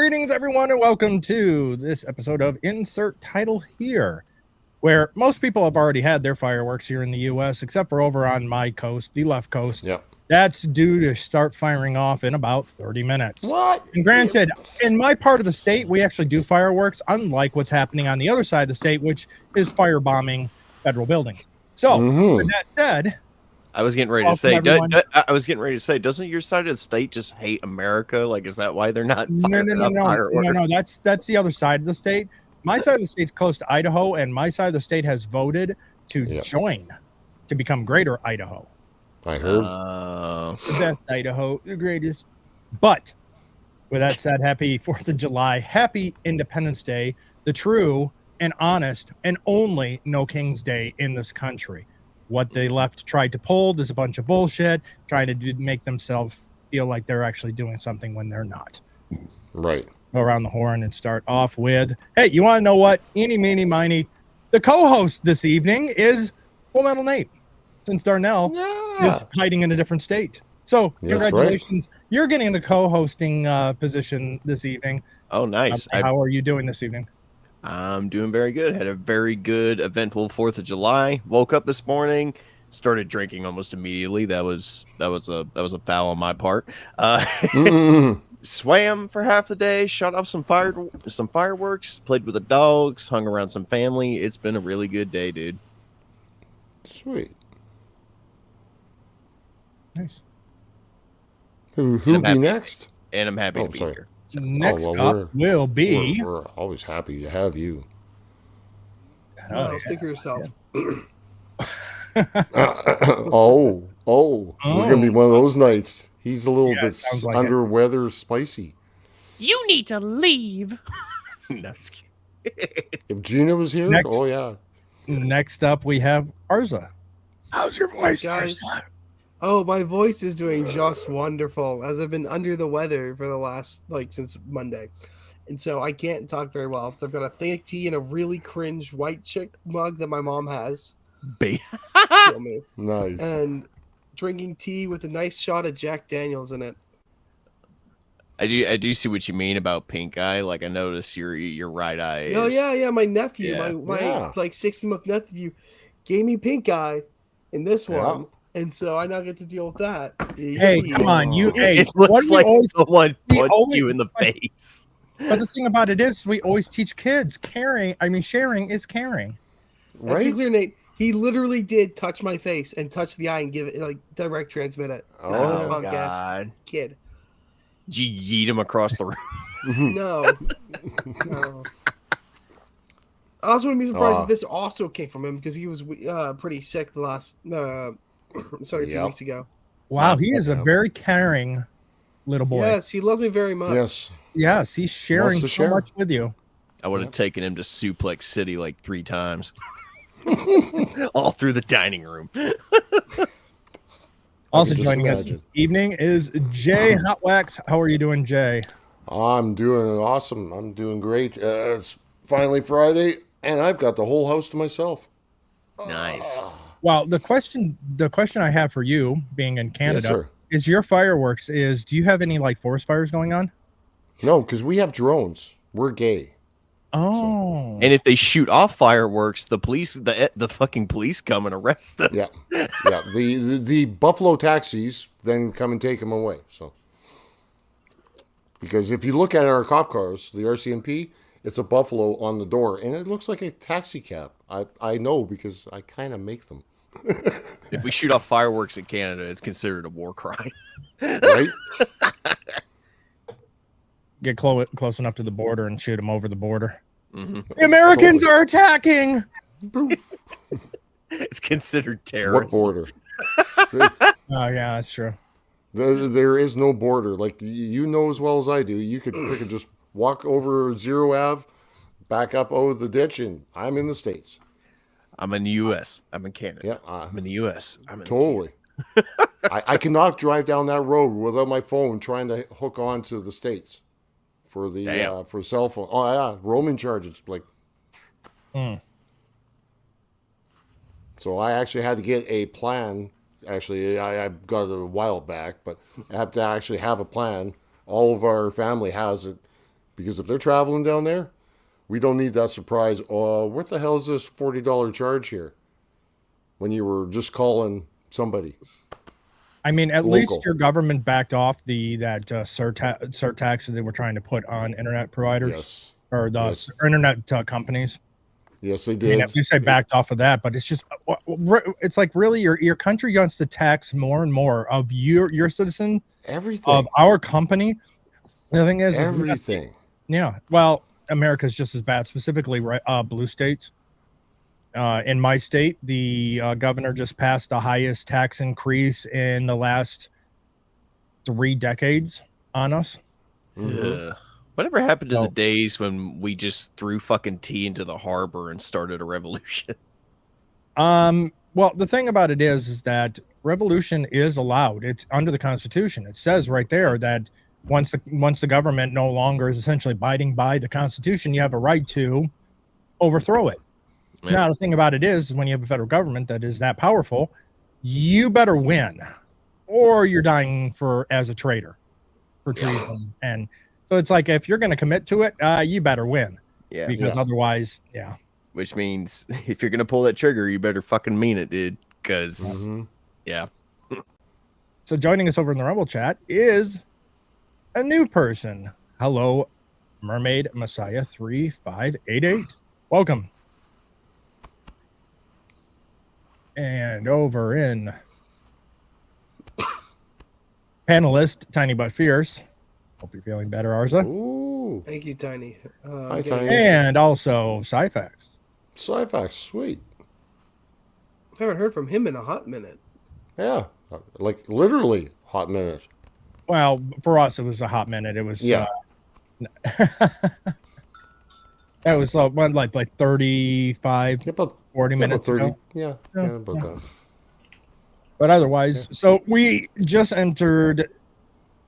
Greetings, everyone, and welcome to this episode of Insert Title Here, where most people have already had their fireworks here in the U.S., except for over on my coast, the left coast. Yep. That's due to start firing off in about 30 minutes. What? And granted, in my part of the state, we actually do fireworks, unlike what's happening on the other side of the state, which is firebombing federal buildings. So, with that said, I was getting ready to say, doesn't your side of the state just hate America? Like, is that why they're not firing up fireworks? No, that's the other side of the state. My side of the state's close to Idaho, and my side of the state has voted to join to become Greater Idaho. I heard. The best Idaho, the greatest. But with that said, happy 4th of July, happy Independence Day, the true and honest and only No King's Day in this country. What they left tried to pull is a bunch of bullshit, trying to make themselves feel like they're actually doing something when they're not. Right. Go around the horn and start off with, hey, you want to know what? Eeny, meeny, miny. The co-host this evening is Full Metal Nate, since Darnell is hiding in a different state. So congratulations. Right. You're getting the co-hosting position this evening. Oh, nice. How are you doing this evening? I'm doing very good. Had a very good, eventful 4th of July. Woke up this morning, started drinking almost immediately. That was a foul on my part. Swam for half the day, shot off some fireworks, played with the dogs, hung around some family. It's been a really good day, dude. Sweet. Nice. Who'll be next? And I'm happy to be here. So next up will be... We're always happy to have you. Speak for yourself. We're going to be one of those nights. He's a little bit like under weather, spicy. You need to leave. No, just kidding. If Gina was here, Next up, we have Arza. How's your voice, guys? Oh, my voice is doing just wonderful, as I've been under the weather for the last, since Monday. And so I can't talk very well. So I've got a thick tea and a really cringe white chick mug that my mom has. Nice. And drinking tea with a nice shot of Jack Daniels in it. I do see what you mean about pink eye. Like, I noticed your right eye is... Oh, yeah. My nephew, my 60-month nephew, gave me pink eye in this one. And so I now get to deal with that. Hey, come on. It looks like someone punched you in the face. But the thing about it is, we always teach kids sharing is caring. Right? To be clear, Nate, he literally did touch my face and touch the eye and give it, direct transmit it. Oh, God. Kid. Did you yeet him across the room? No. I also wouldn't be surprised if this also came from him, because he was pretty sick the last... Sorry, 2 weeks ago. Wow, he is a very caring little boy. Yes, he loves me very much. Yes, he's sharing so much with you. I would have taken him to Suplex City 3 times. All through the dining room. Also joining us this evening is Jay Hotwax. How are you doing, Jay? I'm doing awesome. I'm doing great. It's finally Friday, and I've got the whole house to myself. Nice. Well, the question I have for you, being in Canada, is your fireworks. Do you have any forest fires going on? No, because we have drones. We're gay. Oh. And if they shoot off fireworks, the police, the fucking police come and arrest them. Yeah. The Buffalo taxis then come and take them away. So, because if you look at our cop cars, the RCMP, it's a buffalo on the door, and it looks like a taxi cab. I know, because I kind of make them. If we shoot off fireworks in Canada, it's considered a war crime. Right? Get close enough to the border and shoot them over the border. Mm-hmm. The Americans are attacking! It's considered terrorism. What border? Oh, yeah, that's true. There is no border. You know as well as I do, you could freaking just walk over Zero Ave, back up the ditch, and I'm in the States. I'm in the U.S. I'm in Canada. Yeah, I'm in the U.S. Totally. I cannot drive down that road without my phone trying to hook on to the States for the for cell phone. Oh, yeah, roaming charges. So I actually had to get a plan. Actually, I got it a while back, but I have to actually have a plan. All of our family has it Because if they're traveling down there, we don't need that surprise. What the hell is this $40 charge here? When you were just calling somebody. I mean, at Local. least your government backed off that surtax that they were trying to put on internet providers Yes. or the Yes. internet companies. Yes, they I did. mean, at least they backed off of that, but it's just, it's like really your country wants to tax more and more of your citizen, Everything. of our company. The thing is Everything. yeah. Well, America's just as bad, specifically blue states. In my state, the governor just passed the highest tax increase in the last 3 decades on us. Mhm. Whatever happened to the days when we just threw fucking tea into the harbor and started a revolution? Well, the thing about it is that revolution is allowed. It's under the Constitution. It says right there that once the government no longer is essentially abiding by the Constitution, you have a right to overthrow it. Yeah. Now, the thing about it is when you have a federal government that is that powerful, you better win or you're dying as a traitor for treason. And so it's like, if you're going to commit to it, you better win. Yeah. Because otherwise, yeah. Which means if you're going to pull that trigger, you better fucking mean it, dude. Because, yeah. So joining us over in the Rumble chat is a new person. Hello, Mermaid Messiah 3588. Welcome. And over in panelist Tiny But Fierce. Hope you're feeling better, Arza. Ooh. Thank you, Tiny. Hi, Tiny. And also Cyfax. Cyfax, sweet. Haven't heard from him in a hot minute. Yeah. Like literally hot minute. Well, for us, it was a hot minute. It was, Yeah. That was like 35, Yeah, about 40 minutes 30. ago. Yeah, about that. But otherwise, so we just entered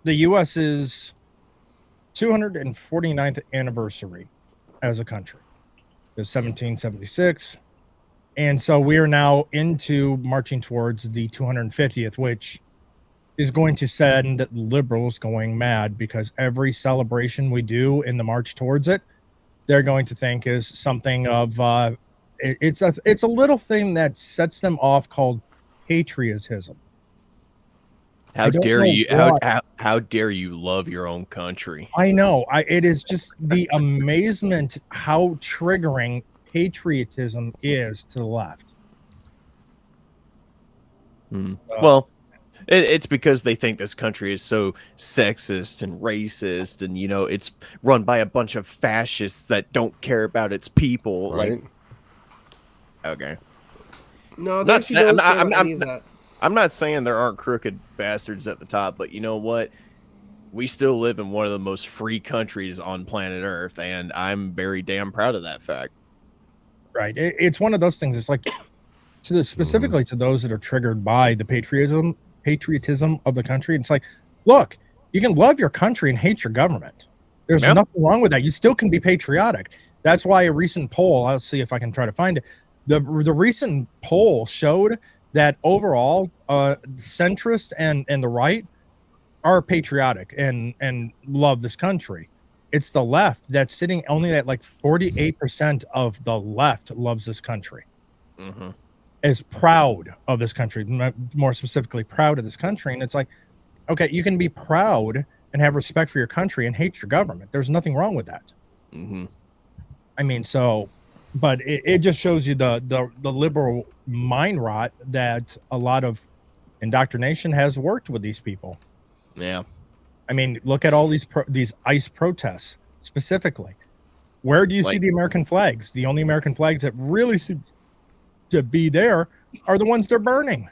the U.S.'s 249th anniversary as a country. It was 1776. And so we are now into marching towards the 250th, which is going to send liberals going mad because every celebration we do in the march towards it, they're going to think is something of it's a little thing that sets them off called patriotism. How dare you? How dare you love your own country? I know. It is just the amazement how triggering patriotism is to the left. Well, it's because they think this country is so sexist and racist, and it's run by a bunch of fascists that don't care about its people. Right. Like, okay, No, Not they saying- don't I'm- care about any of that. I'm not saying there aren't crooked bastards at the top, but you know what? We still live in one of the most free countries on planet Earth, and I'm very damn proud of that fact. Right. It's one of those things. It's like specifically to those that are triggered by the patriotism of the country. It's like, look, you can love your country and hate your government. There's nothing wrong with that. You still can be patriotic. That's why a recent poll, I'll see if I can try to find it. The recent poll showed that overall centrist and the right are patriotic and love this country. It's the left that's sitting only at like 48% of the left loves this country. Is proud of this country, more specifically proud of this country. And it's like, okay, you can be proud and have respect for your country and hate your government. There's nothing wrong with that. I mean, so, but it just shows you the liberal mind rot that a lot of indoctrination has worked with these people. Yeah. I mean, look at all these ICE protests specifically. Where do you see the American flags? The only American flags that really seem to be there are the ones they're burning.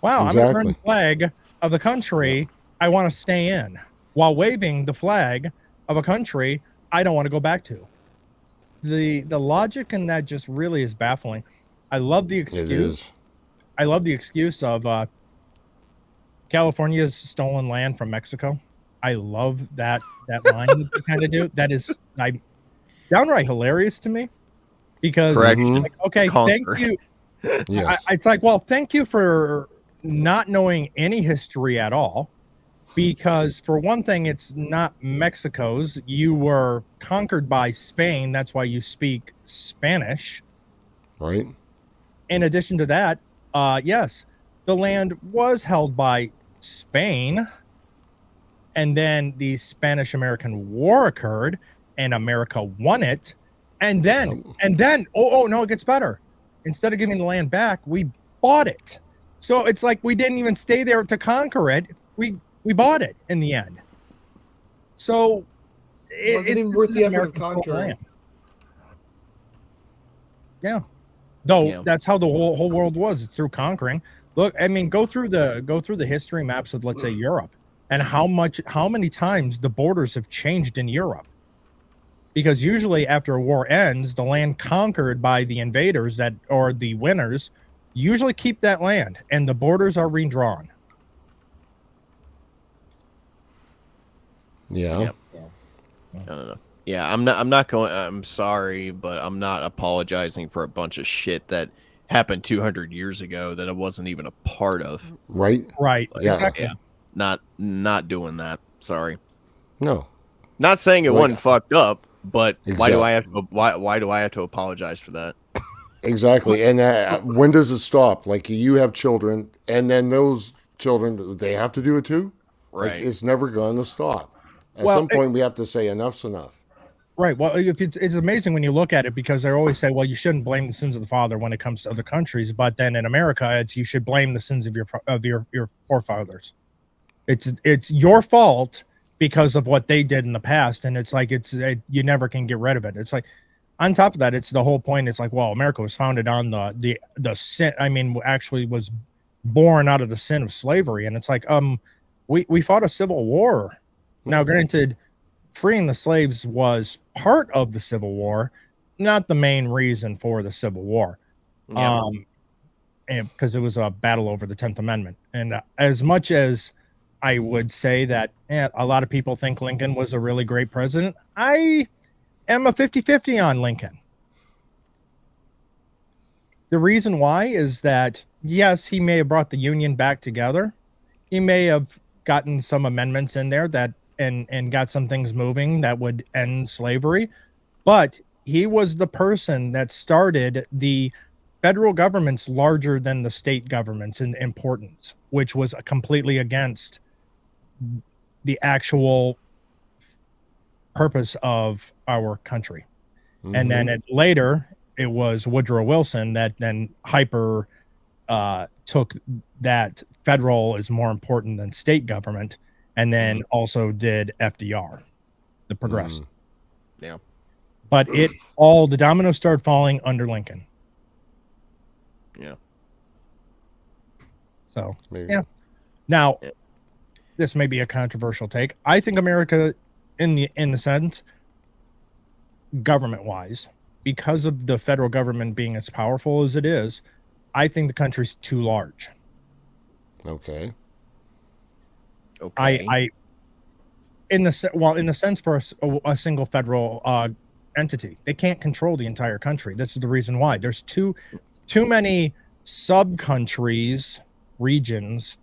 Wow, I'm going to burn the flag of the country I want to stay in while waving the flag of a country I don't want to go back to. The logic in that just really is baffling. I love the excuse. It is. I love the excuse of California's stolen land from Mexico. I love that line that they kind of do. That is downright hilarious to me because like, okay, thank you. Yes. It's like, well, thank you for not knowing any history at all. Because for one thing, it's not Mexico's. You were conquered by Spain. That's why you speak Spanish. Right. In addition to that, yes, the land was held by Spain. And then the Spanish-American War occurred, and America won it. And then, oh no, it gets better. Instead of giving the land back, we bought it. So it's like we didn't even stay there to conquer it. We bought it in the end. So It wasn't even worth the effort of conquering. Yeah. Though that's how the whole world was. It's through conquering. Look, I mean, go through the history maps of, let's say, Europe. And how many times the borders have changed in Europe? Because usually after a war ends, the land conquered by the invaders or the winners usually keep that land, and the borders are redrawn. Yeah. Yep. I don't know. Yeah, I'm sorry, but I'm not apologizing for a bunch of shit that happened 200 years ago that I wasn't even a part of. Right. Right. Yeah. Exactly. Yeah. Not doing that. Sorry. No. Not saying it wasn't fucked up, but why do Exactly. I have to apologize for that? Exactly. And when does it stop? Like, you have children, and then those children, they have to do it too? Right. Like, it's never going to stop. At Well, some point, we have to say enough's enough. Right. Well, it's amazing when you look at it, because they always say, well, you shouldn't blame the sins of the father when it comes to other countries. But then in America, it's you should blame the sins of your forefathers. It's your fault because of what they did in the past. And it's like you never can get rid of it. It's like, on top of that, it's the whole point. It's like, well, America was founded on the sin. I mean, actually was born out of the sin of slavery. And it's like, we fought a civil war. Now, granted, freeing the slaves was part of the Civil War, not the main reason for the Civil War. Yeah. Because it was a battle over the 10th Amendment. And as much as I would say that a lot of people think Lincoln was a really great president, I am a 50-50 on Lincoln. The reason why is that, yes, he may have brought the Union back together. He may have gotten some amendments in there that and got some things moving that would end slavery. But he was the person that started the federal government's larger than the state governments in importance, which was completely against the actual purpose of our country. Mm-hmm. And then later, it was Woodrow Wilson that then took that federal is more important than state government, and then also did FDR, the progressive. Yeah. But the dominoes started falling under Lincoln. Yeah. So, yeah. Now, this may be a controversial take. I think America, in the sense, government-wise, because of the federal government being as powerful as it is, I think the country's too large. Okay. In the sense for a single federal entity, they can't control the entire country. This is the reason why there's too many sub-countries, regions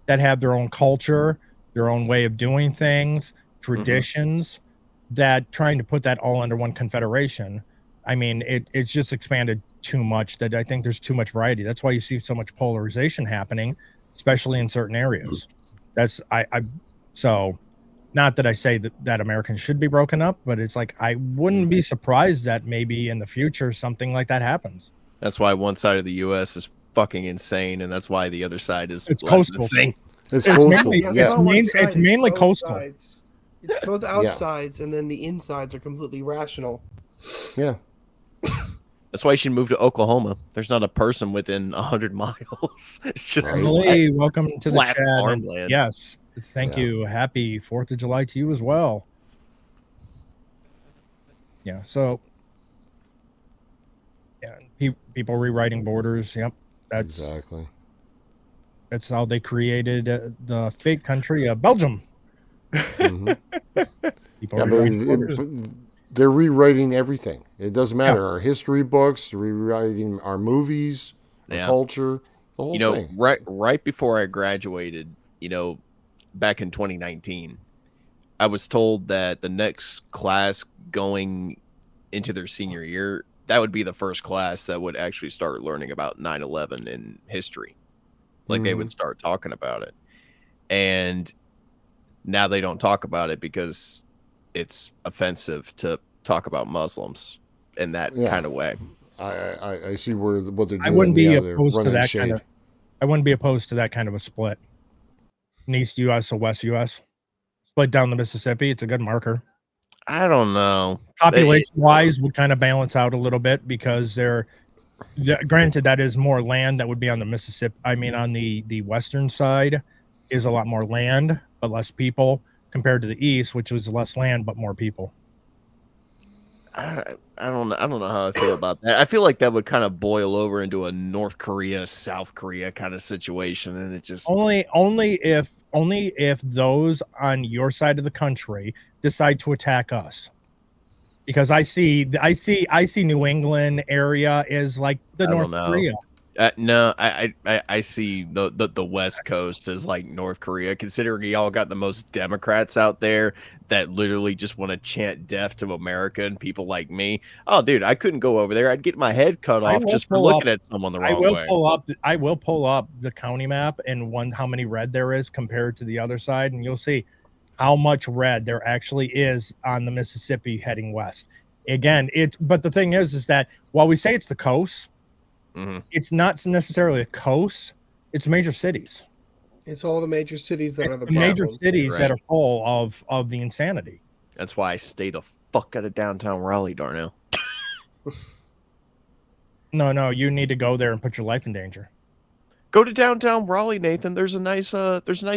that have their own culture, their own way of doing things, traditions, that trying to put that all under one confederation. I mean, it's just expanded too much that I think there's too much variety. That's why you see so much polarization happening, especially in certain areas. So not that I say that Americans should be broken up, but it's like, I wouldn't be surprised that maybe in the future something like that happens. That's why one side of the U.S. is fucking insane, and that's why the other side is less coastal. Insane. It's coastal. It's mainly coastal. Sides. It's both outsides, and then the insides are completely rational. Yeah. That's why you should move to Oklahoma. There's not a person within 100 miles. It's just welcome to the chat. farmland. Yes. Thank you. Happy 4th of July to you as well. Yeah. So, people rewriting borders. Yep. That's how they created the fake country of Belgium. They're rewriting everything. It doesn't matter. Our history books, rewriting our movies, our culture, the whole thing. Right before I graduated, back in 2019, I was told that the next class going into their senior year, that would be the first class that would actually start learning about 9/11 in history. Like they would start talking about it. And now they don't talk about it because it's offensive to talk about Muslims in that kind of way. I see what they're doing. I wouldn't be they're opposed to running that shade. kind of. I wouldn't be opposed to that kind of a split. An East U.S. or West U.S. split down the Mississippi. It's a good marker. I don't know. Population-wise, would kind of balance out a little bit because granted, that is more land that would be on the Mississippi. I mean, on the western side is a lot more land, but less people compared to the east, which was less land but more people. I don't know how I feel about that. I feel like that would kind of boil over into a North Korea, South Korea kind of situation, and it just only if those on your side of the country decide to attack us. Because I see New England area is like the North Korea. No, I see the West Coast as like North Korea, considering y'all got the most Democrats out there that literally just want to chant death to America and people like me. Oh, dude, I couldn't go over there. I'd get my head cut off just for looking at someone the wrong way. I will pull up the county map and how many red there is compared to the other side, and you'll see how much red there actually is on the Mississippi heading west. Again, but the thing is that while we say it's the coast, it's not necessarily a coast. It's major cities. It's all the major cities that are the major cities that are full of the insanity. That's why I stay the fuck out of downtown Raleigh, Darnell. No, you need to go there and put your life in danger. Go to downtown Raleigh, Nathan. There's a nice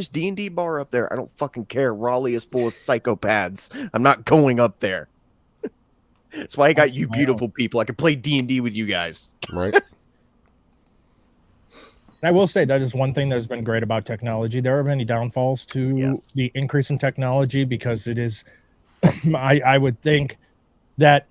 D&D bar up there. I don't fucking care. Raleigh is full of psychopaths. I'm not going up there. That's why I got you beautiful people. I can play D&D with you guys. Right. I will say that is one thing that has been great about technology. There are many downfalls to the increase in technology because it is, I would think that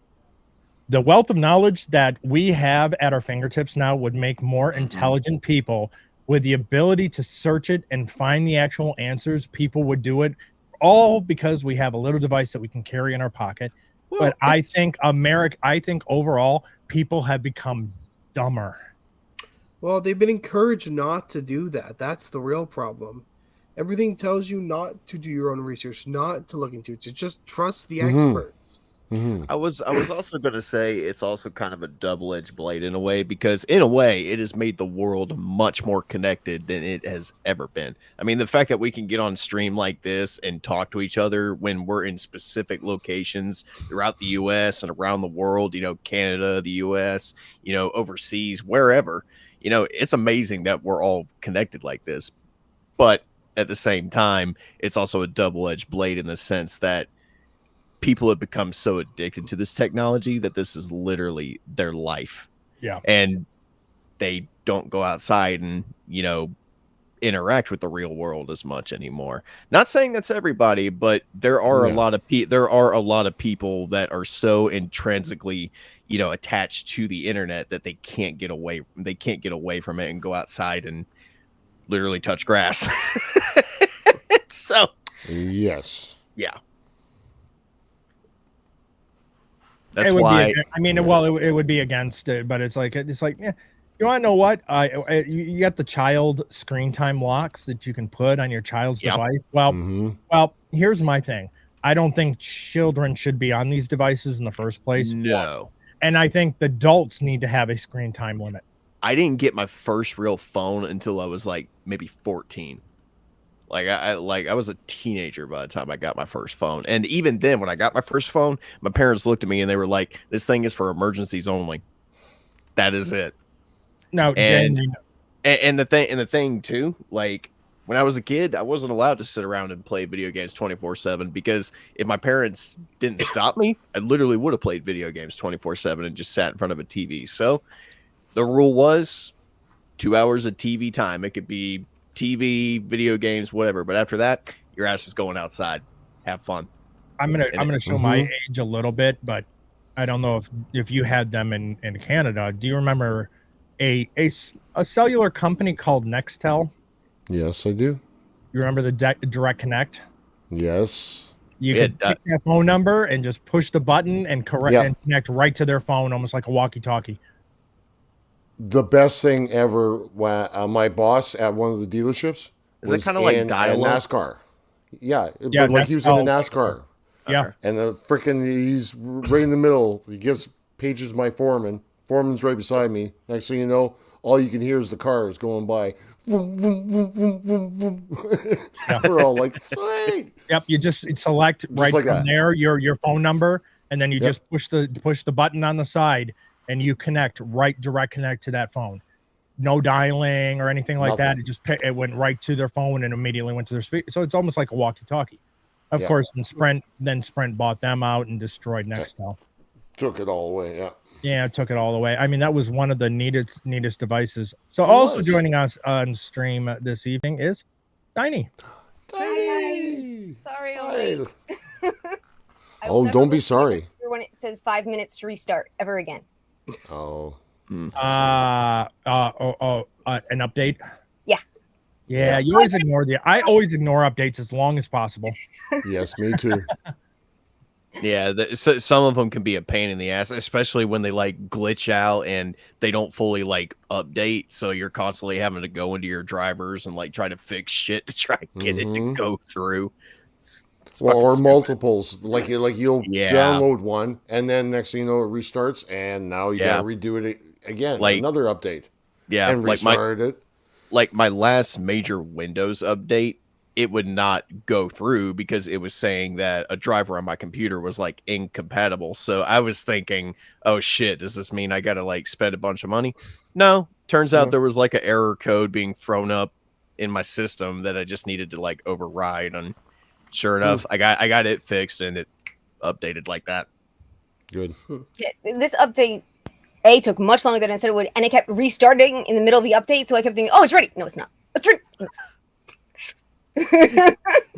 the wealth of knowledge that we have at our fingertips now would make more intelligent people with the ability to search it and find the actual answers. People would do it all because we have a little device that we can carry in our pocket. Well, but I think overall people have become dumber. Well, they've been encouraged not to do that. That's the real problem. Everything tells you not to do your own research, not to look into it, to just trust the experts. I was also going to say it's also kind of a double-edged blade in a way, because in a way it has made the world much more connected than it has ever been. I mean, the fact that we can get on stream like this and talk to each other when we're in specific locations throughout the US and around the world, Canada, the US, overseas, wherever, it's amazing that we're all connected like this. But at the same time, it's also a double-edged blade in the sense that people have become so addicted to this technology that this is literally their life. Yeah. And they don't go outside and, interact with the real world as much anymore. Not saying that's everybody, but there are a lot of people that are so intrinsically, attached to the internet that they can't get away from it and go outside and literally touch grass. So, yes. Yeah. That's why. It would be against it, but it's like, yeah. You want to know what? You got the child screen time locks that you can put on your child's device. Well, here's my thing. I don't think children should be on these devices in the first place. No. And I think the adults need to have a screen time limit. I didn't get my first real phone until I was like maybe 14. I was a teenager by the time I got my first phone. And even then, when I got my first phone, my parents looked at me and they were like, "This thing is for emergencies only. That is it." No, and the thing too, like when I was a kid, I wasn't allowed to sit around and play video games 24/7 because if my parents didn't stop me, I literally would have played video games 24/7 and just sat in front of a TV. So the rule was 2 hours of TV time. It could be TV, video games, whatever. But after that, your ass is going outside. Have fun. I'm gonna show my age a little bit, but I don't know if you had them in Canada. Do you remember a cellular company called Nextel? Yes, I do. You remember the Direct Connect? Yes. You could pick that phone number and just push the button and and connect right to their phone, almost like a walkie-talkie. The best thing ever. When my boss at one of the dealerships is it kind of like dial-up? NASCAR. Yeah, but like he was in a NASCAR. Yeah, and the freaking he's right in the middle. He pages my foreman. Foreman's right beside me. Next thing you know, all you can hear is the cars going by. Vroom, vroom, vroom, vroom, vroom, vroom. Yeah. We're all like, sweet. Yep, you just select right like from there your phone number, and then you just push the button on the side, and you connect direct connect to that phone. No dialing or anything like that. It went right to their phone and immediately went to their speaker. So it's almost like a walkie-talkie. Of course, Sprint bought them out and destroyed Nextel. Took it all away. Yeah. Yeah, took it all away. I mean, that was one of the neatest devices. So also joining us on stream this evening is Tiny. Tiny. Sorry, Ollie. Oh, don't be sorry. When it says 5 minutes to restart ever again. Oh. An update. Yeah, you always ignore I always ignore updates as long as possible. Yes, me too. Yeah, some of them can be a pain in the ass, especially when they like glitch out and they don't fully like update. So you're constantly having to go into your drivers and like try to fix shit to try and get it to go through. Or multiples, like you'll download one and then next thing you know it restarts and now you gotta redo it again, like another update. Yeah, and restart it. Like my last major Windows update, it would not go through because it was saying that a driver on my computer was like incompatible. So I was thinking, oh shit, does this mean I got to like spend a bunch of money? No, turns out there was like an error code being thrown up in my system that I just needed to like override. And sure enough, I got it fixed and it updated like that. Good. Yeah, this update took much longer than I said it would, and it kept restarting in the middle of the update. So I kept thinking, "Oh, it's ready." No, it's not. It's ready. No, it's not.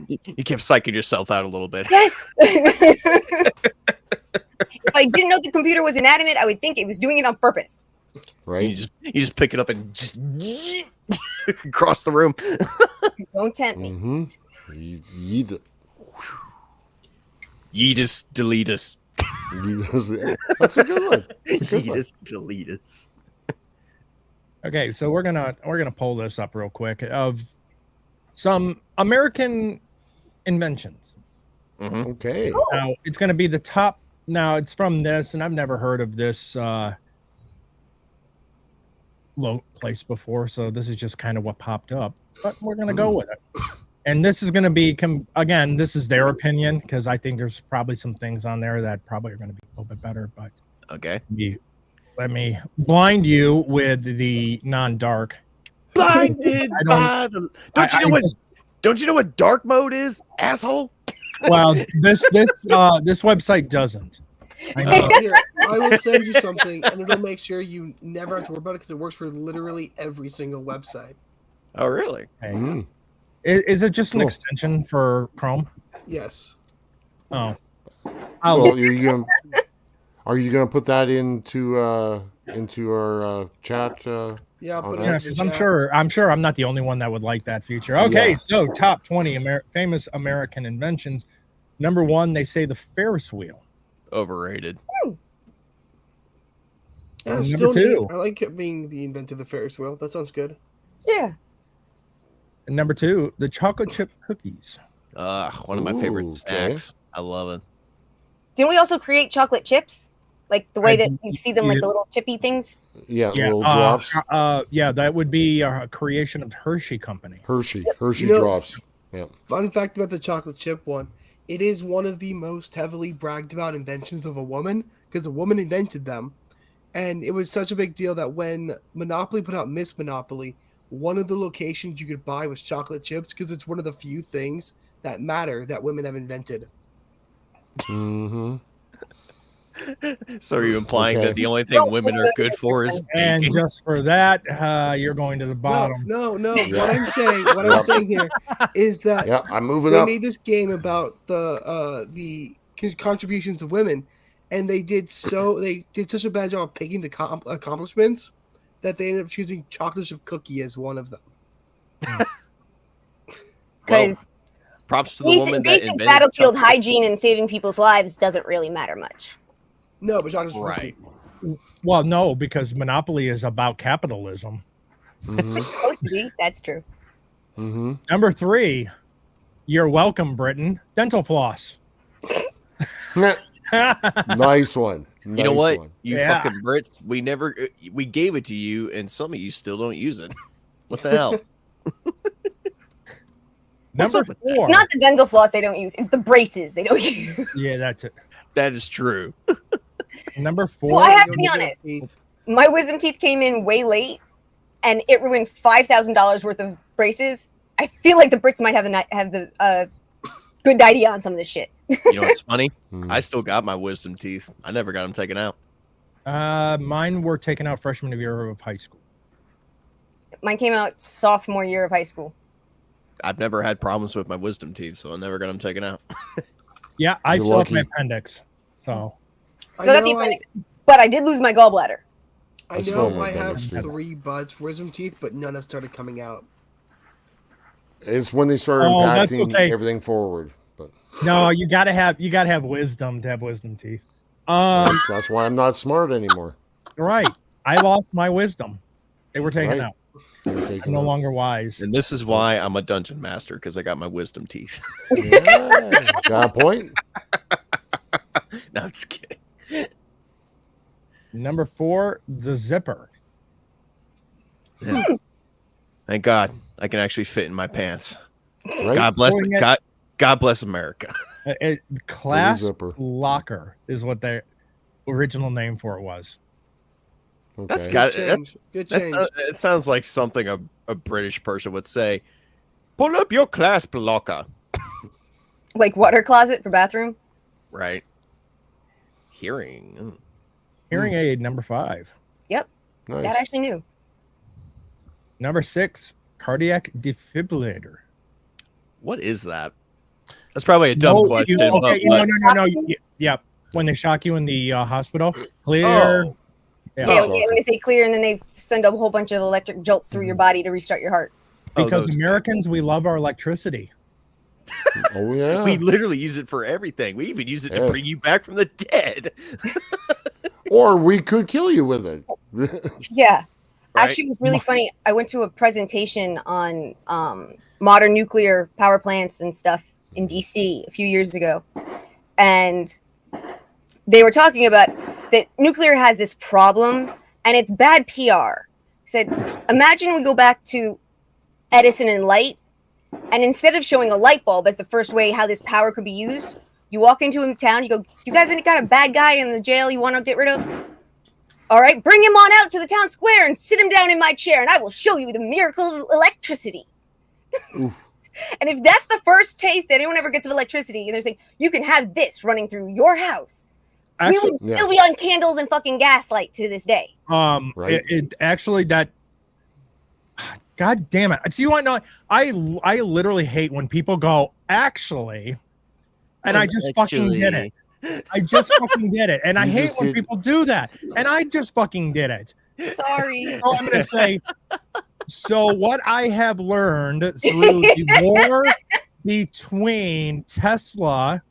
You kept psyching yourself out a little bit. Yes. If I didn't know the computer was inanimate, I would think it was doing it on purpose. Right. You just pick it up and just across the room. Don't tempt me. Yeetus, delete us. That's a good one. Yeetus, delete us. Okay, so we're gonna pull this up real quick of some American inventions. Okay. Now it's going to be the top. Now it's from this, and I've never heard of this low place before, so this is just kind of what popped up. But we're going to go with it. And this is going to be again. This is their opinion because I think there's probably some things on there that probably are going to be a little bit better. But okay, let me blind you with the non-dark. Blinded by the... Don't you know what dark mode is, asshole? Well, this website doesn't. Here, I will send you something, and it'll make sure you never have to worry about it because it works for literally every single website. Oh, really? Okay. Is it just an extension for Chrome? Yes. Oh. Well, are you gonna put that into our chat? Yeah, I'll put it in I'm sure I'm not the only one that would like that feature. Okay, so top 20 famous American inventions. Number 1, they say the Ferris wheel. Overrated. Yeah, number 2, I like it being the inventor of the Ferris wheel. That sounds good. Yeah. And number 2, the chocolate chip cookies. One of my favorite snacks. I love it. Didn't we also create chocolate chips? Like the way that you see them, like the little chippy things? Yeah, little drops. That would be a creation of Hershey Company. Hershey drops. Yeah. Fun fact about the chocolate chip one. It is one of the most heavily bragged about inventions of a woman because a woman invented them. And it was such a big deal that when Monopoly put out Miss Monopoly, one of the locations you could buy was chocolate chips because it's one of the few things that matter that women have invented. Mm-hmm. So are you implying that the only thing women are good for is and baking? Just for that, you're going to the bottom. No. What I'm saying here is that I'm moving they up. made this game about the contributions of women, and they did such a bad job of picking the accomplishments that they ended up choosing chocolate chip cookie as one of them. because props to the woman that basic invented battlefield chocolate. hygiene and saving people's lives doesn't really matter much. No, but chocolate's Right. Well, no, because Monopoly is about capitalism. It's supposed to be. That's true. Number 3, you're welcome, Britain. Dental floss. Nice one. You know what? One. You Yeah. fucking Brits. We gave it to you, and some of you still don't use it. What the hell? Number up with that? 4. It's not the dental floss they don't use. It's the braces they don't use. Yeah, that's it. That is true. Number 4. Well, I have to be honest. My wisdom teeth came in way late, and it ruined $5,000 worth of braces. I feel like the Brits might have the good idea on some of this shit. You know what's funny? I still got my wisdom teeth. I never got them taken out. Mine were taken out freshman year of high school. Mine came out sophomore year of high school. I've never had problems with my wisdom teeth, so I never got them taken out. Yeah, I You're still have lucky. my appendix. So So that's the appendix. But I did lose my gallbladder. I still know I have have appendix, too. 3 buds for wisdom teeth, but none have started coming out. It's when they start Oh, that's impacting okay. everything forward. But no, you gotta have wisdom to have wisdom teeth. that's why I'm not smart anymore. Right. I lost my wisdom. They were taken Right. out. They're I'm taking no out. longer wise. And this is why I'm a dungeon master, because I got my wisdom teeth. Yeah, got a point. No, I'm just kidding. Number 4, the zipper. Thank God I can actually fit in my pants. Right? God bless Doing it- God bless America. Class zipper. locker is what their original name for it was. Okay. That's got Good change. it sounds like something a British person would say. Pull up your class locker. Like water closet for bathroom. Right. Hearing. Hearing aid, number 5. Yep. Nice. That I actually knew. Number 6, cardiac defibrillator. What is that? That's probably a dumb No, question. okay, but no, what? no. Yeah, when they shock you in the hospital, clear. Oh. Yeah, Yeah, when they say clear, and then they send a whole bunch of electric jolts through your body to restart your heart. because those Americans, we love our electricity. Oh yeah. We literally use it for everything. We even use it to Yeah. bring you back from the dead. Or we could kill you with it. Yeah. Right? Actually, it was really funny. I went to a presentation on modern nuclear power plants and stuff in DC a few years ago. And they were talking about that nuclear has this problem and it's bad PR. Said, imagine we go back to Edison and light, and instead of showing a light bulb as the first way how this power could be used, you walk into a town, you go, you guys got a bad guy in the jail you want to get rid of? All right, bring him on out to the town square and sit him down in my chair, and I will show you the miracle of electricity. And if that's the first taste that anyone ever gets of electricity, and they're saying, you can have this running through your house, Actually, we will still be on candles and fucking gaslight to this day. Right. it actually that. God damn it! So you want to know? I literally hate when people go actually, and I just fucking did it. I just fucking did it, and I You hate just when did- people do that. And I just fucking did it. Sorry. So I'm gonna say. So what I have learned through the war between Tesla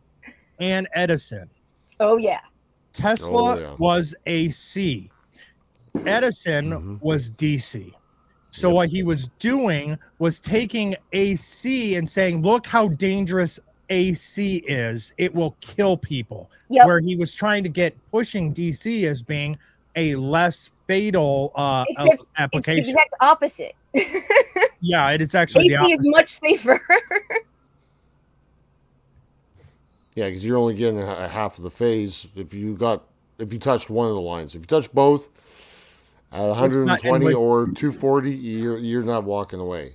and Edison. Oh, yeah. Tesla Oh, yeah. was AC. Edison was DC. So what he was doing was taking AC and saying, look how dangerous AC is. It will kill people. Yep. Where he was trying to get pushing DC as being a less fatal It's the application. exact opposite. Yeah, it's actually AC the is opposite. much safer. Yeah, because you're only getting a half of the phase if you touched one of the lines. If you touch both at 120 or 240, you're not walking away.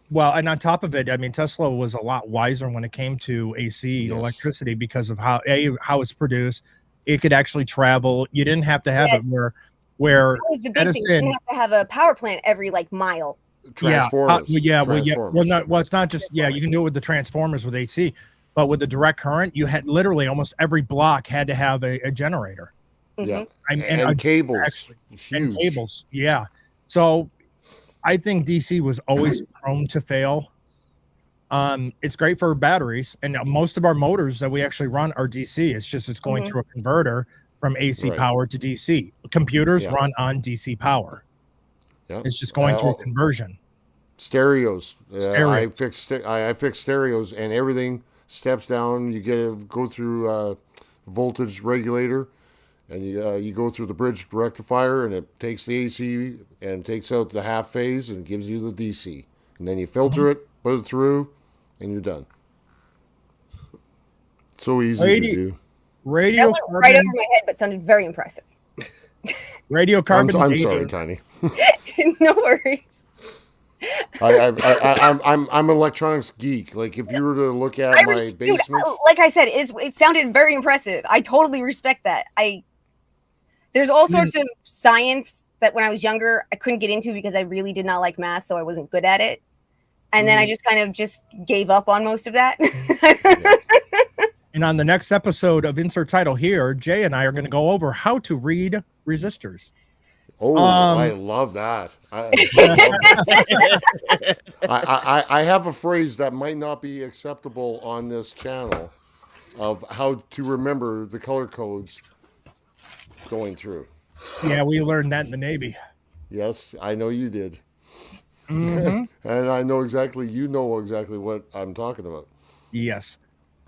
Well, and on top of it, I mean, Tesla was a lot wiser when it came to AC Yes. electricity because of how it's produced. It could actually travel. You didn't have to have Yeah. it where That was the big thing. You Edison. didn't have to have a power plant every mile. Transformers. It's not just you can do it with the transformers with AC, but with the direct current, you had literally almost every block had to have a generator. Yeah. And And cables. actually, Huge. and cables. Yeah. So I think DC was always prone to fail. It's great for batteries, and most of our motors that we actually run are DC. It's just it's going through a converter from AC Right. power to DC. Computers Yeah. run on DC power. Yeah. It's just going through a conversion. Stereos. I Stereos. fixed stereos, and everything steps down. You go through voltage regulator, and you go through the bridge rectifier, and it takes the AC and takes out the half phase and gives you the DC. And then you filter it, put it through, and you're done. So easy to do. Radio That went right over my head, but sounded very impressive. radiocarbon I'm dating. sorry, Tiny. No worries. I'm an electronics geek. Like if you were to look at my Dude, basement, like I said, it sounded very impressive. I totally respect that. There's all sorts of science that when I was younger I couldn't get into because I really did not like math, so I wasn't good at it. And then I just kind of just gave up on most of that. And on the next episode of Insert Title here, Jay and I are going to go over how to read resistors. I love that. I have a phrase that might not be acceptable on this channel of how to remember the color codes going through. Yeah, we learned that in the Navy. Yes, I know you did. Mhm. And I know you know exactly what I'm talking about. Yes.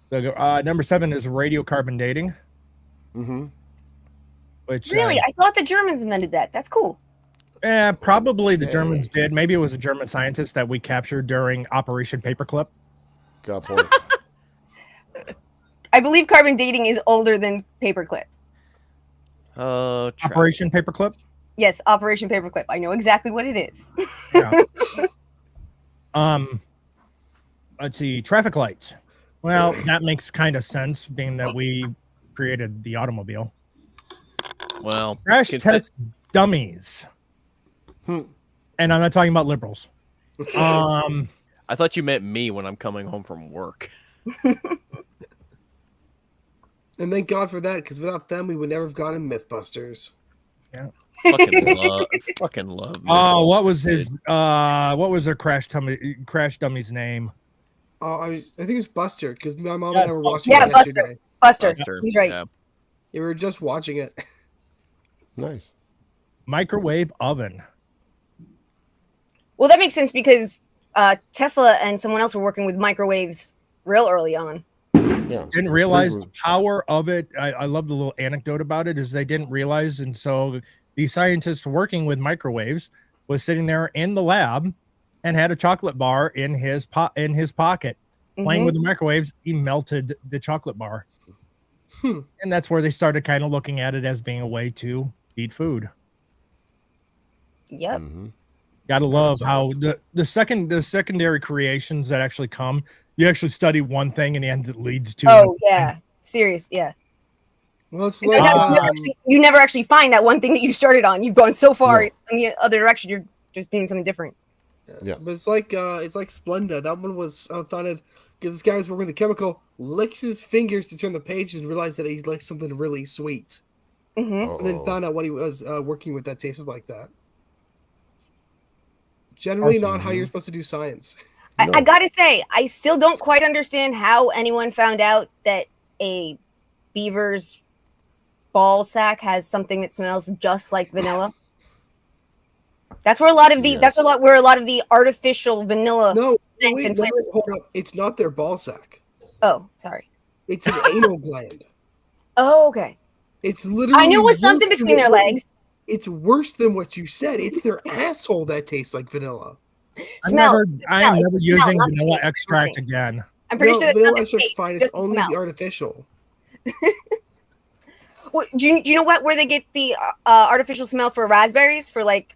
So, number 7 is radiocarbon dating. Mm-hmm. Which Really? I thought the Germans invented that. That's cool. probably the Germans did. Maybe it was a German scientist that we captured during Operation Paperclip. Got a point. I believe carbon dating is older than paperclip. Operation Paperclip. Yes, Operation Paperclip. I know exactly what it is. Yeah. Let's see. Traffic lights. Well, that makes kind of sense, being that we created the automobile. Well, Crash test dummies. And I'm not talking about liberals. I thought you meant me when I'm coming home from work. And thank God for that, because without them, we would never have gotten Mythbusters. Yeah. Fucking love. Oh, what was their crash dummy's name? I think it was Buster, because my mom and I were watching Yeah, it yesterday. Buster. He's right. Yeah. Yeah, we were just watching it. Nice. Microwave oven. Well, that makes sense because Tesla and someone else were working with microwaves real early on. Yeah. Didn't realize the power of it. I love the little anecdote about it is they didn't realize, and so the scientist working with microwaves was sitting there in the lab and had a chocolate bar in his pocket, playing with the microwaves. He melted the chocolate bar, and that's where they started kind of looking at it as being a way to eat food. Yep. Gotta love how the secondary creations that actually come. You actually study one thing, and the end it leads to. Oh yeah, serious. Yeah. Well, it's You like never actually find that one thing that you started on. You've gone so far in the other direction. You're just doing something different. Yeah. But it's like Splenda. That one was founded because this guy was working with the chemical, licks his fingers to turn the page and realized that he liked something really sweet. And then found out what he was working with that tasted like that. Generally not how you're supposed to do science. I gotta say, I still don't quite understand how anyone found out that a beaver's ball sack has something that smells just like vanilla. That's where a lot of the where a lot of the artificial vanilla scents and flavors. Hold up. It's not their ball sack. Oh, sorry. It's an anal gland. Oh, okay. It's literally. I knew it was something worse between their than- legs. It's worse than what you said. It's their asshole that tastes like vanilla. I am never using not vanilla taste, extract something. again. I'm pretty sure that's vanilla not the extract's taste, fine. It's just the only smell. the artificial. Well, do you know where they get the artificial smell for raspberries for like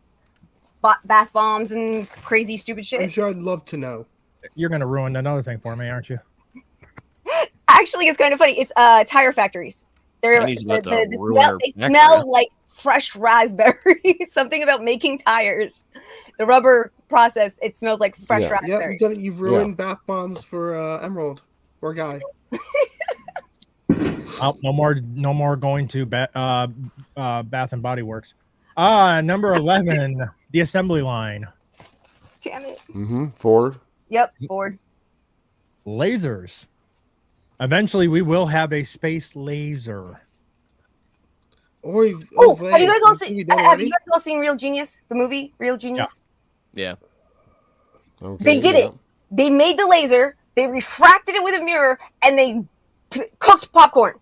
bath bombs and crazy stupid I'm shit? sure I'd love to know. You're gonna ruin another thing for me, aren't you? Actually, it's kind of funny. It's tire factories. They're Danny's about to the ruin smell. her They back smell there. like fresh raspberries. Something about making tires. The rubber process. It smells like fresh Yeah. Yeah, raspberries. you've ruined bath bombs for Emerald or Guy. Oh, no more going to Bath and Body Works. Number 11, the assembly line. Damn it. Ford. Yep. Bored. lasers. Eventually, we will have a space laser. Or Have you guys all seen Real Genius? The movie Real Genius? Yeah. Okay, They did it. They made the laser, they refracted it with a mirror, and they cooked popcorn.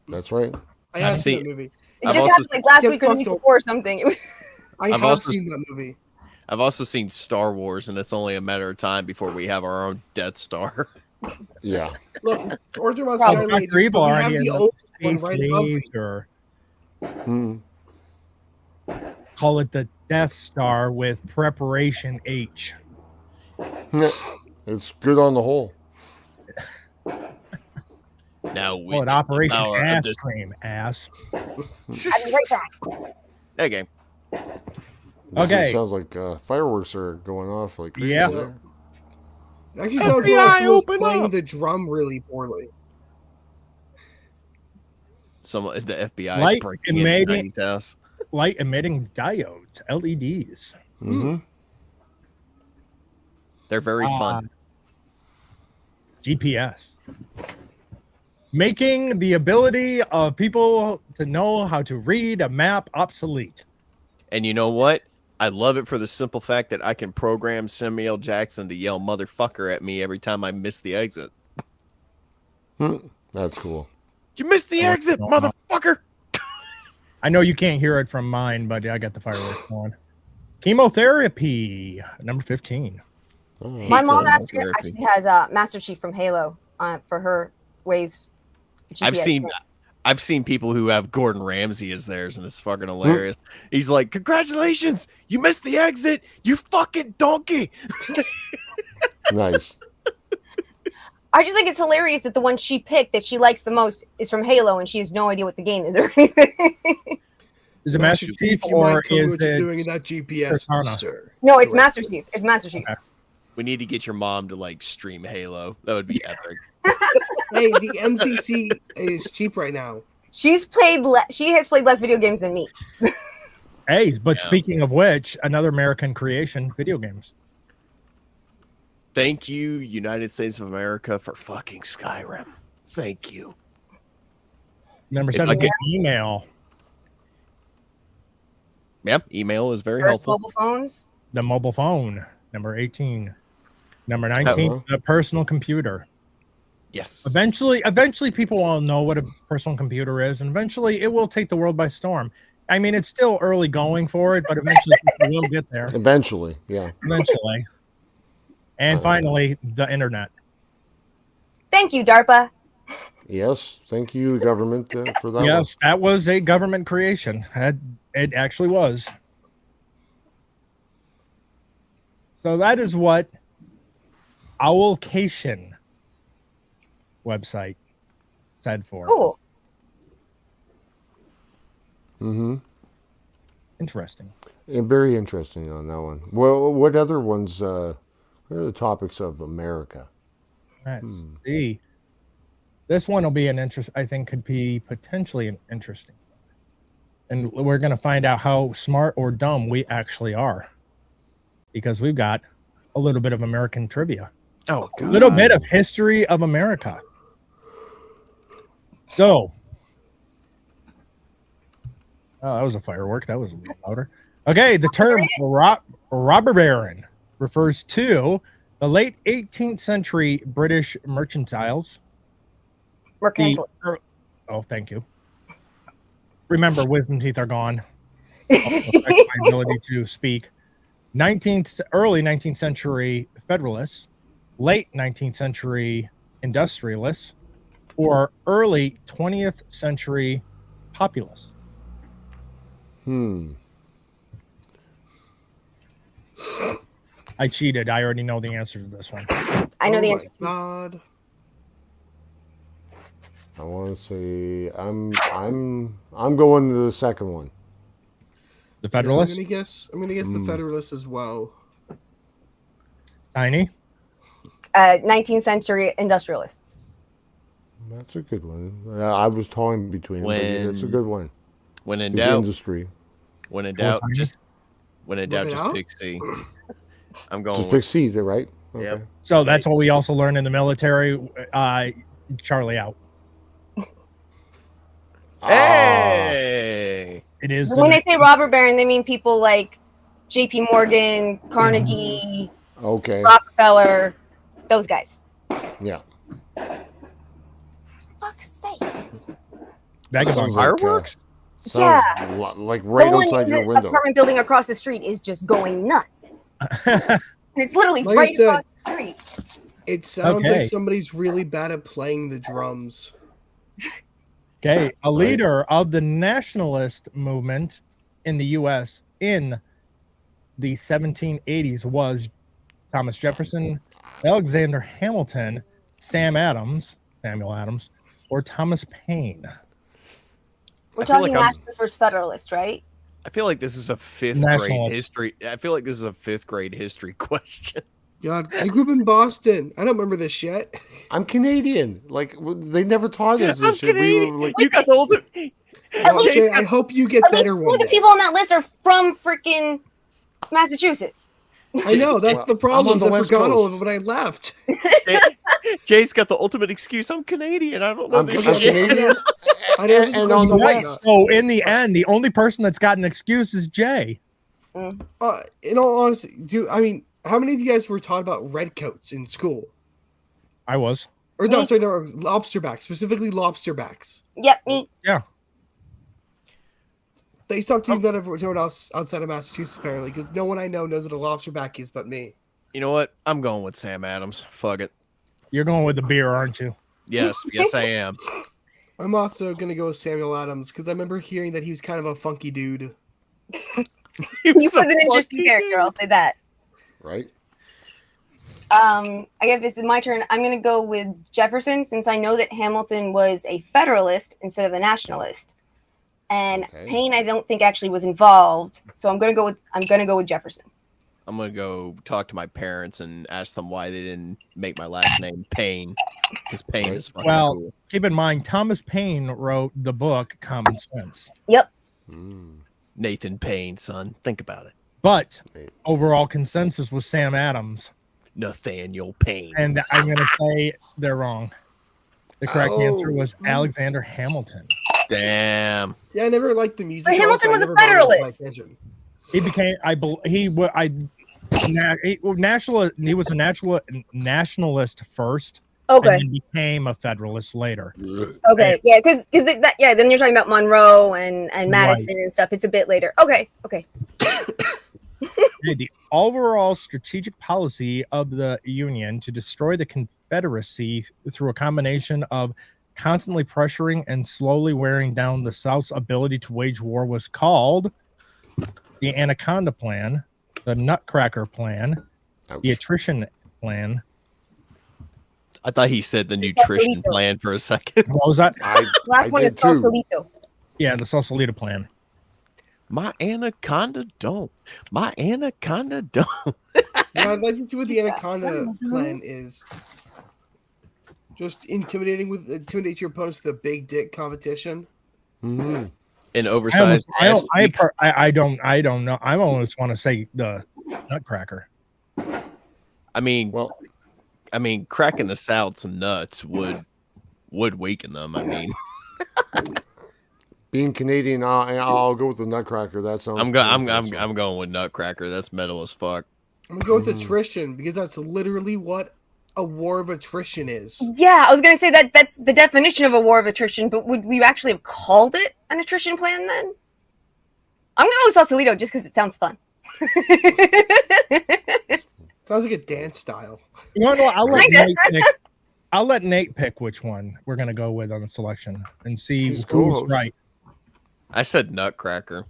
That's right. I have seen seen- that movie. It I've just also- happened like last Get week or the fucked week up. before or something. It was I I've have also- seen that movie. I've also seen Star Wars, and it's only a matter of time before we have our own Death Star. Yeah. Look, Order was Probably. Sky Dr. Evil lasers, but we already have has the a old one space right above me. laser. Hmm. Call it the Death Star with preparation H. It's good on the whole. Now we Call it Operation power of Ass this- Cream, ass. I'll be right back. Okay. Okay. It sounds like fireworks are going off like crazy Yeah. there. Actually, sounds FBI, like someone's open playing up. the drum really poorly. The FBI Light is breaking emitting- into Tiny's house. Light emitting diodes, LEDs. Mm-hmm. They're very fun. GPS. Making the ability of people to know how to read a map obsolete. And you know what? I love it for the simple fact that I can program Samuel Jackson to yell motherfucker at me every time I miss the exit. That's cool. You missed the exit, motherfucker! I know you can't hear it from mine, but I got the fireworks going. Chemotherapy, number 15. Oh, My mom okay. actually has Master Chief from Halo for her ways. GPS. I've seen people who have Gordon Ramsay as theirs, and it's fucking hilarious. He's like, "Congratulations, you missed the exit, you fucking donkey!" Nice. I just think it's hilarious that the one she picked that she likes the most is from Halo, and she has no idea what the game is or anything. Is it Master Chief you or might tell me is what you're doing in it that GPS, Cortana? sir? No, it's Correct. Master Chief. It's Master Chief. Okay. We need to get your mom to like stream Halo. That would be epic. Hey, the MCC is cheap right now. She has played less video games than me. Hey, but Yeah. speaking of which, another American creation, video games. Thank you, United States of America, for fucking Skyrim. Thank you. Number If I 17, could- email. Yep, email is very First helpful. mobile phones. The mobile phone, number 18. Number 19, Hello. the personal computer. Yes. Eventually people will know what a personal computer is, and eventually it will take the world by storm. I mean, it's still early going for it, but eventually people will get there. Eventually, yeah. Eventually. And finally, the internet. Thank you, DARPA. Yes. Thank you, the government, for that. Yes, that was a government creation. It actually was. So that is what Owlcation website said for. Cool. Mm-hmm. Interesting. And very interesting on that one. Well, what other ones? What are the topics of America? Let's see. This one will be an interest. I think could be potentially an interesting. And we're going to find out how smart or dumb we actually are, because we've got a little bit of American trivia, Oh, a little bit of history of America. So, oh, that was a firework. That was a little louder. Okay, the term robber baron refers to the late 18th century British mercantiles. Mercantile. Oh, thank you. Remember, wisdom teeth are gone. Also affects my ability to speak. Early 19th century Federalists, late 19th century industrialists, or early 20th century populists. I cheated. I already know the answer to this one. I know the Oh answer. my God. I want to say I'm going to the second one. The Yeah, Federalists, I'm gonna guess the Federalists as well. Tiny. 19th century industrialists. That's a good one. I was toying between them, but that's a good one. When in The doubt, industry. when in Full doubt, time? just when in doubt, Moving just out? pick C. I'm going Just with pick C, there, right? Okay. Yep. So that's what we also learned in the military. Charlie out. Hey. It is When the they say robber baron, they mean people like J.P. Morgan, Carnegie, Okay. Rockefeller, those guys. Yeah. Fuck's sake. vagabond. Sounds like, Fireworks? Sounds Yeah. like right Someone outside in your the window. apartment building across the street is just going nuts. And it's literally Like I right said, across the street. It sounds Okay. like somebody's really bad at playing the drums. Okay, a leader of the nationalist movement in the U.S. in the 1780s was Thomas Jefferson, Alexander Hamilton, Samuel Adams, or Thomas Paine. We're I feel talking like I'm- nationalist versus federalist, right? I feel like this is a fifth grade Nationalist. history. I feel like this is a fifth grade history question. God, I grew up in Boston. I don't remember this shit. I'm Canadian. Like they never taught us I'm this shit. We Canadian. were like, You got the ultimate. At least- Chase I got- hope you get At least better two one of the day. people on that list are from freaking Massachusetts. I know that's the I'm problem. on the I West forgot all Coast. of it when I left. Jay's got the ultimate excuse. I'm Canadian. I don't know I'm this I'm shit. Canadian. I know this and is on the going West. So in the end, the only person that's got an excuse is Jay. In all honesty, how many of you guys were taught about redcoats in school? I was. Or no, Me. sorry, no, lobsterbacks, specifically lobsterbacks. Yep, me. They stopped using that everyone else outside of Massachusetts, apparently, because no one I know knows what a lobsterback is but me. You know what? I'm going with Sam Adams. Fuck it. You're going with the beer, aren't you? Yes, yes, I am. I'm also going to go with Samuel Adams, because I remember hearing that he was kind of a funky dude. He was an interesting character, I'll say that. Right. I guess this is my turn. I'm going to go with Jefferson, since I know that Hamilton was a Federalist instead of a Nationalist, and Okay. Paine I don't think actually was involved. So I'm going to go with Jefferson. I'm gonna go talk to my parents and ask them why they didn't make my last name Payne, because Payne is fucking Well, cool. keep in mind, Thomas Paine wrote the book Common Sense. Yep. Nathan Payne, son. Think about it. But overall consensus was Sam Adams. Nathaniel Payne. And I'm going to say they're wrong. The correct answer was Alexander Hamilton. Damn. Yeah, I never liked the music. But Hamilton also, I was a never bothered to pay Federalist. attention. He became, he was a nationalist first, Okay. and then became a Federalist later. Okay. Yeah, because that. Yeah. Then you're talking about Monroe and Madison and stuff. It's a bit later. Okay. Okay. Okay, the overall strategic policy of the Union to destroy the Confederacy through a combination of constantly pressuring and slowly wearing down the South's ability to wage war was called the Anaconda Plan, the Nutcracker Plan, the Attrition Plan. I thought he said the nutrition Sausalito. plan for a second. What was that? Last one did is too. Sausalito. Yeah, the Sausalito Plan. My anaconda don't. My anaconda don't. Yeah, I'd like to see what the Anaconda plan is. Just intimidate your opponents with a big dick competition. Mm-hmm. An oversized ass cheeks. I don't know. I almost want to say the Nutcracker. I mean, Well, cracking the South's nuts would weaken them. I mean, being Canadian, I'll go with the Nutcracker. That sounds. I'm cool. going with Nutcracker. That's metal as fuck. I'm gonna go with attrition because that's literally what a war of attrition is. Yeah, I was gonna say that's the definition of a war of attrition, but would we actually have called it an attrition plan then? I'm gonna go with Sausalito just because it sounds fun. Sounds like a dance style. No, I'll let Kinda. Nate pick. I'll let Nate pick which one we're gonna go with on the selection and see He's who's co-host. right. I said Nutcracker.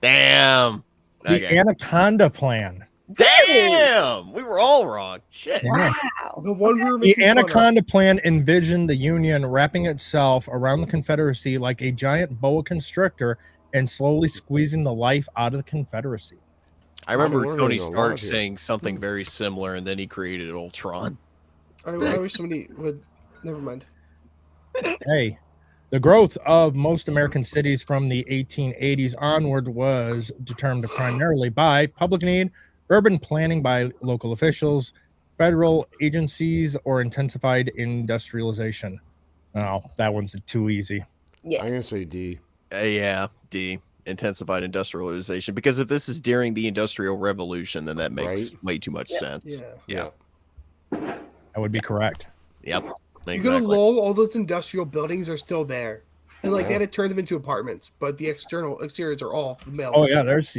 Damn. The Okay. Anaconda Plan. Damn. We were all wrong. Shit. Yeah. Wow. The one we were The making fun of. Anaconda Plan envisioned the Union wrapping itself around the Confederacy like a giant boa constrictor and slowly squeezing the life out of the Confederacy. I remember learning Tony a lot Stark here. saying something very similar, and then he created Ultron. I wish somebody would. Never mind. Hey, the growth of most American cities from the 1880s onward was determined primarily by public need, urban planning by local officials, federal agencies, or intensified industrialization. Oh, that one's too easy. Yeah. I'm gonna say D. Yeah, D. Intensified industrialization. Because if this is during the Industrial Revolution, then that makes Right. way too much sense. Yeah. That would be correct. Yep. You're gonna Exactly. lull, all those industrial buildings are still there. And like they Yeah. had to turn them into apartments, but the exteriors are all mills. Oh yeah, there's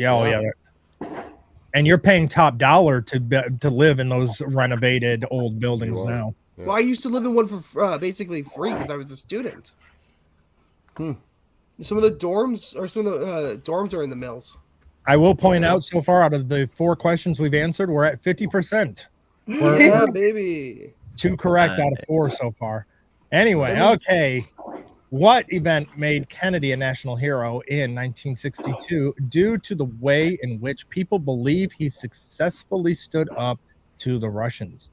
and you're paying top dollar to live in those renovated old buildings You are. now. Yeah. Well, I used to live in one for basically free because I was a student. Some of the dorms are in the mills. I will point out so far out of the 4 questions we've answered, we're at 50%. We're Yeah, baby. 2 correct out of 4 so far. Anyway, okay. What event made Kennedy a national hero in 1962 due to the way in which people believe he successfully stood up to the Russians?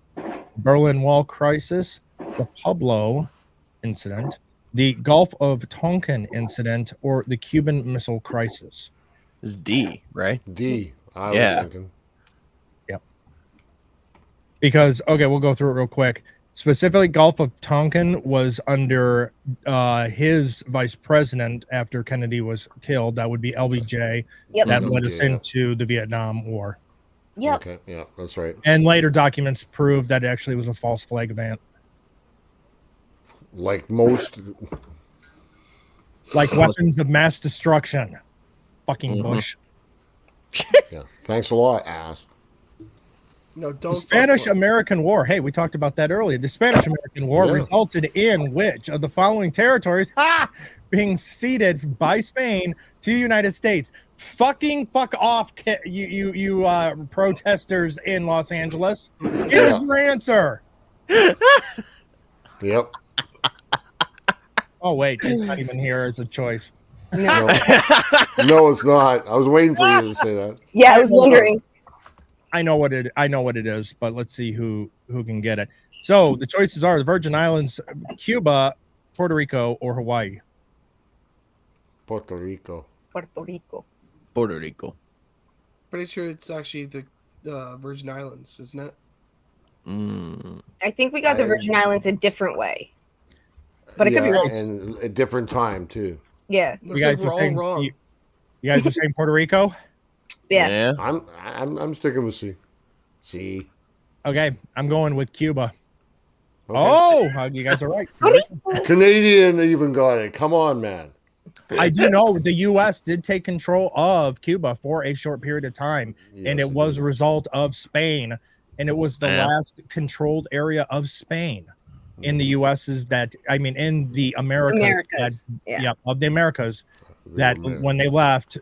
Berlin Wall crisis, the Pueblo incident, the Gulf of Tonkin incident, or the Cuban Missile Crisis? It's D, right? D. I Yeah. was thinking. Because, okay, we'll go through it real quick. Specifically, Gulf of Tonkin was under his vice president after Kennedy was killed. That would be LBJ. Yep. That led us Yeah. into the Vietnam War. Yep. Okay. Yeah, that's right. And later documents proved that it actually was a false flag event. Like most. Like weapons of mass destruction. Fucking Bush. Yeah. Thanks a lot, ass. No, The don't. Spanish-American War. Hey, we talked about that earlier. The Spanish-American War Yeah. resulted in which of the following territories being ceded by Spain to the United States? Fuck off, you protesters in Los Angeles. Here's your answer. Yep. Oh wait, it's not even here as a choice. No. No, it's not. I was waiting for you to say that. Yeah, I was wondering. I know what it is, but let's see who can get it. So the choices are the Virgin Islands, Cuba, Puerto Rico, or Hawaii. Puerto Rico. Puerto Rico. Puerto Rico. Pretty sure it's actually the Virgin Islands, isn't it? I think we got the Virgin Islands a different way. But it could be wrong. And a different time too. Yeah. You guys are saying wrong. you guys are saying Puerto Rico? Yeah. I'm sticking with C. C. Okay, I'm going with Cuba. Okay. Oh, you guys are right. Canadian even got it. Come on, man. I do know the U.S. did take control of Cuba for a short period of time, and Yes, it was a result of Spain, and it was the last controlled area of Spain in the U.S. is that in the Americas, of the Americas, that when they left,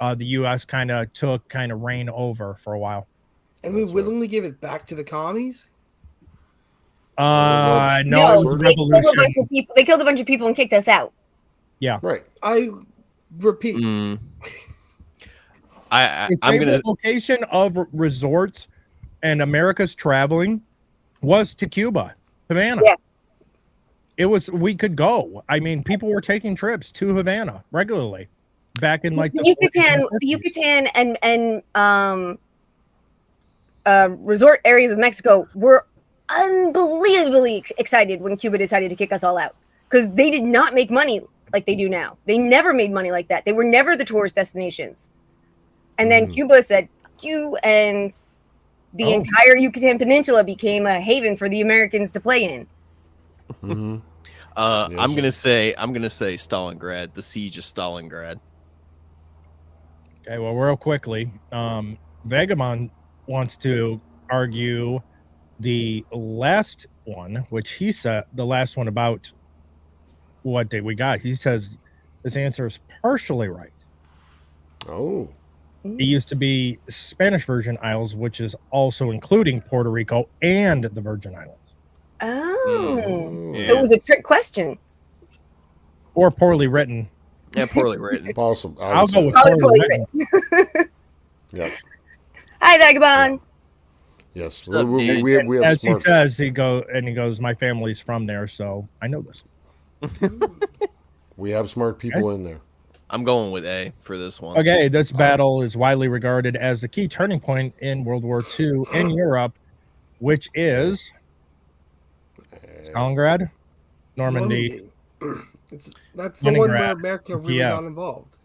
the U.S. kind of reign over for a while. And we willingly gave it back to the commies? No, it was a they killed revolution. a bunch of people. They killed a bunch of people and kicked us out. Yeah, Right. I repeat. I'm the gonna. favorite location of resorts and America's traveling was to Cuba, Havana. Yeah. It was, we could go. People were taking trips to Havana regularly back in like the Yucatan and resort areas of Mexico were unbelievably excited when Cuba decided to kick us all out because they did not make money like they do now. They never made money like that. They were never the tourist destinations. And then Cuba said, "Fuck you," and the entire Yucatan Peninsula became a haven for the Americans to play in. Mm-hmm. I'm gonna say Stalingrad. The siege of Stalingrad. Okay, well, real quickly, Vagabond wants to argue the last one, which he said the last one about what day we got. He says this answer is partially right. Oh. It used to be Spanish Virgin Isles, which is also including Puerto Rico and the Virgin Islands. Oh, Yeah. so it was a trick question. Or poorly written. Yeah, poorly written. Possible. I'll go with Probably poorly poorly written. Yeah. Hi, Vagabond. Yes. What's up, We dude? have As he smart. says, he goes, my family's from there, so I know this. We have smart people in there. I'm going with A for this one. Okay, this battle is widely regarded as the key turning point in World War II in Europe, which is Stalingrad, Normandy. That's the one where Leningrad, America really yeah. got involved.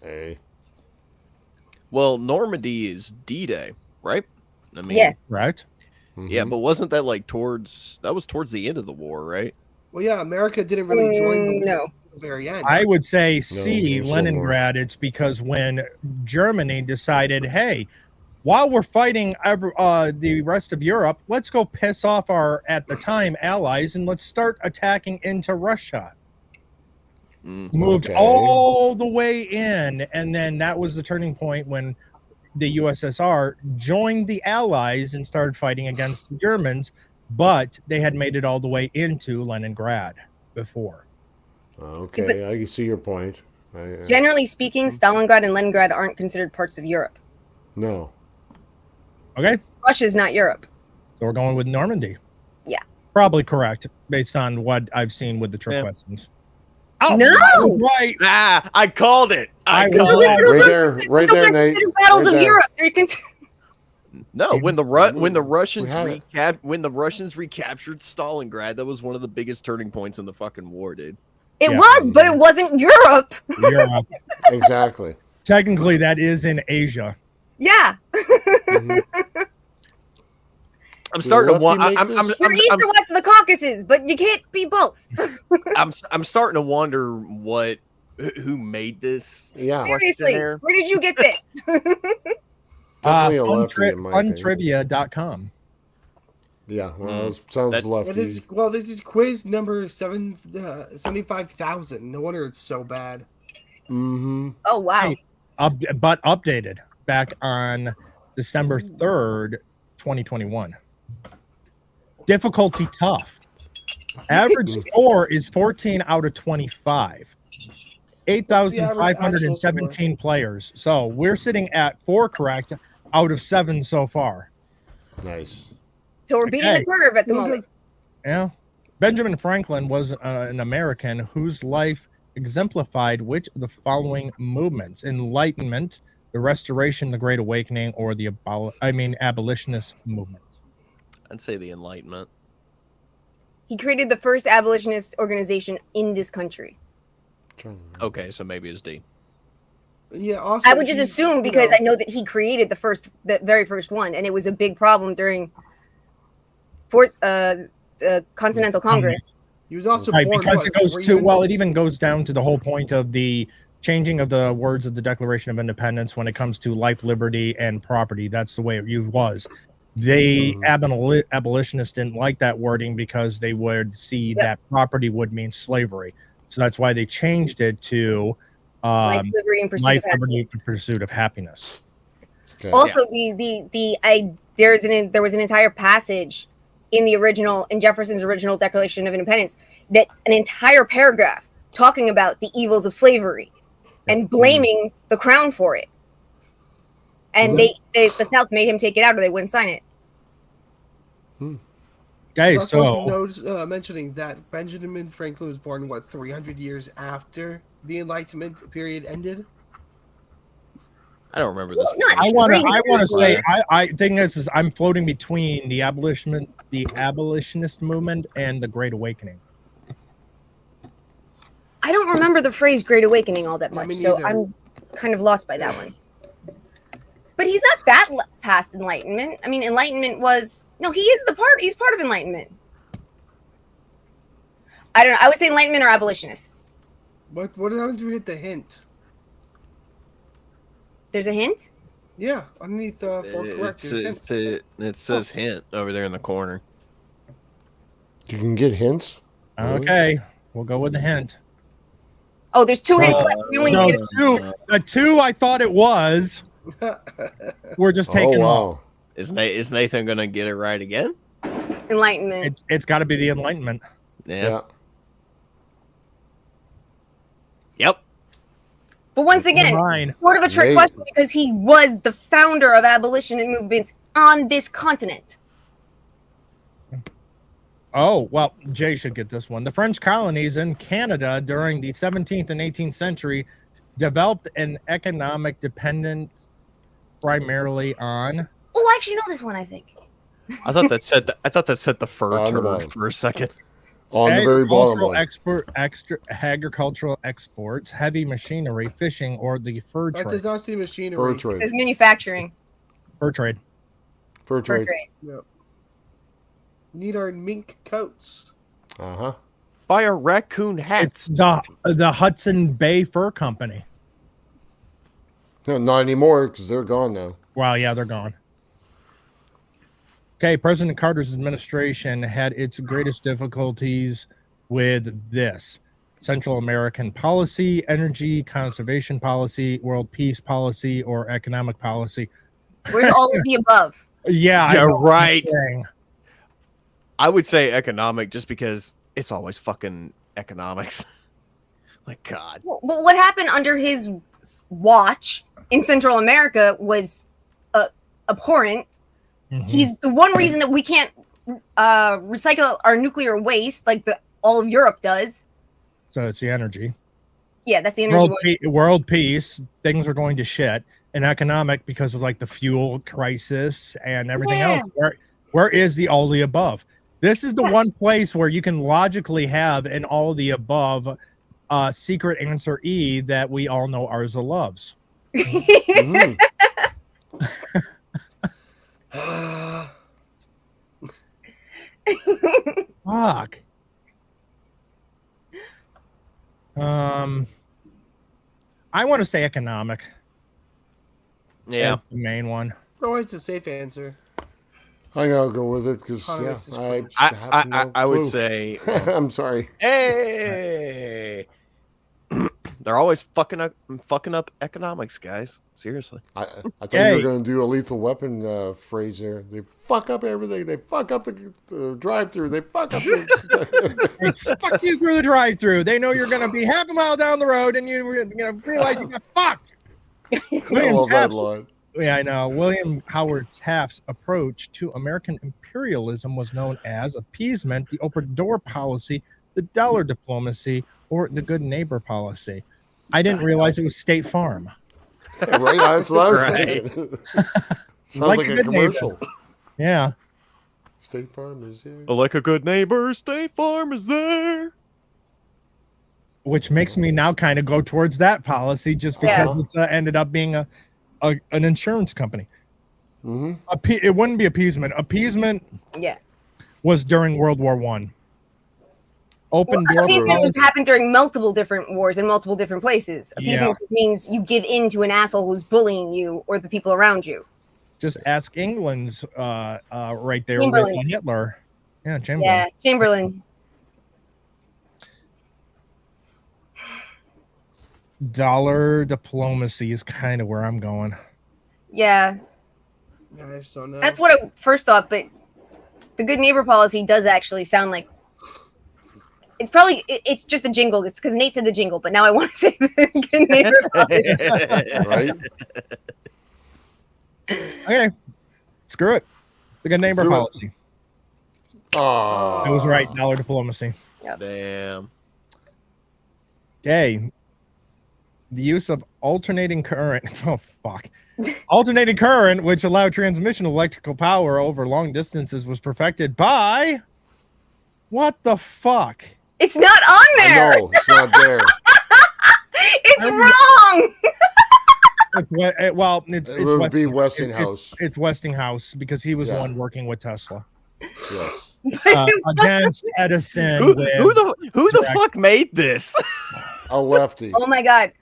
A. Well, Normandy is D-Day, right? I mean, Yes. Right? Yeah, but wasn't that like towards the end of the war, right? Well, yeah, America didn't really join the No. at the very end. I would say C, there's one more. Leningrad. It's because when Germany decided, hey, while we're fighting the rest of Europe, let's go piss off our, at the time, allies, and let's start attacking into Russia. Moved Okay. all the way in, and then that was the turning point when the USSR joined the Allies and started fighting against the Germans, but they had made it all the way into Leningrad before. Okay, I can see your point. Generally speaking, Stalingrad and Leningrad aren't considered parts of Europe. No. Okay, Russia's not Europe. so we're going with Normandy. Yeah. Probably correct based on what I've seen with the trick Yeah. questions. Oh, No! I was right. Ah, I called it. I was Those are- right. those Right are- there, right those there, are Nate. considered battles Right of there. Europe. They're No, when the Russians had it. when the Russians recaptured Stalingrad, that was one of the biggest turning points in the fucking war, dude. It Yeah. was, but it wasn't Europe. Europe. Exactly. Technically, that is in Asia. Yeah. I'm starting to want. lefty make I'm this? You're east or west of the Caucasus, but you can't be both. I'm starting to wonder who made this. Yeah. Seriously, questionnaire. where did you get this? Definitely a lefty in my opinion. Funtrivia.com. Yeah, well, it sounds That- lefty. This is quiz number 75,000. No wonder it's so bad. Mm-hmm. Oh, wow. Hey. But updated back on December 3rd, 2021. Difficulty tough. Average score is 14 out of 25. 8,517 players. So we're sitting at 4 correct out of 7 so far. Nice. So we're beating the curve at the moment. Yeah. Benjamin Franklin was an American whose life exemplified which of the following movements: Enlightenment, the Restoration, the Great Awakening, or the abolitionist movement. I'd say the Enlightenment. He created the first abolitionist organization in this country. Okay, so maybe it's D. Yeah, also, I would just assume because I know that he created the very first one, and it was a big problem during Continental Congress. he was also Right, born because what, it goes to, 300 well, it even goes down to the whole point of the changing of the words of the Declaration of Independence when it comes to life, liberty, and property. That's the way it was. They abolitionists didn't like that wording because they would see that property would mean slavery. So that's why they changed it to Life, liberty, and pursuit life, of liberty, happiness. and pursuit of happiness. Okay. Also, there was an entire passage in Jefferson's original Declaration of Independence that's an entire paragraph talking about the evils of slavery and blaming the crown for it. And the South made him take it out, or they wouldn't sign it. Okay, Also so notes, mentioning that Benjamin Franklin was born 300 years after the Enlightenment period ended. I don't remember this. Not I want to say, Right. I think this is, I'm floating between the abolitionist movement and the Great Awakening. I don't remember the phrase "Great Awakening" all that Yeah, much, me so neither. I'm kind of lost by that one. But he's not that past Enlightenment. I mean, Enlightenment was he's part of Enlightenment. I don't know. I would say Enlightenment or abolitionist. What happens if we hit the hint? There's a hint. Yeah, underneath for correct. there's hint. It says hint over there in the corner. You can get hints. Okay, we'll go with the hint. Oh, there's 2 hints left. We only No, get the two I thought it was. We're just taking off. wow. Is Nathan gonna get it right again? Enlightenment. It's got to be the Enlightenment. Yeah. Yep. But once again, Mine. sort of a trick Nate. question because he was the founder of abolition movements on this continent. Oh, well, Jay should get this one. The French colonies in Canada during the 17th and 18th century developed an economic dependence primarily on. Oh, I actually know this one, I think. I thought that said the fur On the turd bottom. for a second. On the very bottom line. Agricultural exports, heavy machinery, fishing, or the fur That trade. does not say machinery. Fur It trade. says manufacturing. Fur trade. Fur Fur trade. trade. Yep. Need our mink coats. Uh-huh. Buy our raccoon hats. It's the Hudson Bay Fur Company. No, not anymore because they're gone now. Wow, yeah, they're gone. Okay, President Carter's administration had its greatest difficulties with this: Central American policy, energy conservation policy, world peace policy, or economic policy. Where's all of the above? Yeah, I Yeah, know what you're right. saying. I would say economic just because it's always fucking economics. Like, God. Well, what happened under his watch in Central America was abhorrent. Mhm. He's the one reason that we can't recycle our nuclear waste like all of Europe does. So it's the energy. Yeah, that's the energy one. World peace, things are going to shit. And economic because of like the fuel crisis and everything Yeah. else. Where is the all the above? This is the one place where you can logically have an all the above secret answer E that we all know Arza loves. Mhm. Fuck. I want to say economic. Yeah. That's the main one. Oh, it's a safe answer. I'm gonna go with it because Economics is I great. have no I would clue. say, I'm sorry. hey, they're always fucking up economics, guys. Seriously. I thought you Hey. were going to do a Lethal Weapon phrase there. They fuck up everything. They fuck up the drive-through. They fuck up. They fuck you through the drive-through. They know you're going to be half a mile down the road, and you're going to realize you got fucked. I William love that Taft's, line. yeah, I know. William Howard Taft's approach to American imperialism was known as appeasement, the open door policy, the dollar diplomacy, or the good neighbor policy. I didn't realize it was State Farm. Yeah, right? That's what I was Right. thinking. Sounds Like like a a good neighbor. commercial. Yeah. State Farm is here. Like a good neighbor, State Farm is there. Which makes me now kind of go towards that policy just because it's ended up being an insurance company. Mm-hmm. It wouldn't be appeasement. Appeasement Yeah. was during World War One. Open door Appeasement policy. happened during multiple different wars in multiple different places. Appeasement just means you give in to an asshole who's bullying you or the people around you. Just ask England's right there Chamberlain. with Hitler. Yeah, Chamberlain. Yeah, Chamberlain. Dollar diplomacy is kind of where I'm going. Yeah, Yeah, I just don't know. that's what I first thought, but the good neighbor policy does actually sound like it's just a jingle. It's because Nate said the jingle, but now I want to say the good neighbor policy. Right? Okay, screw it. The good neighbor Do it. policy. Oh, I was right. Dollar diplomacy. Damn. Day. The use of alternating current. Oh fuck. Alternating current, which allowed transmission of electrical power over long distances, was perfected by. What the fuck? It's not on I there. know it's not there. It's wrong. It's It would be Westing- Westinghouse. It's Westinghouse because he was the Yeah. one working with Tesla Yes. against Edison. Who with- the fuck made this? A lefty. Oh my god.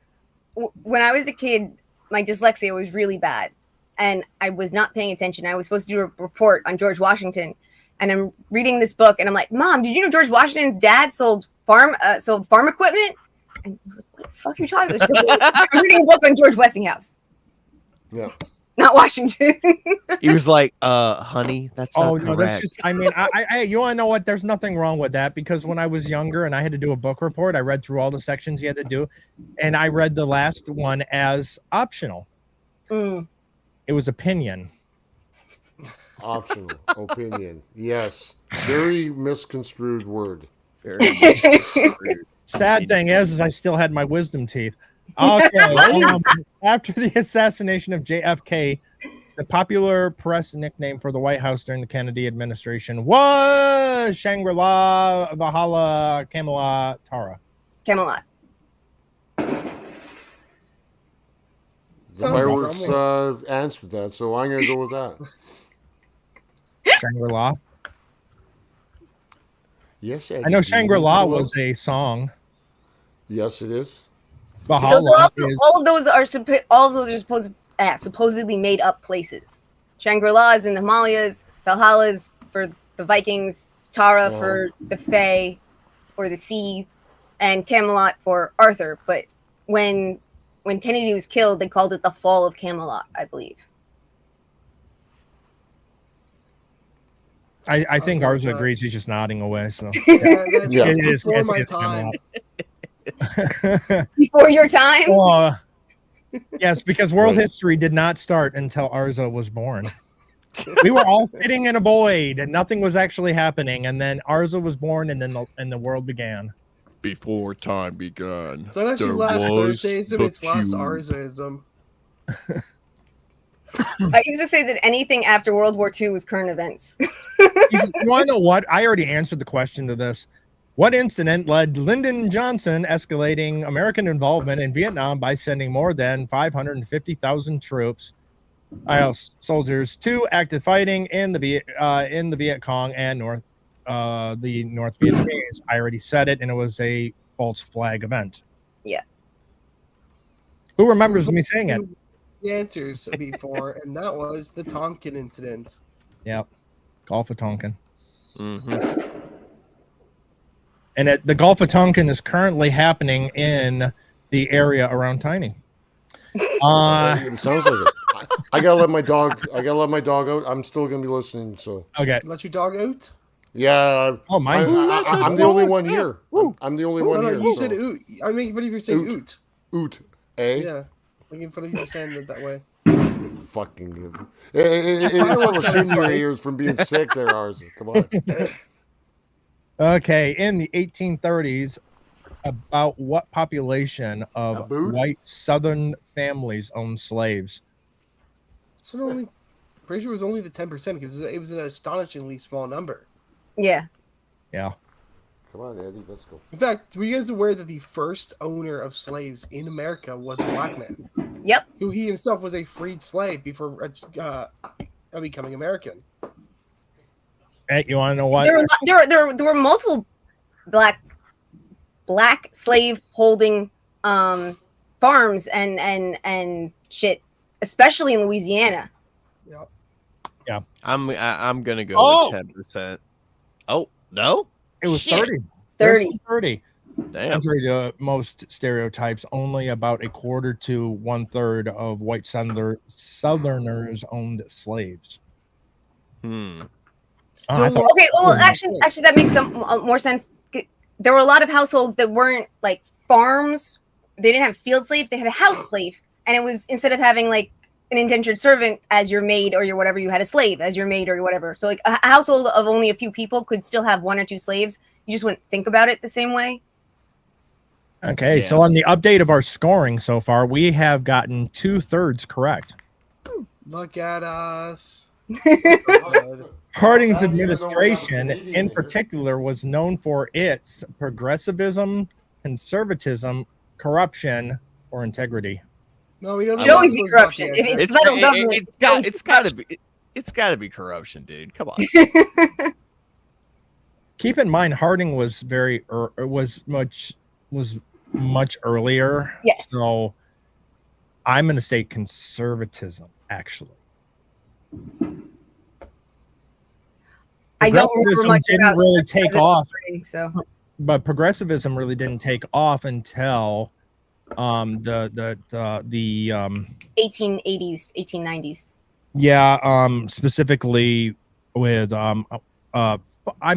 When I was a kid, my dyslexia was really bad and I was not paying attention. I was supposed to do a report on George Washington and I'm reading this book and I'm like, Mom, did you know George Washington's dad sold farm equipment? And I was like, what the fuck are you talking about? She goes, I'm reading a book on George Westinghouse, Yeah. not Washington. He was like, honey, that's not Oh correct. no, that's just. I mean, I you want to know what? There's nothing wrong with that because when I was younger and I had to do a book report, I read through all the sections you had to do, and I read the last one as optional. Mm. It was opinion. Optional opinion. Yes. Very misconstrued word. Very misconstrued. Sad thing is I still had my wisdom teeth. Okay. After the assassination of JFK, the popular press nickname for the White House during the Kennedy administration was Shangri-La, Valhalla, Camelot, Tara. Camelot. The Sounds fireworks wrong. answered that, so I'm going to go with that. Shangri-La. Yes, Eddie. I know you Shangri-La know was a song. Yes, it is. Those are Valhalla also is all of those are supposedly made up places. Shangri-La is in the Himalayas. Valhalla is for the Vikings. Tara for the Fae or the sea, and Camelot for Arthur. But when Kennedy was killed, they called it the Fall of Camelot, I believe. I think Okay, Arza so- agrees. He's just nodding away. So That's Yeah. It is- before it's- my it's time. Camelot. Before your time? Oh, yes, because world history did not start until Arza was born. We were all sitting in a void and nothing was actually happening, and then Arza was born, and then the world began. Before time began. It's not actually there last was Thursdayism, the it's last cube. Arzaism. I used to say that anything after World War II was current events. You want to know what? I already answered the question to this. What incident led Lyndon Johnson escalating American involvement in Vietnam by sending more than 550,000 troops, soldiers, to active fighting in the Viet Cong and the North Vietnamese? I already said it, and it was a false flag event. Yeah. Who remembers me saying it? The answers before, and that was the Tonkin incident. Yep. Gulf of Tonkin. Mhm. And the Gulf of Tonkin is currently happening in the area around Tiny. It sounds like it. I gotta let my dog out. I'm still gonna be listening. So Okay. Let your dog out? yeah. Oh, mine's I'm the only one here. I'm the only No, one no, here. you so. said oot. I'm making fun of you saying Oot. oot. Oot. Eh? Yeah. Making fun of you saying it that way. Fucking good. It's all shit in your ears from being sick there, ours. Come on. Okay, in the 1830s, about what population of About? white Southern families owned slaves? So only, pretty sure it was only the 10% because it was an astonishingly small number. Yeah. Yeah. Come on, Eddie. Let's go. In fact, were you guys aware that the first owner of slaves in America was a black man? Yep. Who he himself was a freed slave before becoming American. Hey, you want to know what? There were multiple black slave holding farms and shit, especially in Louisiana. Yeah. I'm gonna go Oh! with 10%. Oh no, It was Shit. 30. 30. 30. damn. Contrary to most stereotypes, only about a quarter to 1/3 of white Southerners owned slaves. Hmm. I Still thought- Okay, well, actually, that makes some more sense. There were a lot of households that weren't like farms. They didn't have field slaves. They had a house slave, and it was instead of having like an indentured servant as your maid or your whatever, you had a slave as your maid or your whatever. So like a household of only a few people could still have one or two slaves. You just wouldn't think about it the same way. Okay, Yeah. so on the update of our scoring so far, we have gotten 2/3 correct. Look at us. Harding's administration, in particular, was known for its progressivism, conservatism, corruption, or integrity. No, he doesn't. Should always be corruption. If it's federal government, It's gotta be corruption, dude. Come on. Keep in mind, Harding was much earlier. Yes. So I'm going to say conservatism, actually. I don't remember Progressivism much didn't about really take off, so but progressivism really didn't take off until the 1880s, 1890s. specifically with I'm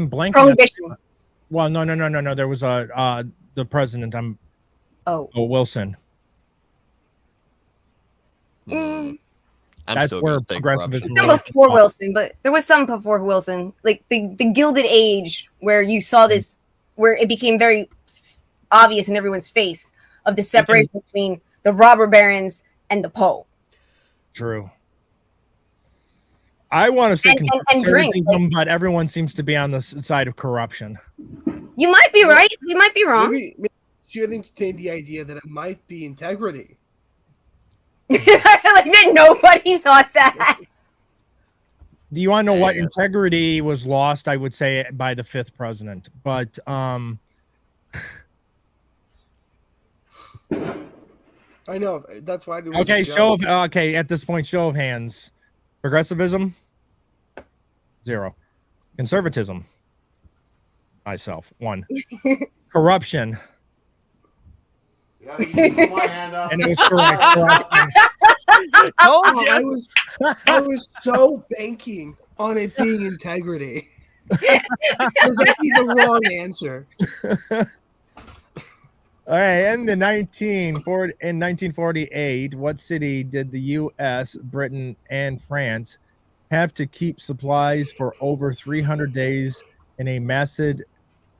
blanking. Prohibition. Well, no. There was the president. Oh. Wilson. Mm. I'm That's still where gonna say progressivism corruption. Some before Wilson, but there was some before Wilson, like the Gilded Age, where you saw this, where it became very obvious in everyone's face of the separation between the robber barons and the Poe. True. I want to say And drink, conservatism, but everyone seems to be on the side of corruption. You might be right. You might be wrong. Maybe you should entertain the idea that it might be integrity. Like that nobody thought that. Do you want to know what integrity was lost? I would say by the 5th president, but I know that's why. okay. At this point, show of hands. Progressivism, 0. Conservatism, myself, 1. Corruption, Yeah, you put my hand up. and it was correct. I was so banking on it being integrity. That'd be the wrong answer. All right, in 1948, what city did the U.S., Britain, and France have to keep supplies for over 300 days in a massive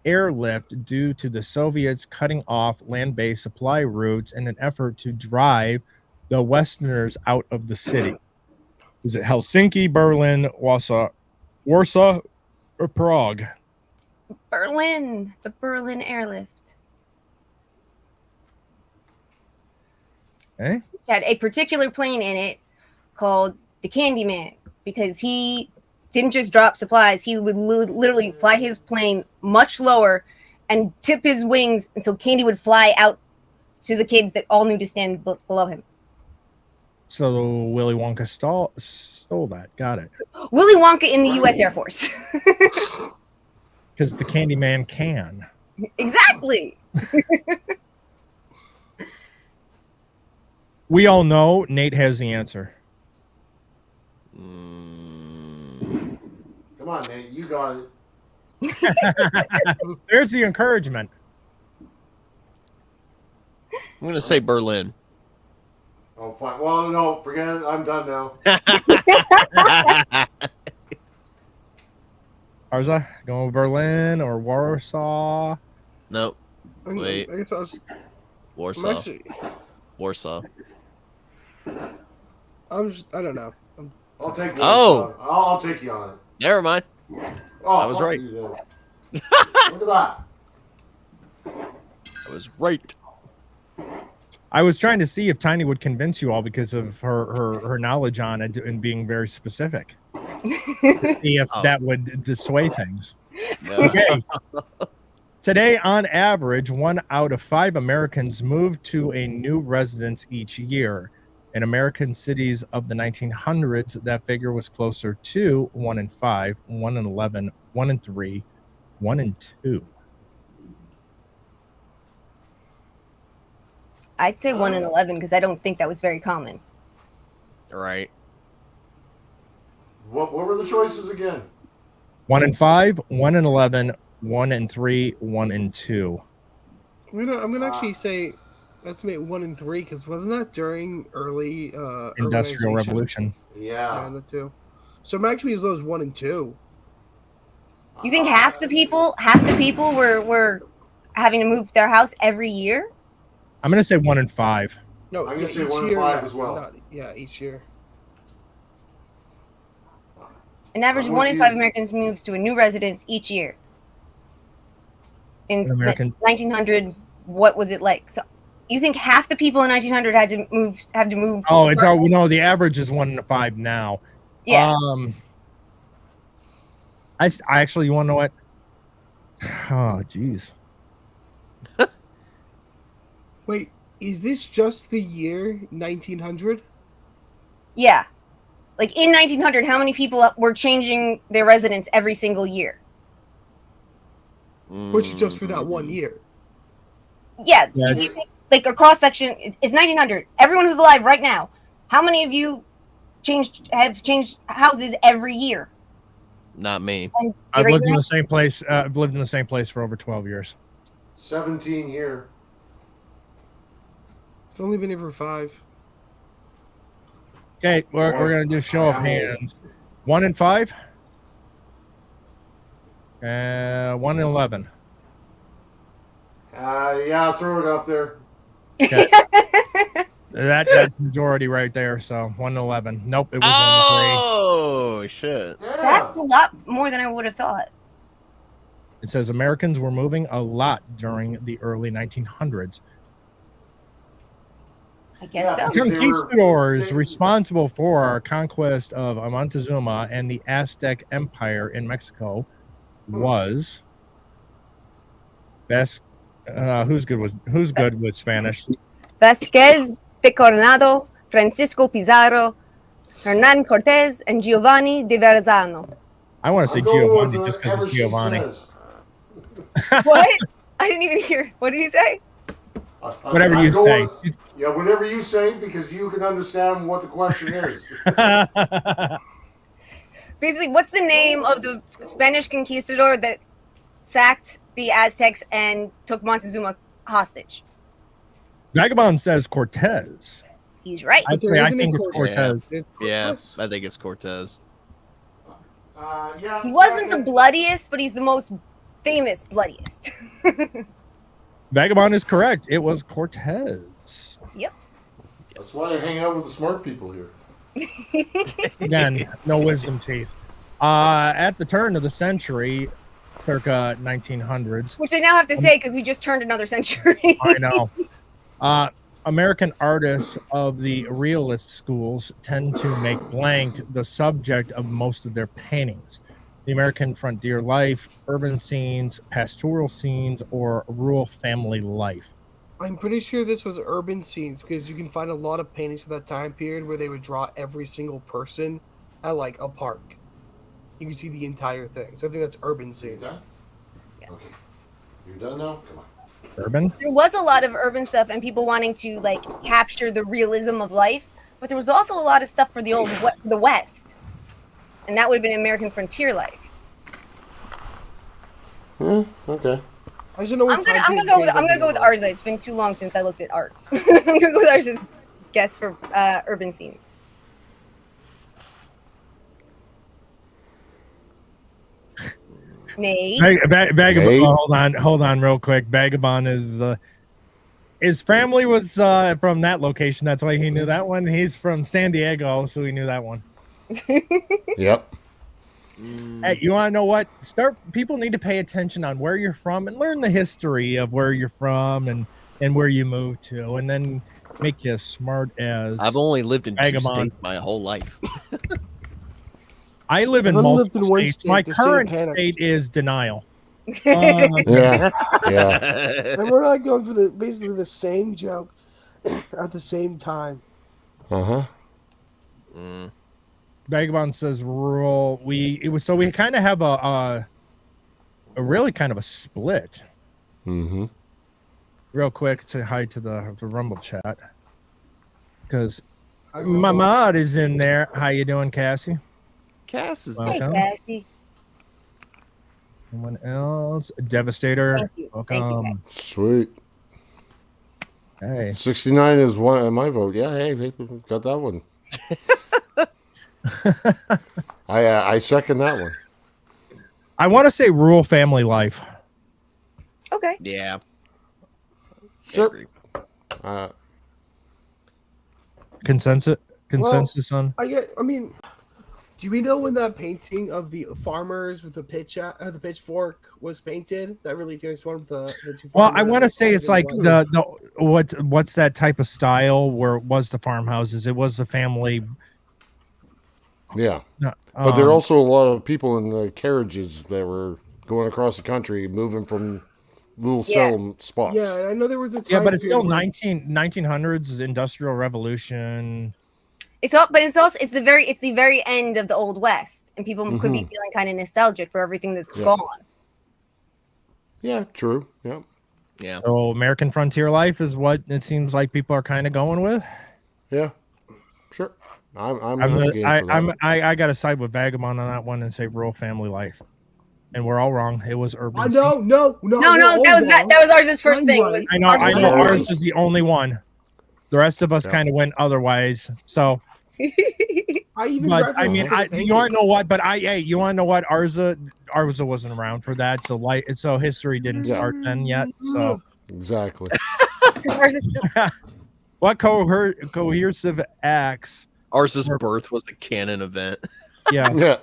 airlift due to the Soviets cutting off land-based supply routes in an effort to drive the Westerners out of the city? Is it Helsinki, Berlin, Warsaw, or Prague? Berlin, the Berlin airlift. Eh? Which had a particular plane in it called the Candyman, because he didn't just drop supplies. He would literally fly his plane much lower and tip his wings, and so candy would fly out to the kids that all knew to stand below him. So Willy Wonka stole that. Got it. Willy Wonka in the U.S. Air Force. Because the Candyman can. Exactly. We all know Nate has the answer. Come on, Nate. You got it. There's the encouragement. I'm gonna say Berlin. Oh, fine. Well, no, forget it. I'm done now. Arza, going with Berlin or Warsaw? Nope. Wait. I guess I was. Warsaw. Warsaw. I don't know. I'll take you. Oh. I'll take you on it. Never mind. Oh, I was right. you, Look at that. I was right. I was trying to see if Tiny would convince you all because of her knowledge on it and being very specific. To see if that would dissuade things. No. Okay. Today, on average, 1 out of 5 Americans move to a new residence each year. In American cities of the 1900s, that figure was closer to 1 in 5, 1 in 11, 1 in 3, 1 in 2. I'd say 1 in 11 because I don't think that was very common. Right. What were the choices again? 1 in 5, 1 in 11, 1 in 3, 1 in 2. I'm gonna actually say estimate 1 in 3 because wasn't that during early Industrial urbanization? Revolution. Yeah. That too. So I'm actually as low as 1 and 2. You think half the people were having to move their house every year? I'm going to say 1 in 5. No, I'm gonna yeah, say each 1 in year, 5 yeah, as well. each year. An average I'm 1 with in you. 5 Americans moves to a new residence each year. In An American- 1900, what was it like? So, you think half the people in 1900 had to move? Oh, it's all, no, the average is 1 in 5 now. Yeah. I actually, you want to know what? Oh, geez. Wait, is this just the year 1900? Yeah. Like in 1900, how many people were changing their residence every single year? Which is just for that 1 year. Yeah. Yeah. You take, like a cross section is 1900. Everyone who's alive right now, how many of you have changed houses every year? Not me. And I've right lived in now- the same place. I've lived in the same place for over 12 years. 17 here. I've only been here for 5. Okay, we're gonna do show of hands. 1 and 5. 1 and 11. Yeah, throw it up there. Okay. That's majority right there. So 1 and 11. Nope, it was 1 and 3. Oh shit! Yeah. That's a lot more than I would have thought. It says Americans were moving a lot during the early 1900s. I guess Yeah. so. Conquistadors responsible for our conquest of Montezuma and the Aztec Empire in Mexico was best. Who's good with Spanish? Vasquez de Coronado, Francisco Pizarro, Hernan Cortez, and Giovanni de Verrazano. I want to say I'm going Giovanni with just because whatever it's she Giovanni. says. What? I didn't even hear. What did he say? Whatever you say. Yeah, whatever you say, because you can understand what the question is. Basically, what's the name of the Spanish conquistador that sacked the Aztecs and took Montezuma hostage? Vagabond says Cortez. He's right. I But there isn't think a it's Cortez. Cortez. It's Yeah, Cortez. I think it's Cortez. Yeah, He wasn't the bloodiest, but he's the most famous bloodiest. Vagabond is correct. It was Cortez. That's why I hang out with the smart people here. Again, no wisdom teeth. At the turn of the century, circa 1900s, Which I now have to say because we just turned another century. I know. American artists of the realist schools tend to make blank the subject of most of their paintings. The American frontier life, urban scenes, pastoral scenes, or rural family life. I'm pretty sure this was urban scenes because you can find a lot of paintings from that time period where they would draw every single person at like a park. You can see the entire thing. So I think that's urban You scenes. done? Yeah. Okay. You done now? Come on. Urban? There was a lot of urban stuff and people wanting to like capture the realism of life, but there was also a lot of stuff for the West, and that would have been American frontier life. Okay. I just don't know what I'm time gonna period go with things are. Arza. It's been too long since I looked at art. I'm gonna go with Arza's guess for urban scenes. Nate. Vagabond. Nate? Hold on, real quick. Vagabond is his family was from that location. That's why he knew that one. He's from San Diego, so he knew that one. Yep. Hey, you want to know what? People need to pay attention on where you're from and learn the history of where you're from and where you moved to, and then make you as smart as. I've only lived in two Vagabond. states my whole life. I live in I've only lived multiple in one states. state, My the state of current panic. state is denial. Yeah. Yeah. And we're not going for basically the same joke at the same time. Uh-huh. Vagabond says rural. We kind of have a really kind of a split. Mm-hmm. Real quick, say hi to the Rumble chat because my mod is in there. How you doing, Cassie? Cass is Welcome. Hey, Cassie. Anyone else? Devastator. Thank you. Welcome. Thank you, Sweet. Hey. 69 is my vote. Yeah, hey, got that one. I second that one. I want to say rural family life. Okay. Yeah. Sure. Agree. Consensus on. I mean, do we know when that painting of the farmers with the pitchfork was painted? That really famous one with the two. Well, I farmers want to say it's like holding what's that type of style where it was the farmhouses? It was the family. Yeah. But there are um, also a lot of people in the carriages that were going across the country, moving from little Yeah. settlement spots. Yeah, and I know there was a time yeah, but it's still period 1900s Industrial Revolution. It's the very end of the Old West, and people could be feeling kind of nostalgic for everything that's Yeah. gone. Yeah, true. Yeah. Yeah. So American frontier life is what it seems like people are kind of going with. Yeah. Sure. I'm game for that. I got to side with Vagabond on that one and say rural family life, and we're all wrong. It was urban. No, No, that was Arza's first I'm thing. right. Was I know. Arza's I know. Ours. Ours is the only one. The rest of us Yeah. kind of went otherwise. So I even But I referenced mean, it in the you want to paintings. know what? But you want to know what? Arza wasn't around for that, so history didn't Yeah. start then yet. So Exactly. Ours is still- what coercive acts? Ours' birth was a canon event. Yeah, Yeah.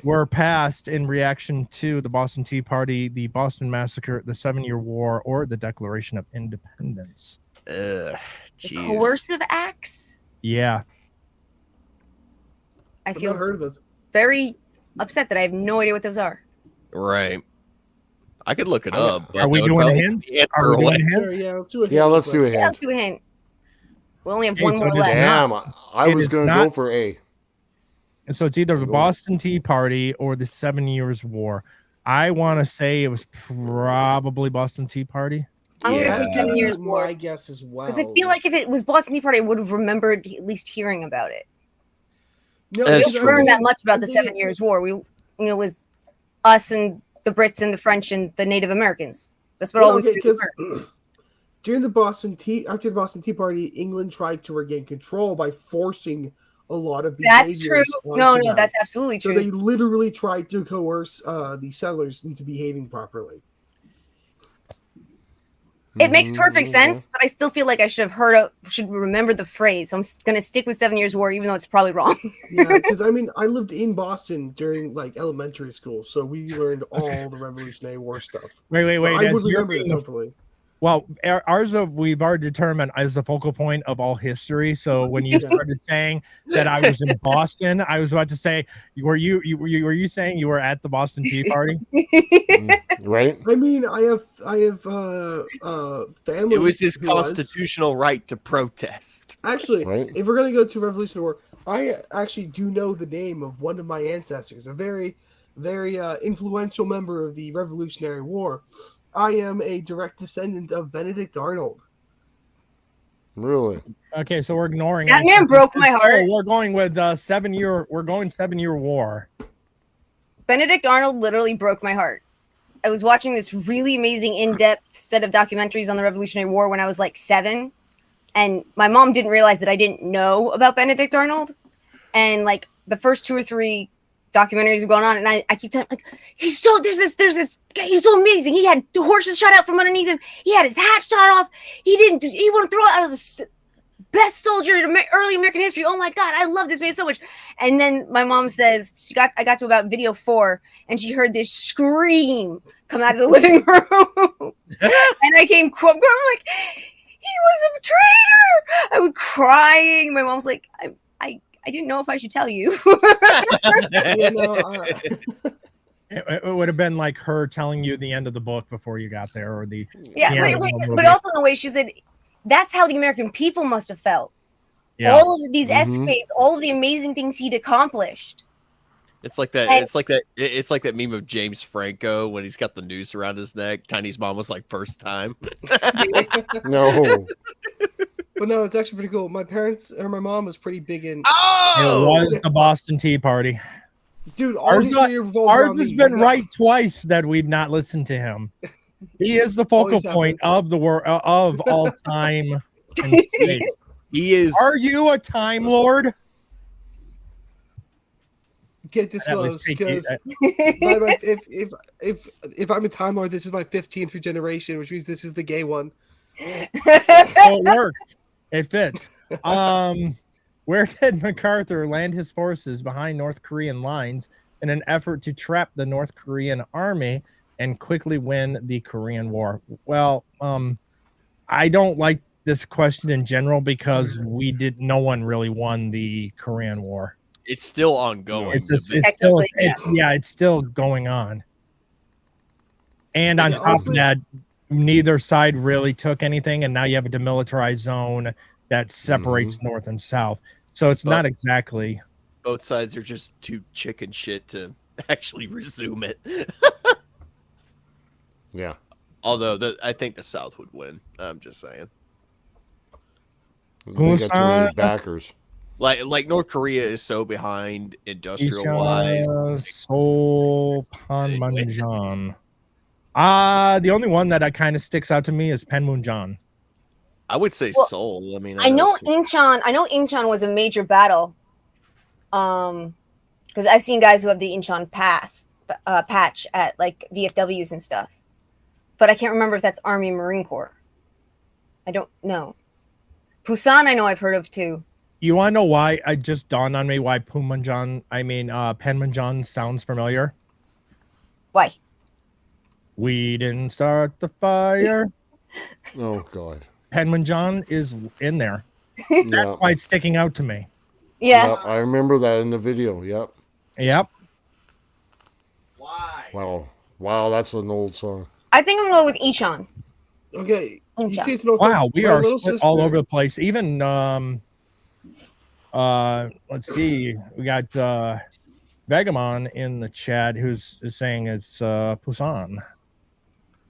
were passed in reaction to the Boston Tea Party, the Boston Massacre, the 7-Year War, or the Declaration of Independence. Jeez. coercive acts. Yeah. I I've feel not heard of this. very upset that I have no idea what those are. Right. I could look it I- up. but Are we that would doing probably hints? be the Are we answer away. doing Sure, hints? yeah, let's do it. Yeah, let's do a Yeah, let's hint. do a hint. We only have Okay, one so more it is left. Damn, I it was is going to not- go for A. So it's either the Go. Boston Tea Party or the 7 Years War. I want to say it was probably Boston Tea Party. I'm gonna Yeah. say 7 Years War. My guess as well. Because I feel like if it was Boston Tea Party, I would have remembered at least hearing about it. no, That's We because don't true. learn that much about the I'm 7 thinking- Years War. It was us and the Brits and the French and the Native Americans. That's what all we okay, really because learned. after the Boston Tea Party, England tried to regain control by forcing a lot of That's true. behaviors No, onto no, them. that's absolutely So true. they literally tried to coerce the settlers into behaving properly. It makes perfect Mhm. sense, but I still feel like I should remember the phrase. So I'm going to stick with 7 Years War, even though it's probably wrong. Yeah, because I mean, I lived in Boston during like elementary school, so we learned all the Revolutionary War stuff. Wait. So I as would you're remember being this the- hopefully. Well, ours we've already determined as the focal point of all history. So when you started saying that I was in Boston, I was about to say, were you saying you were at the Boston Tea Party? Right? I mean, I have family. It was his who was. constitutional right to protest. Actually, Right. if we're gonna go to Revolutionary War, I actually do know the name of one of my ancestors, a very, very influential member of the Revolutionary War. I am a direct descendant of Benedict Arnold. Really? Okay, so we're ignoring That it. man broke my heart. Oh, we're going with 7-year. We're going 7-Year War. Benedict Arnold literally broke my heart. I was watching this really amazing in-depth set of documentaries on the Revolutionary War when I was like 7, and my mom didn't realize that I didn't know about Benedict Arnold. And like the first 2 or 3 documentaries have gone on, and I keep telling, like, there's this guy, he's so amazing. He had the horses shot out from underneath him. He had his hat shot off. He wouldn't throw it. I was the best soldier in early American history. Oh my God, I love this man so much. And then my mom says I got to about video 4, and she heard this scream come out of the living room, and I came I'm like, he was a traitor. I was crying. My mom's like, I didn't know if I should tell you. You know, It would have been like her telling you the end of the book before you got there, or the Yeah, Yeah, but, the but movie. also in a way she said that's how the American people must have felt. yeah. All of these Mhm. escapades, all of the amazing things he'd accomplished. It's like that. And- It's like that meme of James Franco when he's got the noose around his neck. Tiny's mom was like, first time. No. but no, it's actually pretty cool. My mom was pretty big in. It Oh, was the Boston Tea Party. Dude, all history revolves Ours around has me. been You know- right twice that we've not listened to him. He is the focal Always point of the world of all time. And space. he is. Are you a time lord? Can't That was disclose tricky. because if I'm a Time Lord, this is my 15th generation, which means this is the gay one. So it works. It fits. Where did MacArthur land his forces behind North Korean lines in an effort to trap the North Korean army and quickly win the Korean War? Well, I don't like this question in general because no one really won the Korean War. It's still ongoing. It's still going on. And on Yeah, top honestly- of that, neither side really took anything, and now you have a demilitarized zone that separates North and South. So it's not exactly. Both sides are just too chicken shit to actually resume it. Yeah. Although I think the South would win. I'm just saying. They got too many Busan. backers. Like North Korea is so behind industrial wise. Seoul Panmunjom. The only one that kind of sticks out to me is Panmunjom. I would say Well, Seoul. I mean, I know Seoul- Incheon. I know Incheon was a major battle. Because I've seen guys who have the Incheon patch at like VFWs and stuff, but I can't remember if that's Army or Marine Corps. I don't know. Busan, I know I've heard of too. You want to know why? It just dawned on me why Panmunjom sounds familiar. Why? We didn't start the fire. Oh God. Panmunjom is in there. Yeah. That's why it's sticking out to me. Yeah. Yep, I remember that in the video. Yep. Yep. Wow. Wow, that's an old song. I think I'm going with Incheon. Okay. You Incheon. see, it's also Wow, we my are little split sister. all over the place. Even let's see, we got Vegamon in the chat who's saying it's Busan.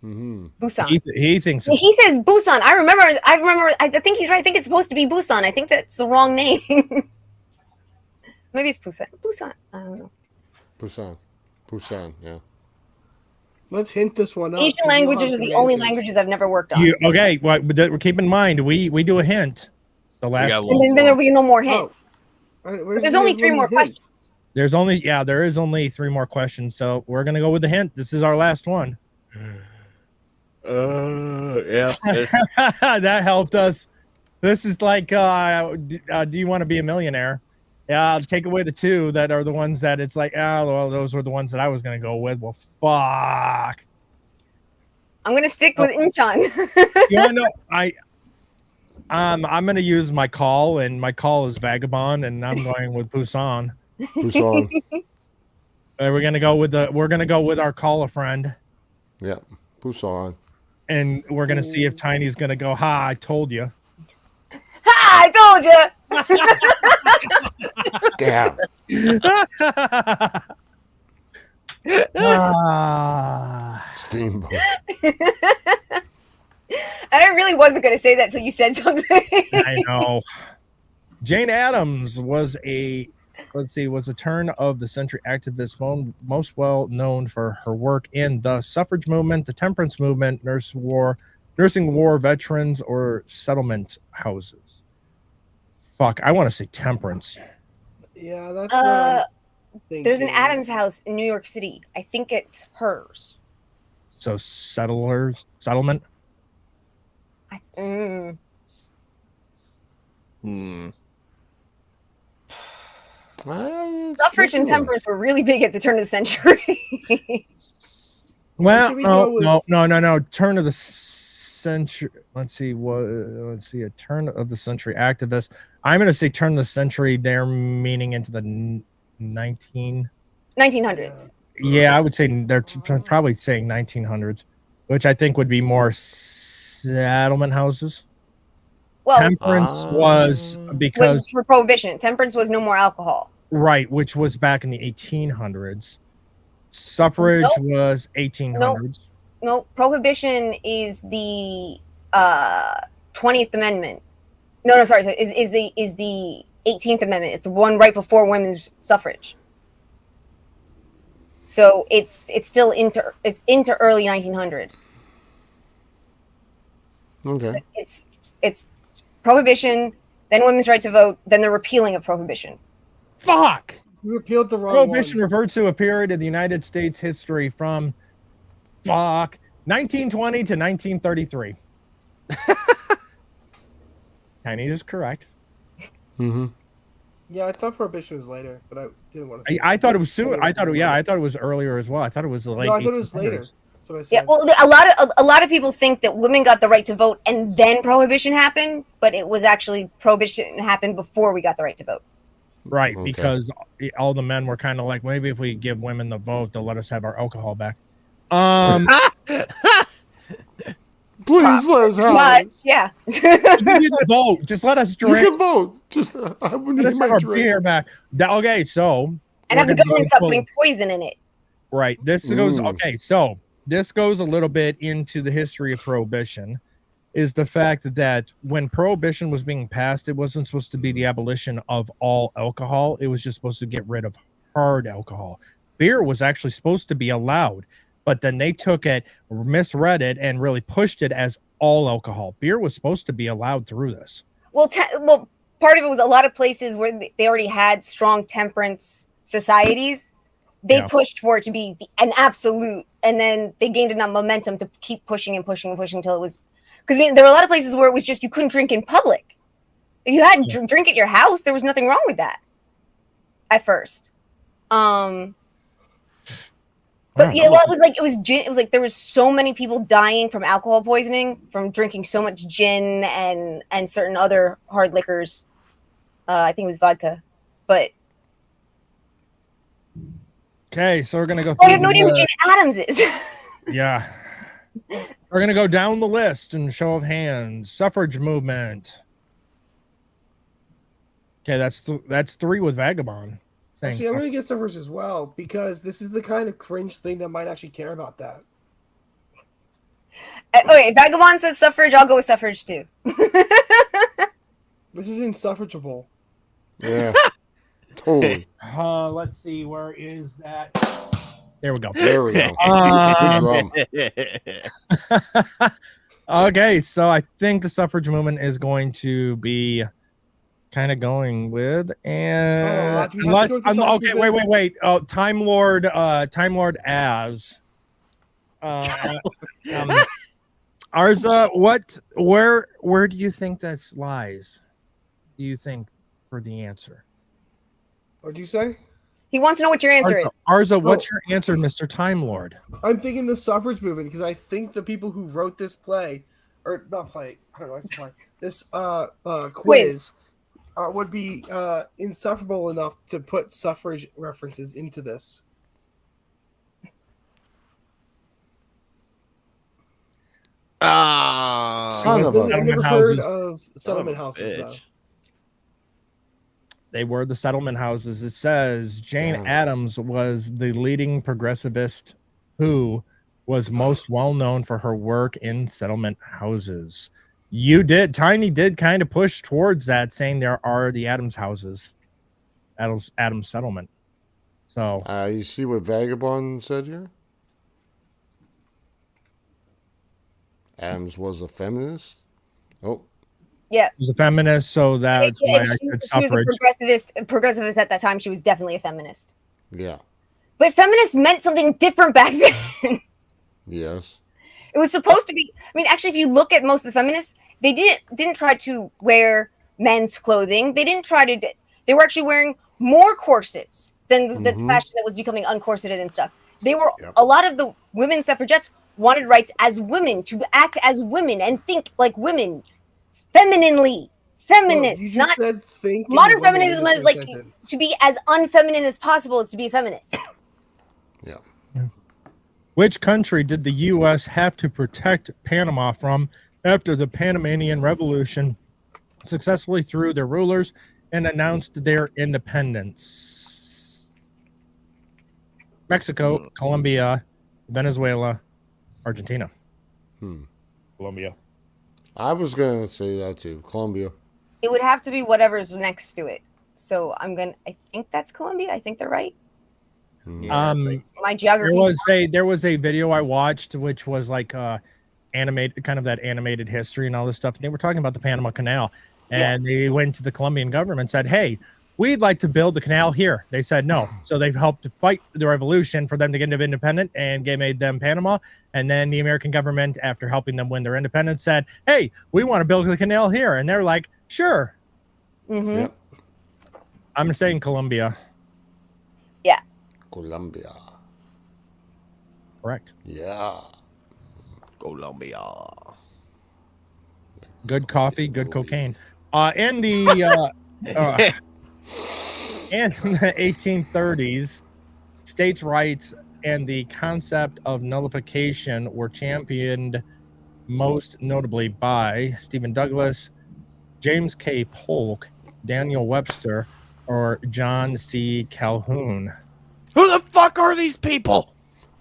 Mm-hmm. Busan. He thinks it's, He says Busan. I remember. I think he's right. I think it's supposed to be Busan. I think that's the wrong name. Maybe it's Busan. Busan. I don't know. Busan, yeah. Let's hint this one out. Asian languages are the only languages I've never worked on. okay. Well, but keep in mind we do a hint. It's the last. got And then there'll be no more hints. Right, There's only 3 more questions. There is only 3 more questions. So we're gonna go with the hint. This is our last one. yeah. That helped us. This is like, do you want to be a millionaire? Yeah, I'll take away the 2 that are the ones that it's like, well, those were the ones that I was gonna go with. Well, fuck. I'm gonna stick with Incheon. You wanna know? I'm gonna use my call, and my call is Vagabond, and I'm going with Busan. Busan. We're gonna go with our call a friend, Yeah. Busan. and we're gonna see if Tiny's gonna go. Ha! I told you. Ha! I told you. Damn. Steamboat. And I really wasn't gonna say that till you said something. I know. Jane Addams was a turn of the century activist, most well known for her work in the suffrage movement, the temperance movement, nursing war veterans, or settlement houses. Fuck, I want to say temperance. Yeah, that's what I'm thinking. There's an Adams house in New York City. I think it's hers. So settlement. Hmm. Suffrage and temperance were really big at the turn of the century. Well, Should we go with- no. Turn of the century. Let's see. A turn of the century activist. I'm going to say turn of the century. They're meaning into the 1900s. Yeah, I would say they're probably saying 1900s, which I think would be more settlement houses. Well, Temperance was because was for prohibition. Temperance was no more alcohol. right, which was back in the 1800s. Suffrage Nope. was 1800s. No, prohibition is the 20th Amendment. No, sorry, is the 18th Amendment. It's the one right before women's suffrage. So it's still into early 1900. Okay. It's prohibition, then women's right to vote, then the repealing of prohibition. Fuck. You repealed the wrong Prohibition one. refers to a period of the United States history from 1920 to 1933. Tiny is correct. Mm-hmm. Yeah, I thought prohibition was later, but I didn't want to. I thought it was soon. I thought it was earlier as well. I thought it was the late. No, I thought it was 1800s. later. That's what I said. Yeah, well, a lot of people think that women got the right to vote and then prohibition happened, but it was actually prohibition happened before we got the right to vote. Right, Okay. because all the men were kind of like, maybe if we give women the vote, they'll let us have our alcohol back. Please let us have But it. yeah, Give me the vote. Just let us You drink. can vote. Just I would Let need us have my our drink. beer back. Okay, so and we're have the gonna go government stop full- putting poison in it. Right. This goes Mm. okay. So this goes a little bit into the history of prohibition. Is the fact that when prohibition was being passed, it wasn't supposed to be the abolition of all alcohol. It was just supposed to get rid of hard alcohol. Beer was actually supposed to be allowed, but then they took it, misread it, and really pushed it as all alcohol. Beer was supposed to be allowed through this. Well, part of it was a lot of places where they already had strong temperance societies. They pushed for it to be an absolute, and then they gained enough momentum to keep pushing and pushing and pushing until it was. Because there were a lot of places where it was just you couldn't drink in public. If you had drink at your house, there was nothing wrong with that. At first, but yeah, well, it was gin. It was like there was so many people dying from alcohol poisoning from drinking so much gin and certain other hard liquors. I think it was vodka, but. Okay, so we're gonna go. I have no idea who Gina Adams is. Yeah, we're gonna go down the list and show of hands. Suffrage movement. Okay, that's 3 with Vagabond. Actually, I'm going to get suffrage as well because this is the kind of cringe thing that might actually care about that. Okay, Vagabond says suffrage. I'll go with suffrage too. This is insufferable. Yeah, totally. Let's see, where is that? There we go. There we go. Good drum. Okay, so I think the suffrage movement is going to be kind of going with, and unless okay, wait. Oh, Time Lord Az. Arza, where do you think that lies? Do you think for the answer? What'd you say? He wants to know what your answer is. Arza, what's your answer, Mr. Time Lord? I'm thinking the suffrage movement because I think the people who wrote this play, or not play, I don't know, it's play. This quiz would be insufferable enough to put suffrage references into this. Son of I've never heard houses. of settlement houses, though. They were the settlement houses. It says Jane Addams was the leading progressivist who was most well known for her work in settlement houses. Tiny did kind of push towards that, saying there are the Addams houses, Addams settlement. So you see what Vagabond said here? Addams was a feminist. Oh. Yeah. She was a feminist, so that's why I said suffrage. She was a progressivist at that time. She was definitely a feminist. Yeah. But feminist meant something different back then. Yes. It was supposed to be. I mean, actually, if you look at most of the feminists, they didn't try to wear men's clothing. They didn't try to. They were actually wearing more corsets than the fashion that was becoming uncorseted and stuff. They were a lot of the women suffragettes wanted rights as women, to act as women and think like women. Femininely, feminist, not modern feminism is like to be as unfeminine as possible is to be a feminist. Yeah. Which country did the U.S. have to protect Panama from after the Panamanian Revolution successfully threw their rulers and announced their independence? Mexico, Colombia, Venezuela, Argentina. Colombia. I was going to say that too. Colombia. It would have to be whatever's next to it. So I think that's Colombia. I think they're right. My geography. There was a video I watched which was like animated, kind of that animated history and all this stuff. And they were talking about the Panama Canal, and they went to the Colombian government and said, "Hey, we'd like to build the canal here." They said no, so they've helped to fight the revolution for them to get independent, and made them Panama. And then the American government, after helping them win their independence, said, "Hey, we want to build the canal here," and they're like, "Sure." Yep. I'm saying Colombia. Yeah. Colombia. Correct. Yeah. Colombia. Good coffee, good cocaine. In the 1830s, states' rights and the concept of nullification were championed most notably by Stephen Douglas, James K. Polk, Daniel Webster, or John C. Calhoun. Who the fuck are these people?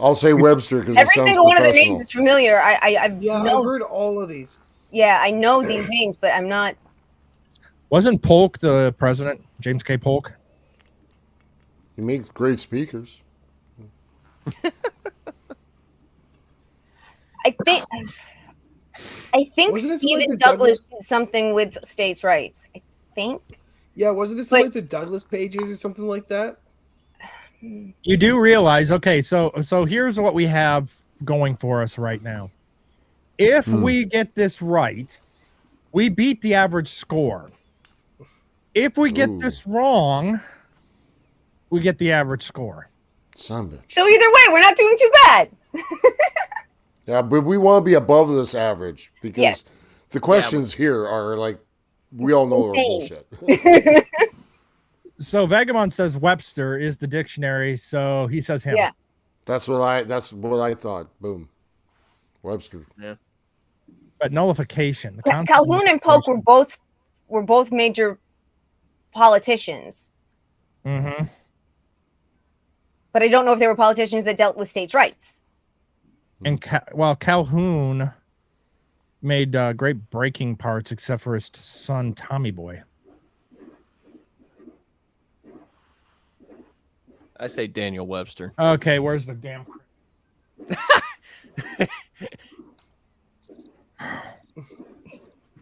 I'll say Webster because every single one of their names is familiar. I've heard all of these. Yeah, I know these names, but I'm not. Wasn't Polk the president? James K. Polk? He makes great speakers. I I think Wasn't this Stephen like the Douglas did something with states' rights. I think. Yeah, wasn't this But- like the Douglas pages or something like that? You do realize, okay, so here's what we have going for us right now. If we get this right, we beat the average score. If we get this wrong, we get the average score. Son of a bitch. So either way, we're not doing too bad. Yeah, but we want to be above this average because Yes. the questions here are like, we all know are Insane. bullshit. So Vagabond says Webster is the dictionary, so he says him. Yeah. That's what I thought. Boom. Webster. But nullification. The concept of Calhoun and Polk nullification. were both major politicians, Mhm. but I don't know if they were politicians that dealt with states' rights. And Calhoun made great breaking parts, except for his son Tommy Boy. I say Daniel Webster. Okay, where's the damn?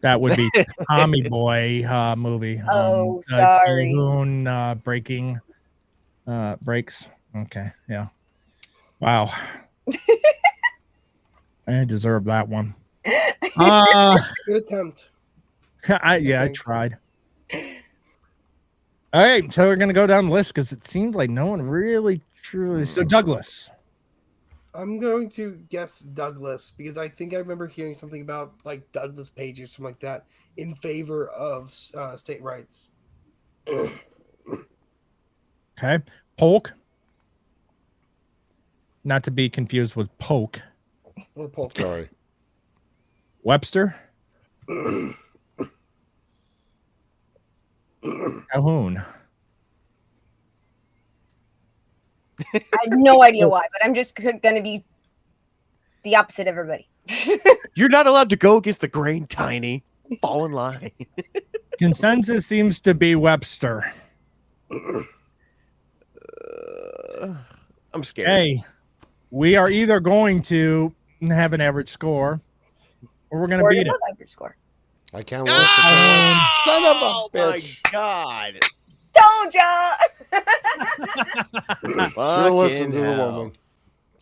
That would be Tommy Boy movie. Oh, sorry. Calhoun breaking breaks. Okay, yeah. Wow. I deserve that one. Good attempt. I tried. All right, so we're gonna go down the list because it seems like no one really truly. So Douglas. I'm going to guess Douglas because I think I remember hearing something about like Douglas Page or something like that in favor of state rights. Okay, Polk. Not to be confused with Poke. Or Polk. Sorry. Webster. Calhoun. I have no idea why, but I'm just going to be the opposite of everybody. You're not allowed to go against the grain, Tiny. Fall in line. Consensus seems to be Webster. I'm scared. Hey, we are either going to have an average score or we're going to Or beat it. above average score. I can't wait. Son of a Oh bitch. my god. Don't ya? She'll listen to the Fucking hell. woman.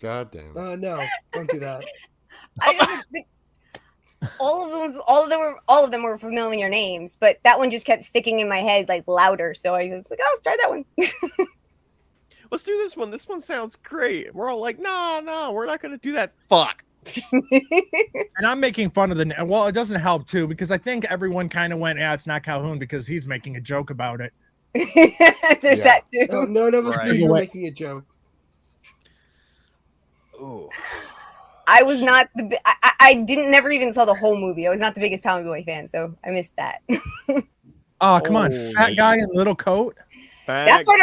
God damn. No, don't do that. I just, all of them were familiar names, but that one just kept sticking in my head like louder. So I was like, oh, try that one. Let's do this one. This one sounds great. We're all like, no, we're not gonna do that. Fuck. And I'm making fun of the. Well, it doesn't help too because I think everyone kind of went, "Yeah, it's not Calhoun," because he's making a joke about it. There's Yeah. that too. No, none of us Right. knew you were What? making a joke. Ooh. I was not I didn't never even saw the whole movie. I was not the biggest Tommy Boy fan, so I missed that. Oh, come on, Oh, fat guy in little coat. That part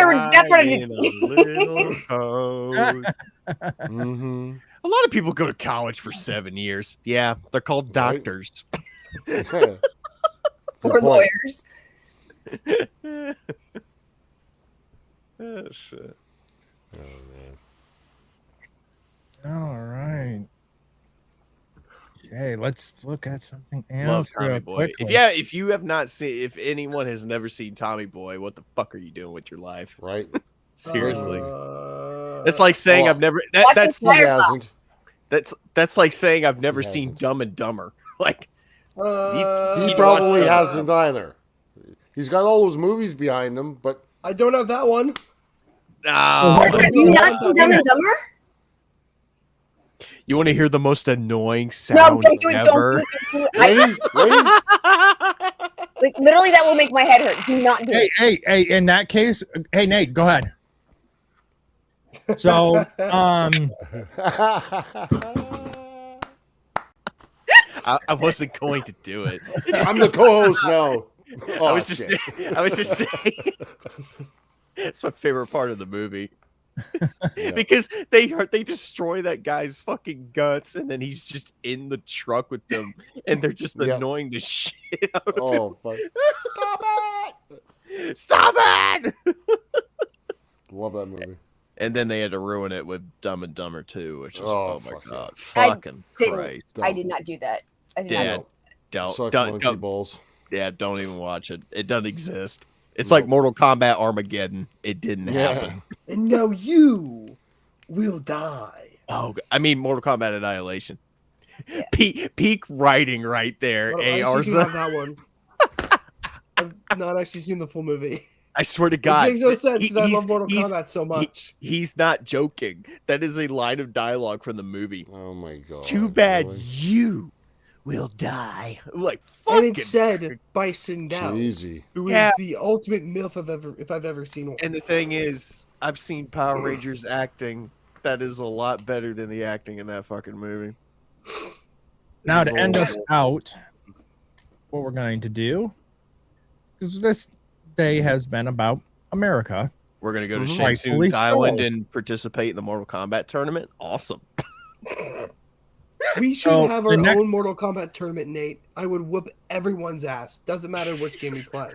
I did. In a little coat. Mm-hmm. A lot of people go to college for 7 years. Yeah, they're called Right. doctors. Good Or point. lawyers. Oh, shit. Oh, man. All right. Okay, let's look at something Love else Tommy real Boy. quickly. If you have not seen, if anyone has never seen Tommy Boy, what the fuck are you doing with your life? Right? Seriously, it's like saying well, I've never. watching That's He Firefly. hasn't. that's like saying I've never He seen hasn't. Dumb and Dumber. Like He You probably watch- hasn't either. He's got all those movies behind him, but I don't have that one. nah. Have you not seen Dumb and Dumber? You want to hear the most annoying No, sound don't do it. Don't ever? do it. Don't do it. Like literally, that will make my head hurt. Do not do it. Hey, in that case, hey Nate, go ahead. So, I wasn't going to do it. I'm the co-host now. Oh, I was just shit. saying. It's my favorite part of the movie. Yeah. Because they destroy that guy's fucking guts, and then he's just in the truck with them, and they're just Yep. annoying the shit out of him. Oh, fuck. Stop it! Stop it! Love that movie. And then they had to ruin it with Dumb and Dumber 2, which is Oh, oh my fuck god, yeah. fucking Didn't- Christ! I did not do that. I did Dad, not. don't, Suck don't, monkey don't, balls. yeah, don't even watch it. It doesn't exist. It's Nope. like Mortal Kombat Armageddon. It didn't happen. And now you will die. Oh, I mean Mortal Kombat Annihilation. Yeah. Peak writing right there. I ARs. actually do have that one. I've not actually seen the full movie. I swear to God, It makes no sense because I he's- love Mortal he's- Kombat so much. He's not joking. That is a line of dialogue from the movie. Oh my god. Too bad really? you will die. I'm like, And fucking. it's said by Sindel, Cheesy. who is Yeah. the ultimate MILF if I've ever seen one. And the thing is, I've seen Power Rangers acting. That is a lot better than the acting in that fucking movie. Now It's to end all- us out, what we're going to do, because this day has been about America. We're gonna go to Shang Rightfully Tsung's Island so. and participate in the Mortal Kombat tournament. Awesome. We should So, have the our next- own Mortal Kombat tournament, Nate. I would whoop everyone's ass. Doesn't matter which game we play.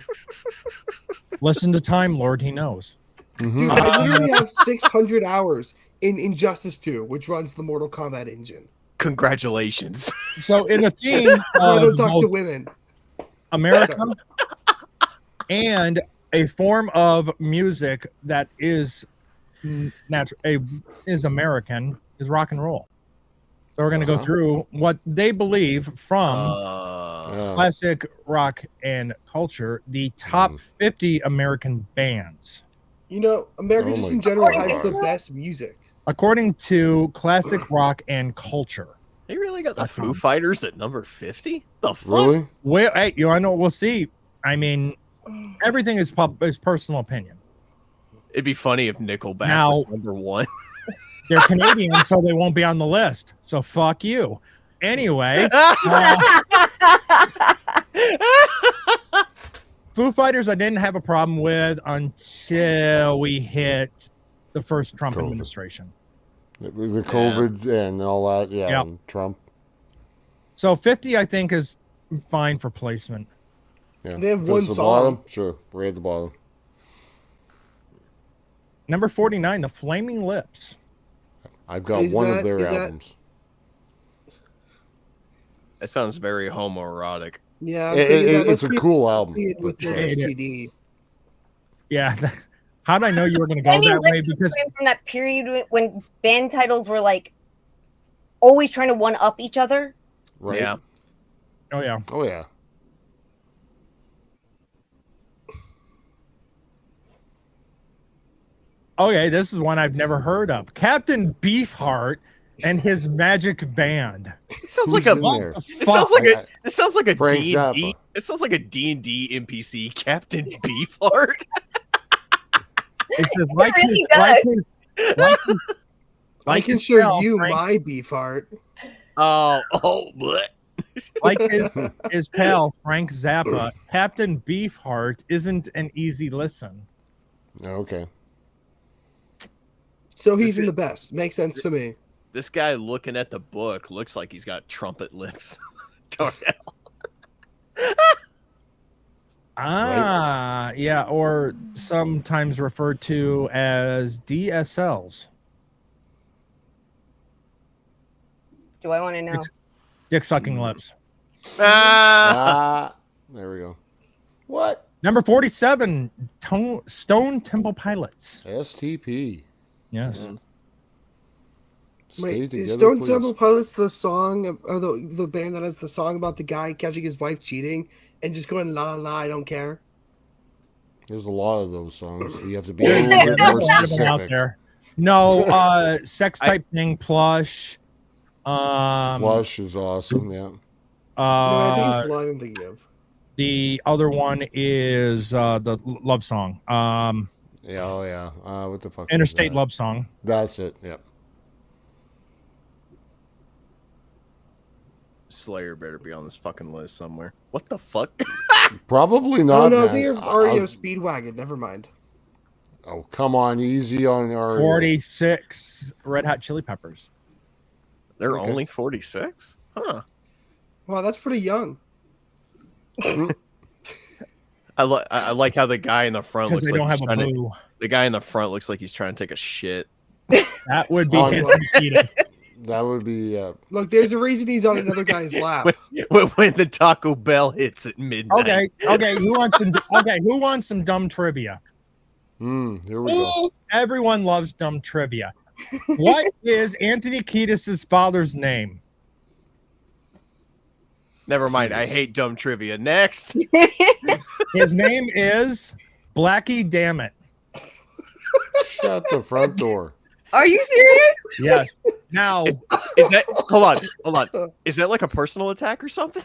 Listen to Time Lord, he knows. Dude, I literally have 600 hours in Injustice 2, which runs the Mortal Kombat engine. Congratulations. So in the theme I don't of talk to both women. America and a form of music that is is American is rock and roll. So we're going to go through what they believe from Yeah. classic rock and culture, the top 50 American bands. You know, America Oh just my in general God. has the best music. According to classic rock and culture. They really got the Foo Fighters at number 50? The fuck? Really? Well, hey, I know we'll see. I mean, everything is personal opinion. It'd be funny if Nickelback Now- was number 1. They're Canadian, so they won't be on the list. So fuck you. Anyway, Foo Fighters, I didn't have a problem with until we hit the first Trump COVID. administration. The COVID and all that. Yeah. Yep. And Trump. So 50, I think, is fine for placement. Yeah. They have If one it's the song. bottom, sure. Right at the bottom. Number 49, The Flaming Lips. I've got Is one that- of their is that- albums. That sounds very homoerotic. Yeah, I'm thinking that It's must a be cool album. associated with but, the uh, STD. Yeah. How did I know you were going to go Flaming that way? Lips Because came from that period when band titles were like always trying to one up each other. right? Yeah. oh yeah, Oh yeah. okay, this is one I've never heard of. Captain Beefheart and his Magic Band. It sounds Who's like a in there? it sounds like I- it sounds like a Frank D&D. Zappa. It sounds like a D&D NPC, Captain Beefheart. It says It really does. I can his show pal, you Frank- my beef heart. Bleh. like his pal Frank Zappa. Captain Beefheart isn't an easy listen. Okay. So he's This in is- the best. Makes sense to me. This guy looking at the book looks like he's got trumpet lips. Darnell. Yeah, or sometimes referred to as DSLs. Do I want to know? Dick sucking lips. There we go. What? Number 47, Stone Temple Pilots. STP. Yes. Stay Wait, together, is Stone please. Temple Pilots the song, or the band that has the song about the guy catching his wife cheating and just going la la, I don't care? There's a lot of those songs. You have to be a There's little bit a more lot of them out specific. there. No, sex type thing, plush. Plush is awesome. Yeah. No, I think Uh, it's Live I'm thinking of. the other one is the love song. Yeah. Oh yeah. What the fuck? was Interstate that? Love Song. That's it. Yep. Slayer better be on this fucking list somewhere. What the fuck? Probably Oh not. no, man. they are I'll- REO Speedwagon. Never mind. Oh come on, easy on our 46 Red Hot Chili Peppers. They're Okay. only 46? Huh. Wow, that's pretty young. I like how the guy in the front Because looks they like don't he's have a trying to, boo. the guy in the front looks like he's trying to take a shit. That would be On- him cheating. That would be. Look, there's a reason he's on another guy's lap. when the Taco Bell hits at midnight. Okay. Who wants some dumb trivia? Here we go. Everyone loves dumb trivia. What is Anthony Kiedis' father's name? Never mind. I hate dumb trivia. Next. His name is Blackie Dammit. Shut the front door. Are you serious? Yes. Now, Is that hold on. Is that like a personal attack or something?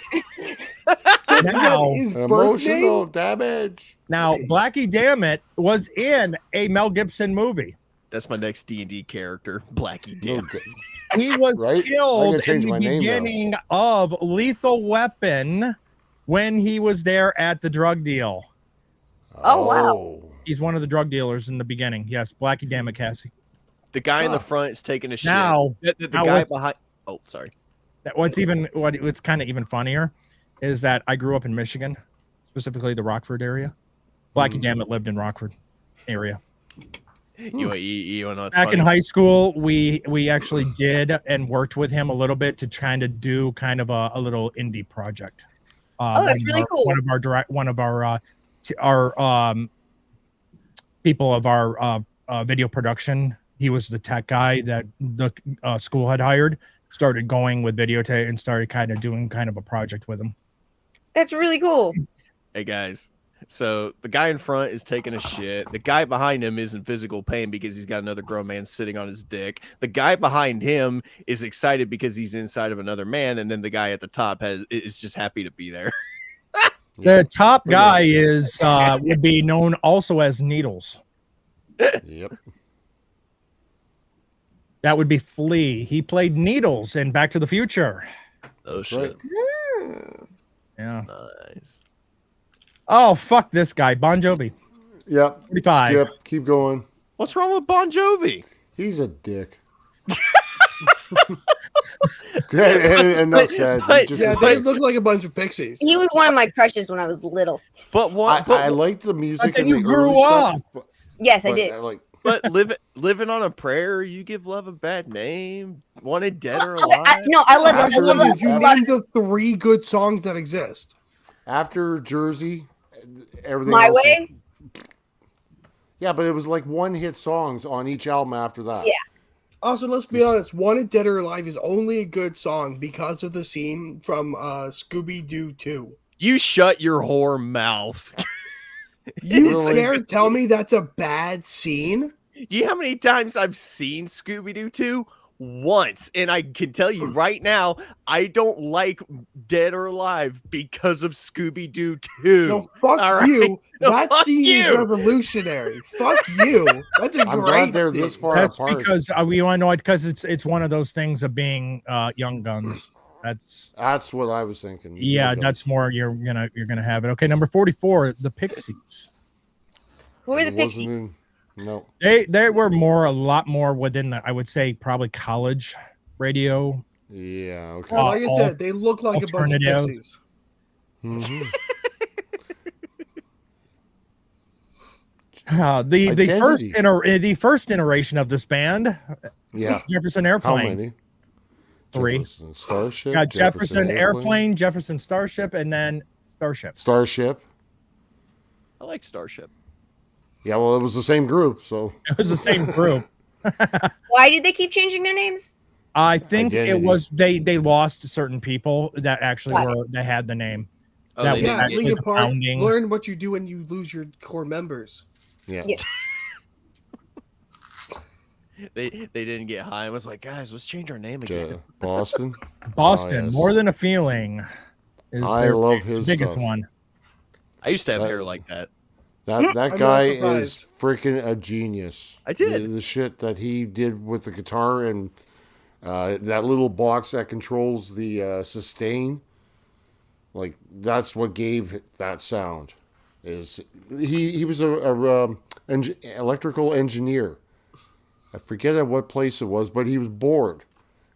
now, His Emotional birthday? damage. now, Blackie Dammit was in a Mel Gibson movie. That's my next D&D character, Blackie No, Damn. He was Right? I killed gotta change in the my name now. beginning of Lethal Weapon when he was there at the drug deal. Oh, wow. He's one of the drug dealers in the beginning. Yes, Blackie Dammit, Cassie. The guy in the front is taking a shit. Now- the now guy what's- behind. Oh, sorry. What's kind of even funnier is that I grew up in Michigan, specifically the Rockford area. Blackie Dammit lived in Rockford area. You know, it's Back in funny. high school, we actually did and worked with him a little bit to try to do kind of a little indie project. Oh, that's really cool. One of our people of our video production. He was the tech guy that the school had hired. Started going with videotape and started kind of doing kind of a project with him. That's really cool. Hey guys. So the guy in front is taking a shit. The guy behind him is in physical pain because he's got another grown man sitting on his dick. The guy behind him is excited because he's inside of another man, and then the guy at the top is just happy to be there. The top guy is would be known also as Needles. Yep. That would be Flea. He played Needles in Back to the Future. Oh That's shit! Yeah. Nice. Oh, fuck this guy, Bon Jovi. Yep. 45. Yep. Keep going. What's wrong with Bon Jovi? He's a dick. and that's sad. But- Just- Yeah, they look like a bunch of pixies. He was one of my crushes when I was little. But what? I liked the music. But then and you the grew early up. Stuff, Yes, I but did. like, But living on a prayer, you give love a bad name. Wanted dead or Okay, alive. no, I love After it. you- You name the 3 good songs that exist. after Jersey, everything. My else Way. Yeah, but it was like one hit songs on each album after that. Yeah. Also, let's be honest, Wanted Dead or Alive is only a good song because of the scene from Scooby-Doo 2. You shut your whore mouth. You Really? dare tell me that's a bad scene? You know how many times I've seen Scooby-Doo 2? Once. And I can tell you right now, I don't like Dead or Alive because of Scooby-Doo 2. No, fuck All right. you. No, That fuck scene is you. revolutionary. Fuck you. That's a I'm great glad they're scene. this far That's apart. because we want to know it because it's one of those things of being young guns. That's That's what I was thinking. yeah, Okay. that's more you're gonna have it. Okay, number 44, the Pixies. Who are the It wasn't Pixies? No. They were a lot more within the, I would say, probably college radio. Yeah. Okay. Well, like I all said, they look like a bunch of alternatives. pixies. Mhm. The first iteration of this band, Yeah. Jefferson How Airplane. many? 3. Jefferson Starship. Got Jefferson Airplane, Jefferson Starship, and then Starship. Starship. I like Starship. Yeah. Well, it was the same group, so It was the same group. Why did they keep changing their names? I think Identity. it was they lost certain people that actually Got they had the name. Oh, That they was Yeah, didn't actually Link the apart. founding. Learn what you do when you lose your core members. yeah. Yes. they didn't get high. I was like, guys, let's change our name again. Boston. Boston, yes. More Than a Feeling is I their love his biggest stuff. one. I used to have That- hair like that. That I'm not guy is surprised. freaking a genius. I did. The shit that he did with the guitar and that little box that controls the sustain. Like that's what gave that sound. Is he was a electrical engineer. I forget at what place it was, but he was bored.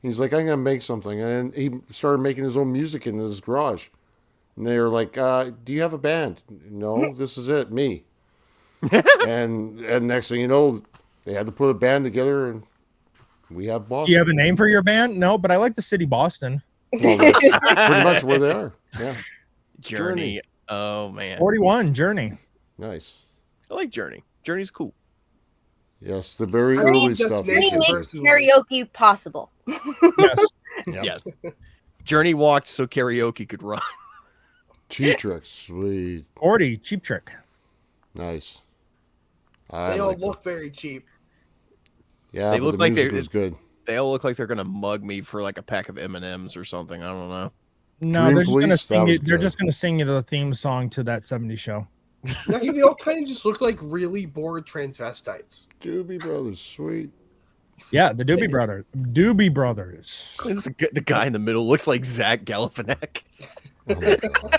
He's like, I'm gonna make something, and he started making his own music in his garage. And they were like, do you have a band? No, this is it, me. and next thing you know, they had to put a band together, and We have Do Boston. you have a name for your band? No, but I like the city Boston. Well, that's pretty much where they are. Yeah. Journey. Oh man, 41 Journey. Nice. I like Journey. Journey's cool. Yes, the very Journey early is just stuff. very Journey is makes good. karaoke possible. Yes. Yep. Yes. Journey walked so karaoke could run. Cheap Trick, sweet. 40 Cheap Trick. Nice. They all look very cheap. Yeah, They but look the like music they- was good. They all look like they're gonna mug me for like a pack of M&Ms or something. I don't know. No, Dream they're just gonna Police, sing that you. was They're good. just gonna sing you the theme song to that 70s show. Now, they all kind of just look like really bored transvestites. Doobie Brothers, sweet. Yeah, the Doobie Brothers. Doobie Brothers. This is the guy in the middle looks like Zach Galifianakis. Oh my God.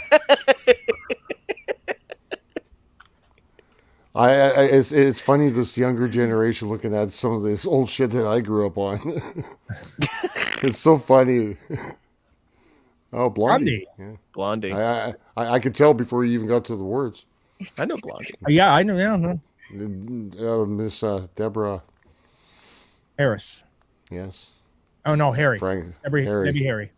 It's funny this younger generation looking at some of this old shit that I grew up on. It's so funny. Oh, Blondie. Yeah. Blondie. I could tell before you even got to the words. I know Blondie. Yeah, I know. Yeah, no. Miss Deborah. Harris. Yes. Oh no, Harry. Frank. Debbie Harry. Harry.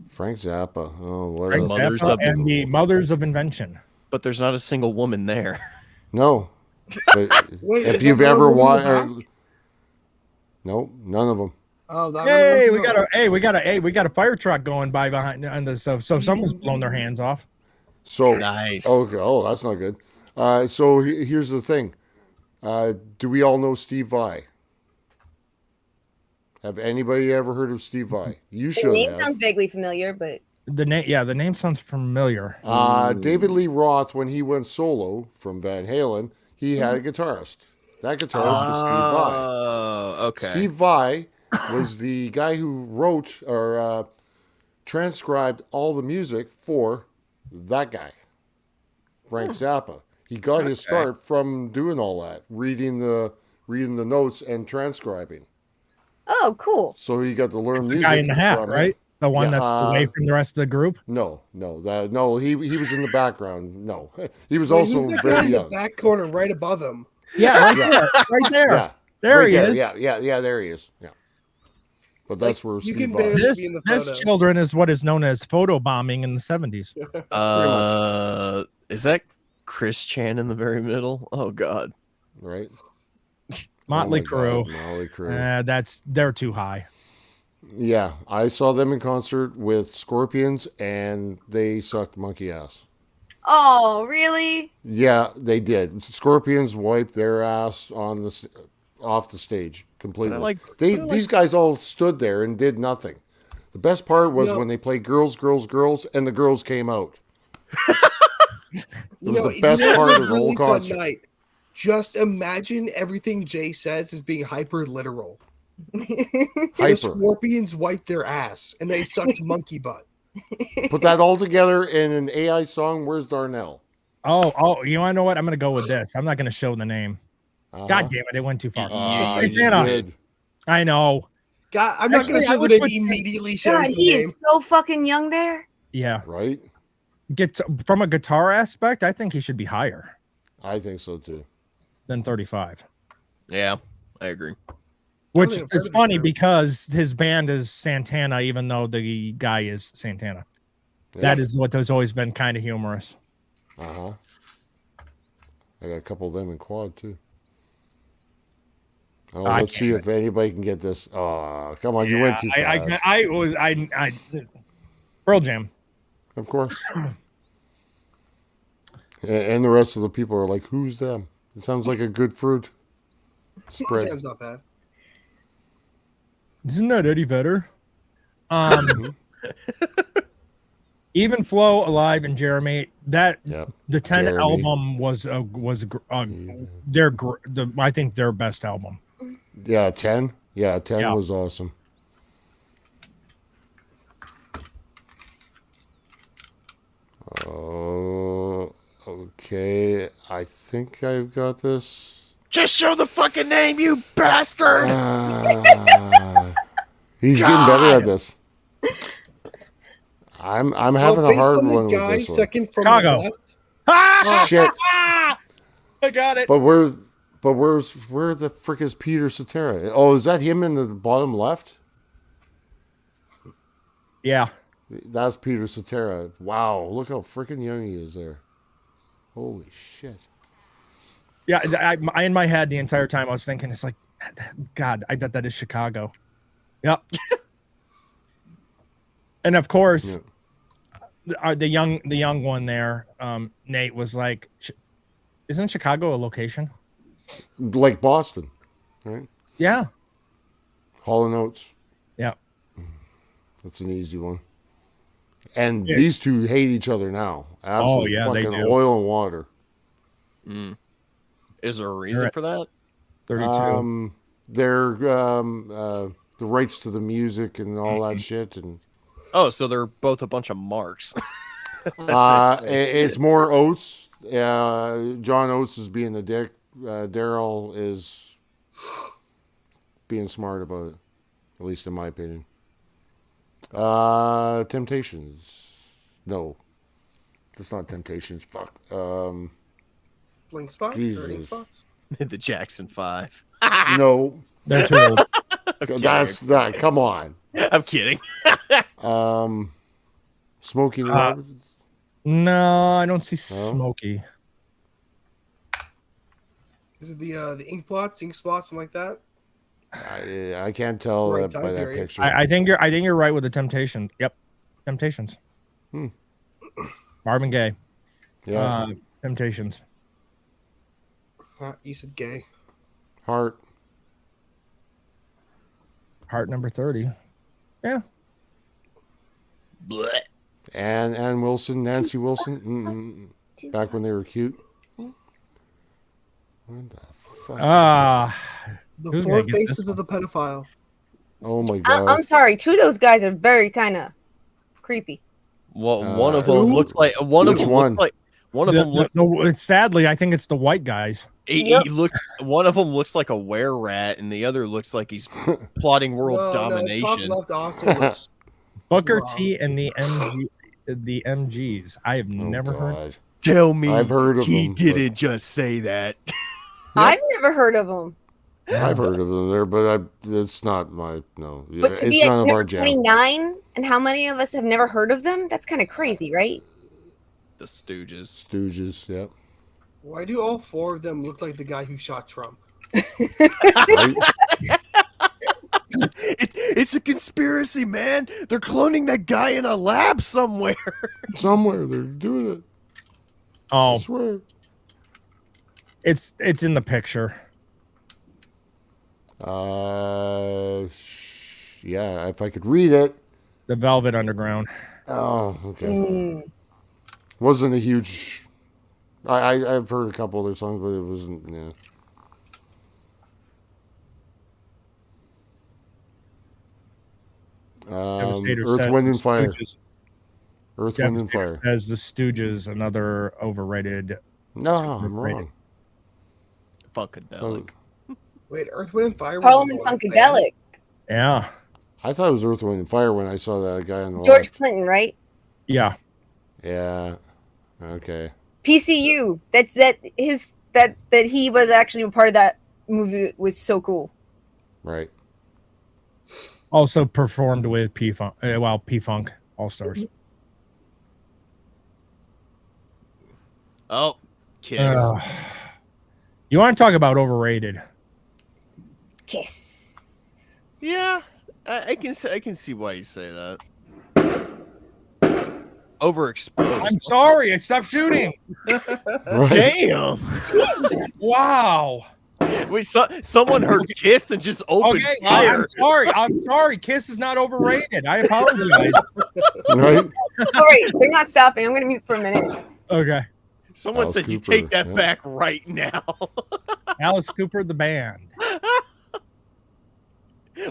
Frank Zappa. Oh, what Frank else? Mothers Zappa of- and the Mothers of Invention. But there's not a single woman there. No. But Wait, if is you've that ever the one in the watched, back? no, none of them. Oh, that Hey, one we got a fire truck going by behind on the so someone's blown their hands off. So Nice. okay. Oh, that's not good. So here's the thing. Do we all know Steve Vai? Have anybody ever heard of Steve Vai? You The should name have. sounds vaguely familiar, but The name sounds familiar. David Lee Roth, when he went solo from Van Halen, he had a guitarist. That guitarist was Steve Vai. Oh, okay. Steve Vai was the guy who wrote or transcribed all the music for that guy, Frank Zappa. He got his start from doing all that, reading the notes and transcribing. oh, cool. So he got to learn It's the music. guy in the hat, from him. right? The one Yeah, that's away from the rest of the group. No, he was in the background. No, he was Wait, also who's the guy very in the young. back corner right above him? Yeah, right there. Right there. Yeah, There right he is. Yeah, there he is. Yeah, but that's where you Steve can Vai. barely- This be in the this photo. children is what is known as photobombing in the 70s. Is that Chris Chan in the very middle? Oh God. Right? Motley Oh my God, Crue. Motley Crue. They're too high. Yeah, I saw them in concert with Scorpions, and they sucked monkey ass. Oh, really? Yeah, they did. Scorpions wiped their ass on off the stage completely. These guys all stood there and did nothing. The best part was when they played Girls, Girls, Girls, and the girls came out. It was the best part of the whole concert. Night. Just imagine everything Jay says is being hyper literal. The Hyper. Scorpions wiped their ass and they sucked monkey butt. Put that all together in an AI song. Where's Darnell? Oh, you want to know what? I'm going to go with this. I'm not going to show the name. Uh-huh. God damn it. It went too far. You just Santana. did. I know. God, I'm not going Actually, to I show would it put- immediately shows God, the he name. is so fucking young there. Yeah. Right? From a guitar aspect, I think he should be higher I think so too. than 35. Yeah, I agree. Which think I've heard is of funny this because his band is Santana, even though the guy is Santana. Yeah. That is what has always been kind of humorous. I got a couple of them in quad too. Oh, I let's see can't if anybody can get this. Oh, come on, you went too fast. I Pearl Jam. Of course. And the rest of the people are like, "Who's them?" It sounds like a good fruit spread. Jam's not bad. Isn't that Eddie Vedder? Even Flo, Alive, and Jeremy. Yep. The 10 Jeremy. album was I think their best album. Yeah, 10. Yeah, 10 Yeah. was awesome. Oh, okay. I think I've got this. Just show the fucking name, you bastard! He's getting better at this. I'm having a based hard on the one with guy this one. second from Chicago. the left. Shit. I got it. But But where the frick is Peter Cetera? Oh, is that him in the bottom left? Yeah. That's Peter Cetera. Wow, look how freaking young he is there. Holy shit. Yeah, I in my head the entire time I was thinking, it's like, God, I bet that is Chicago. Yep. And of course, the young one there, Nate was like, isn't Chicago a location? Like Boston, right? Yeah. Hall & Oates. Yeah. That's an easy one. And these two hate each other now. Absolutely. Oh, yeah, they fucking do. oil and water. Is there a reason for that? 32. They're the rights to the music and all that shit. And Oh, so they're both a bunch of marks. it's more Oates. John Oates is being a dick. Daryl is being smart about it, at least in my opinion. Temptations. No. That's not Temptations. Fuck. Blink spot? Jesus. Or ink spots? The Jackson 5. No. They're too old. That's that. Come on. I'm kidding. Smokey and the Rabbit? No, I don't see Smokey. Is it the ink blots, ink spots, something like that? I can't tell Right that time by that period. picture. I think you're right with the Temptation. Yep. Temptations. Marvin Gaye. Yeah. Temptations. You said gay. Heart. Heart number 30. Yeah. Blech. Ann Wilson, Nancy Wilson. Back when they were cute. What the fuck? The Who's four gonna get this faces of the pedophile. Oh my god. I'm sorry. Two of those guys are very kind of creepy. Well, one of them looks like one of Which them one? looks like one of them looks. Sadly, I think it's the white guys. He looks. One of them looks like a were-rat, and the other looks like he's plotting world domination. No, top left also looks Booker wrong. T and the MGs. I have never heard. Tell me, I've heard of he them, didn't just say that. I've never heard of them. I've heard of them there, but it's not my no. But to it's be at none of our number jam. 29, and how many of us have never heard of them? That's kind of crazy, right? The Stooges. Stooges, yep. Why do all four of them look like the guy who shot Trump? Right? It's a conspiracy, man. They're cloning that guy in a lab somewhere. Somewhere they're doing it. I Oh, swear. it's in the picture. Yeah, if I could read it. The Velvet Underground. Oh, okay. Wasn't a huge. I've heard a couple of their songs, but it wasn't. Yeah. Devastator Earth, says Wind, the and Fire. Stooges. Earth, Wind, and Devastator Fire. says the Stooges, another overrated. No, I'm wrong. Funkadelic. Wait, Earth, Wind, and Fire? Parliament was Funkadelic. Yeah. I thought it was Earth, Wind, and Fire when I saw that guy on the George left. Clinton, right? Yeah. Yeah. Okay. PCU. That's that he was actually a part of that movie was so cool. Right. Also performed with P-Funk. P-Funk All-Stars. Oh, Kiss. You want to talk about overrated? Kiss. Yeah, I can see why you say that. Overexposed. I'm sorry. I stopped shooting. Right. Damn. Wow. Wait, someone heard Kiss and just opened Okay. fire. I'm sorry. Kiss is not overrated. I apologize. Right. All right, they're not stopping. I'm going to mute for a minute. Okay. Someone Alice said you Cooper, take that yeah. back right now. Alice Cooper, the band.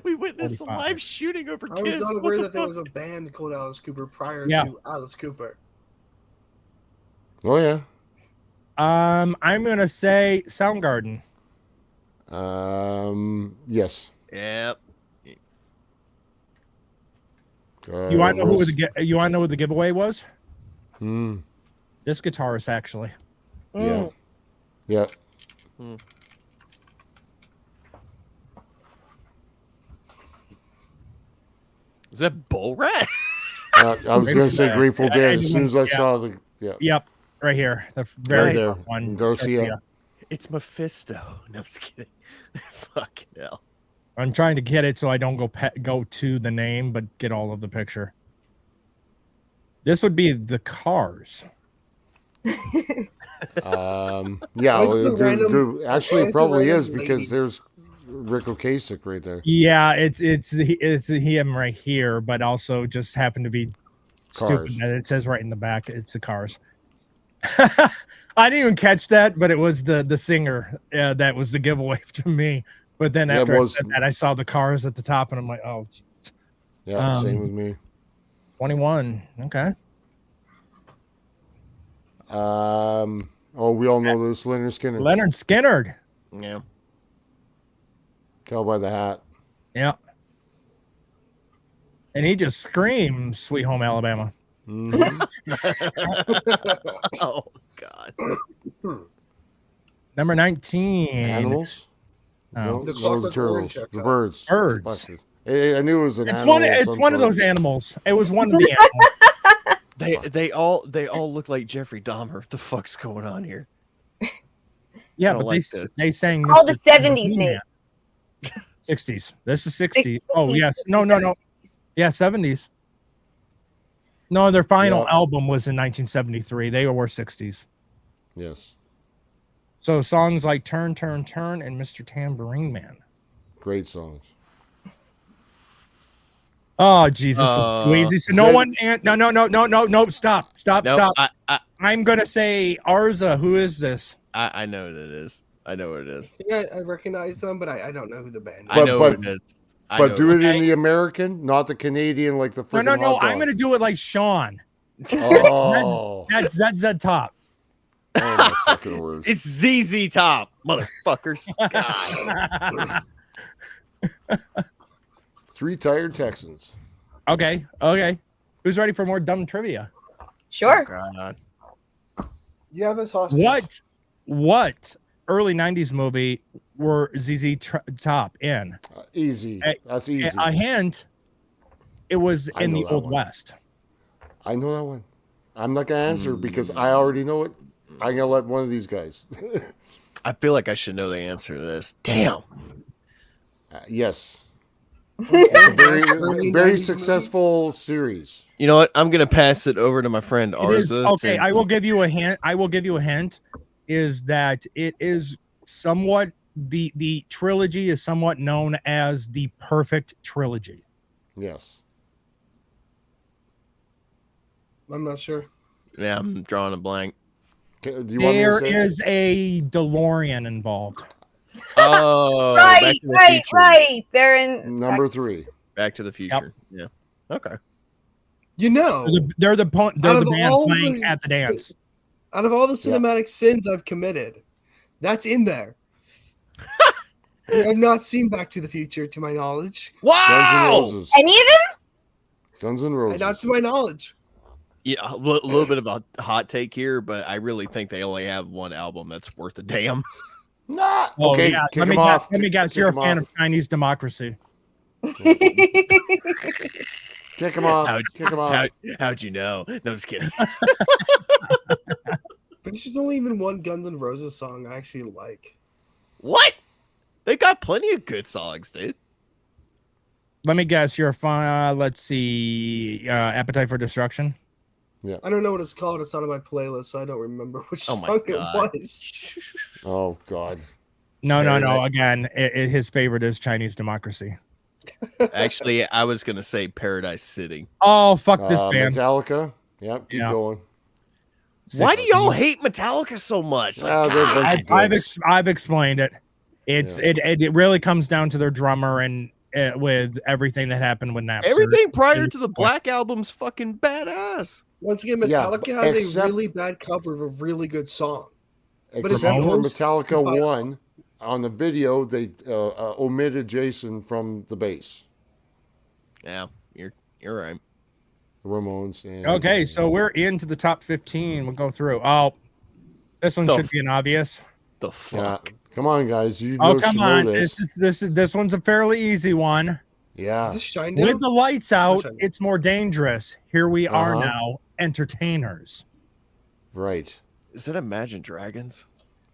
We witnessed a 45. live shooting over I was Kiss. not What aware the that there fuck? was a band called Alice Cooper prior Yeah. to Alice Cooper. Oh yeah. I'm gonna say Soundgarden. Yes. Yep. You want to know who the giveaway was? Hmm. This guitarist, actually. Yeah. Yeah. Is that Bull Rat? I was going to say Grateful Dead as soon as I Yeah. saw the. Yeah. Yep, right here, the very there. first one. Garcia. It's Mephisto. No, I'm just kidding. Fucking hell. I'm trying to get it so I don't go to the name, but get all of the picture. This would be the Cars. Yeah, Like the actually, it random probably is lady. because there's Rick Ocasek right there. Yeah, it's him right here, but also just happened to be stupid Cars. that it says right in the back it's the Cars. I didn't even catch that, but it was the singer that was the giveaway to me. But then Yeah, after it I was. said that, I saw the Cars at the top, and I'm like, oh, geez. Yeah, same with me. 21. Okay. Oh, we all know this Leonard Skinner. Leonard Skinner. Yeah. Tell by the hat. Yeah. And he just screams "Sweet Home Alabama." Mhm. Oh God. Number 19. Animals. Oh. No, The those Clockwork turtles. Orange The haircut. birds. Birds. Buster. I knew it was an It's animal. one. of It's some one of sort. those animals. It was one of the animals. They all look like Jeffrey Dahmer. What the fuck's going on here? Yeah, don't but like this. they sang All the Mr. 70s, Nate. 60s. This is 60s. 60s, Oh yes. No. 70s. Yeah, 70s. No, their final Yeah. album was in 1973. They were 60s. Yes. So songs like "Turn, Turn, Turn" and "Mr. Tambourine Man." Great songs. Oh Jesus, this is too easy. So no Zed- one. No. Stop. No, I'm gonna say Arza. Who is this? I know what it is. I know what it is. Yeah, I recognize them, but I don't know who the band is. I know what it is. I But know do it Okay. in the American, not the Canadian, like the freaking No. hot dog. I'm gonna do it like Sean. Oh, That's Zed Top. oh my fucking word! It's ZZ Top, motherfuckers. God. Three tired Texans. Okay. Who's ready for more dumb trivia? Sure. God. You have us hostage. What early '90s movie were ZZ Top in? Easy. Hey, That's easy. A hint. It was I in know the that Old one. West. I know that one. I'm not gonna answer because I already know it. I'm gonna let one of these guys. I feel like I should know the answer to this. Damn. Yes. It's It's a very, very successful series. You know what? I'm gonna pass it over to my friend It is Arza. okay. I will give you a hint. Is that it is somewhat the trilogy is somewhat known as the perfect trilogy. Yes. I'm not sure. Yeah, I'm drawing a blank. Okay, do you want me to There say? is a DeLorean involved. Oh, Back to the Future. Right. They're in Number 3. Back to the Future. Yeah. Okay. You know, They're the Out band of all playing the- at the dance. out of all the cinematic sins I've committed, that's in there. I've not seen Back to the Future, to my knowledge. Guns N' Wow. Roses. any of them? Guns N' Roses. Not to my knowledge. Yeah, a little bit of a hot take here, but I really think they only have one album that's worth a damn. Nah. Oh, Okay, yeah. kick Let me him guess. off. Let me guess. Kick You're a him fan off. of Chinese democracy. Kick him off. How'd- Kick him off. How'd you know? No, just kidding. But there's only even one Guns N' Roses song I actually like. What? They got plenty of good songs, dude. Let me guess. You're a fan. Let's see. Appetite for Destruction. I don't know what it's called. It's not on my playlist, so I don't remember which Oh my song God. it was. Oh God. No. Paradise. Again, his favorite is Chinese democracy. Actually, I was gonna say Paradise City. Oh, fuck this band. Metallica. Yep. Keep Yeah. going. Why do y'all hate Metallica so much? Like, Ah, they're a bunch God. of I've explained it. It's Yeah. it really comes down to their drummer and with everything that happened with Napster. Everything prior to the Black Album's fucking badass. Once again, Yeah, Metallica has except- a really bad cover of a really good song. But Except it's for most- Metallica 1, on the video, they omitted Jason from the bass. Yeah, you're right. The Ramones. And, Okay, so we're into the top 15. We'll go through. Oh, this one Oh. should be an obvious. The Yeah. fuck. Come on, guys. You Oh, know, come know on. this. This one's a fairly easy one. Yeah. Is this shine down? With the lights out, Shine down. it's more dangerous. Here we are Uh-huh. now, entertainers. Right. Is it Imagine Dragons?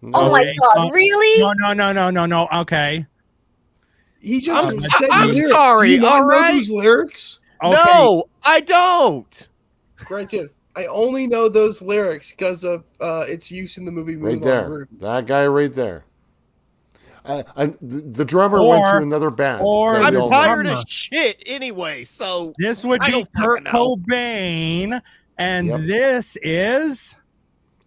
Oh my Okay. god, really? No. Okay. He just I'm- said I'm lyrics. sorry, Do you not all know right? those lyrics? Okay. No, I don't. Granted, I only know those lyrics because of its use in the movie Right Moulin there. Rouge. That guy right there. The drummer went to Or- another band. or that I'm we the all tired know. as shit anyway, so This would I be don't Kurt fucking know. Cobain, and Yep. this is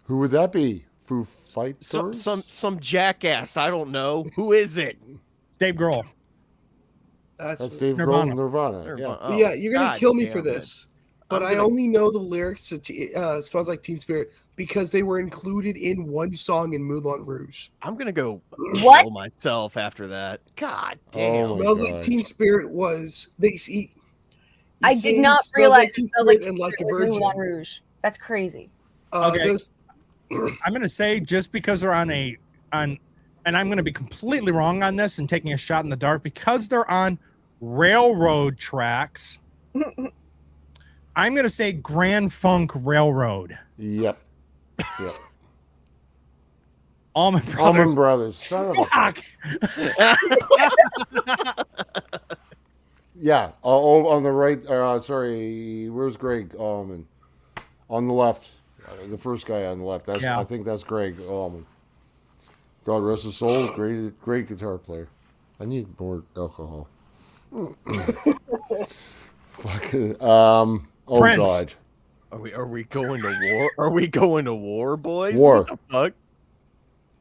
Who would that be? Foo Fighters? some jackass. I don't know. Who is it? Dave Grohl. That's That's Dave Nirvana. Grohl, Nirvana. Nirvana. Yeah. Oh, yeah, you're gonna God kill me for damn it. this, but I'm I gonna- only know the lyrics to "Smells Like Teen Spirit" because they were included in one song in Moulin Rouge. I'm gonna go What? kill myself after that. God damn. Oh my "Smells Like God. Teen Spirit" was they see. I did not realize it smells like and like a it was virgin. Moulin Rouge. That's crazy. Okay. Those, I'm going to say just because they're on, and I'm going to be completely wrong on this and taking a shot in the dark, because they're on railroad tracks. I'm going to say Grand Funk Railroad. Yep. Yep. Allman Brothers. Allman Brothers. Son of a... Fuck. Yeah. Oh, on the right. Sorry. Where's Greg Allman? On the left. The first guy on the left. That's. Yeah. I think that's Greg Allman. God rest his soul. Great guitar player. I need more alcohol. Fucking. Oh Prince. God. Are we going to war? Are we going to war, boys? War. What the fuck?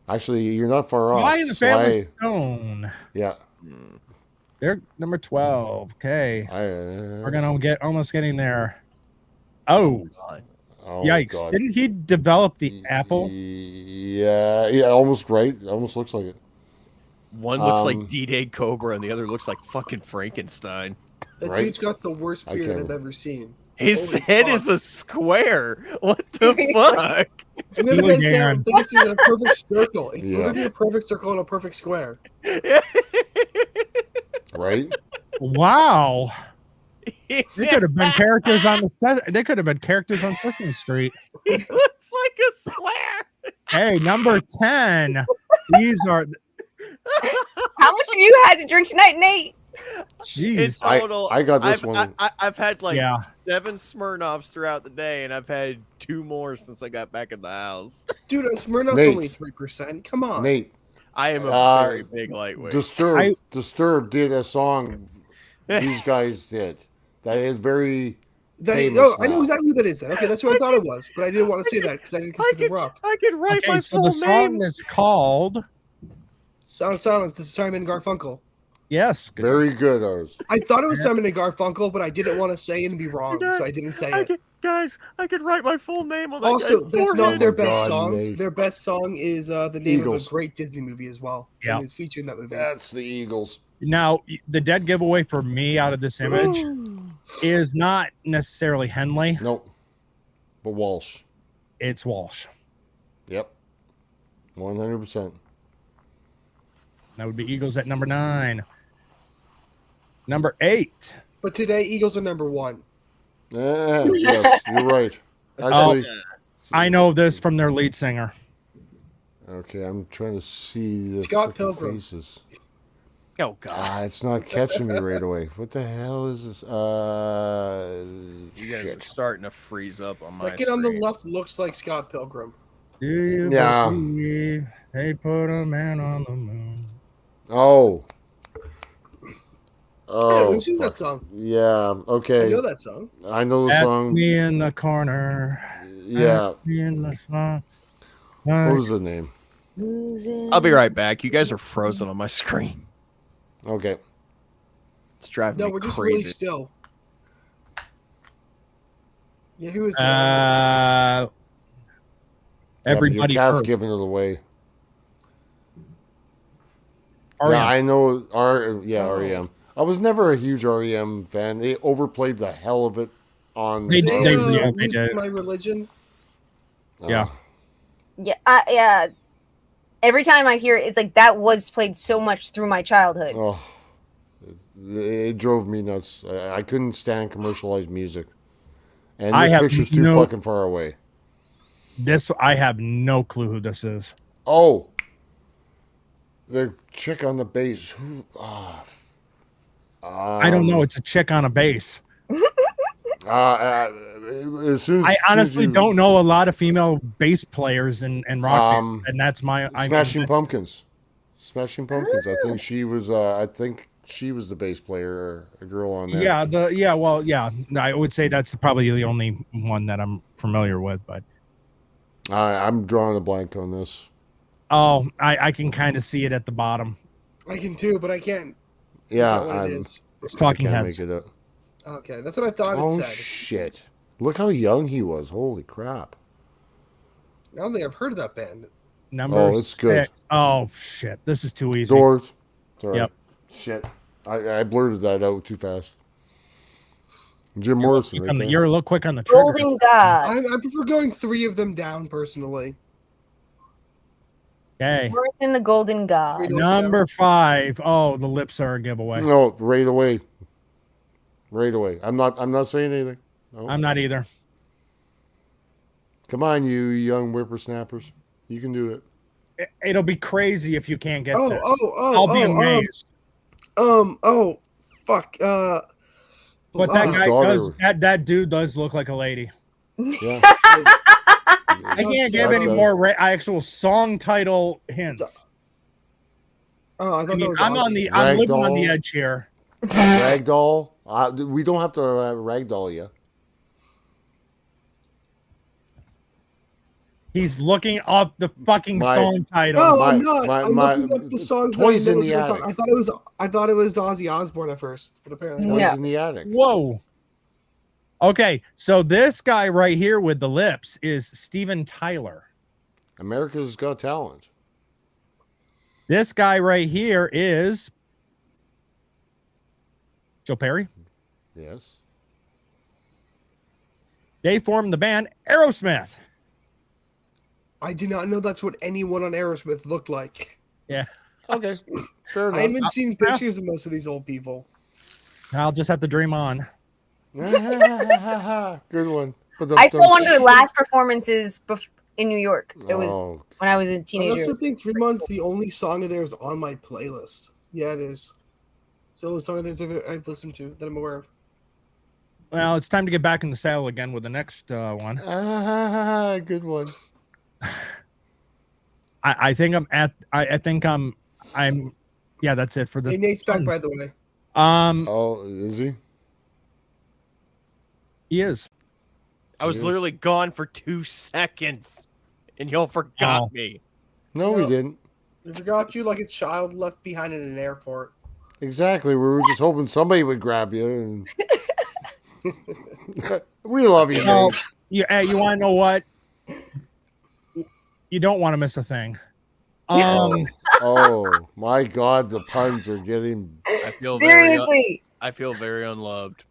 Actually, you're not far off. Sly and the Family Sly- Stone. Yeah. They're number 12. Okay. We're We're going to get almost getting there. Oh, Oh, yikes. God. Didn't he develop the Apple? Yeah. Yeah. Almost right. Almost looks like it. One looks like D-Day Cobra, and the other looks like fucking Frankenstein. that Right? dude's got the worst I beard can't- I've ever seen. His Holy head fuck. is a square. What the fuck? And then Steely the guy's Dan. thinks he's in a perfect circle. It's Yeah. literally a perfect circle and a perfect square. Right. Wow. They could have been characters on the set. They could have been characters on Sesame Street. He looks like a square. Hey, number 10. These are, How much have you had to drink tonight, Nate? In jeez. total, I got this I've, one. I've had like Yeah. 7 Smirnoffs throughout the day, and I've had 2 more since I got back in the house. Dude, Smirnoff's Nate. only 3%. Come on. Nate. I am a Uh, very big lightweight. Disturbed did a song these guys did. That is very That is, famous oh, I know now. exactly who that is then. Okay, that's what I thought it was, but I didn't want to say that because I didn't consider rock. I could write Okay, my so full the song name. is called, Sound of Silence. This is Simon and Garfunkel. yes. very good. Ours. I thought it was Simon and Garfunkel, but I didn't want to say it and be wrong, so I didn't say it. I could write my full name on that Also, guy's that's not forehead. their Oh my best God, song. Nate. Their best song is the name Eagles. of a great Disney movie as well. Yeah. And it's featured in that movie. That's the Eagles. Now, the dead giveaway for me out of this image is not necessarily Henley. Nope. But Walsh. It's Walsh. Yep. 100%. That would be Eagles at number 9. Number 8. But today, Eagles are number 1. Yes, you're right. Actually, I know this from their lead singer. okay, I'm trying to see the Scott frickin' Pilgrim. faces. Oh god, It's not catching me right away. What the hell is this? you guys are Shit. starting to freeze up on my Second on the screen. left looks like Scott Pilgrim. Do you Yeah. believe they put a man on the moon? Oh. Yeah, Oh. who sings that song? Yeah. Okay. I know that song. I know the That's song. me in the corner. Yeah. That's me in the sun. What was the name? I'll be right back. You guys are frozen on my screen. Okay. It's driving No, me we're just really crazy. still. Yeah, who is that? Everybody. Your cat's heard. giving it away. REM. Yeah, I know. Oh. REM. I was never a huge REM fan. They overplayed the hell of it on. They did. They Who's did. My Religion. Yeah. Yeah, yeah. Every time I hear it, it's like that was played so much through my childhood. Oh, It drove me nuts. I couldn't stand commercialized music. And I this have picture's too no- fucking far away. I have no clue who this is. Oh, the chick on the bass. I don't know. It's a chick on a bass. As soon as, I honestly don't know a lot of female bass players and rock bands, and that's my Smashing Pumpkins. Smashing Pumpkins. I think she was. I think she was the bass player, a girl on there. Yeah. I would say that's probably the only one that I'm familiar with, but. I'm drawing a blank on this. Oh, I can kind of see it at the bottom. I can too, but I can't. Yeah, What it is. It's Talking I can't Heads. make it up. Okay, that's what I thought Oh it said. shit! Look how young he was. Holy crap! I don't think I've heard of that band. Number it's good. 6. Oh shit! This is too easy. Doors. Sorry. Yep. Shit. I blurted that out too fast. Jim Morrison, right there. You're a little quick on the trigger. Golden God. I prefer going 3 of them down personally. Okay. Morrison, the Golden God. Number 5. Oh, the lips are a giveaway. No, right away. Right away. I'm not saying anything. No. I'm not either. Come on, you young whippersnappers. You can do it. It'll be crazy if you can't get this. Oh, I'll be amazed. Fuck. But that His guy daughter- does. That dude does look like a lady. Yeah. I can't give any more actual song title hints. Oh, I thought I mean, that was I'm Ozzy. I'm living on Ragdoll. the edge here. Ragdoll. We don't have to ragdoll you. He's looking up the fucking My- song title. No, My- I'm not. my- I'm my- looking up the songs. Toys that I know in the what they're Attic. called. I thought it was Ozzy Osbourne at first, but apparently not. Yeah. Boys in the attic. Whoa. Okay, so this guy right here with the lips is Steven Tyler. America's Got Talent. This guy right here is Joe Perry. Yes. They formed the band Aerosmith. I do not know that's what anyone on Aerosmith looked like. Yeah, Okay. Fair I enough. haven't seen pictures of most of these old people. I'll just have to dream on. Good one. I saw one of their last performances in New York. It was Oh, when I was a I teenager. also think Fremont's the only song of theirs on my playlist. Yeah, it is. It's the only song of theirs I've listened to that I'm aware of. Well, it's time to get back in the saddle again with the next one. good one. I think I'm at. I think I'm. Yeah, that's it for the. Hey, Nate's back, by the way. Oh, is he? He is. I was Yes. literally gone for 2 seconds, and y'all forgot Oh. me. No, we didn't. We forgot you like a child left behind in an airport. Exactly. We were just hoping somebody would grab you. And... we love you, No, Nate. you want to know what? You don't want to miss a thing. Oh my God, the puns are getting. I feel Seriously. I feel very unloved.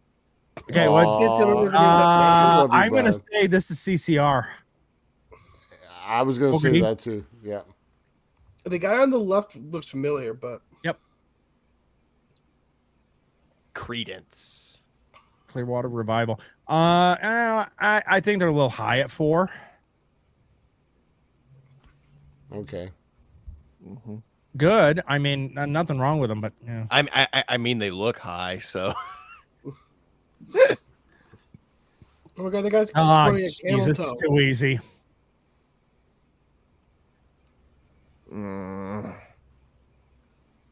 Okay, what? Aw. Aw. I'm gonna bud. say this is CCR. I was gonna Okay. say that too. Yeah. The guy on the left looks familiar, but Credence. Clearwater Revival. I think they're a little high at 4. Okay. Good. I mean, nothing wrong with them, but yeah. I mean, they look high, so oh my god, the guy's Ah, pointing at jeez, camel this is toe. too easy.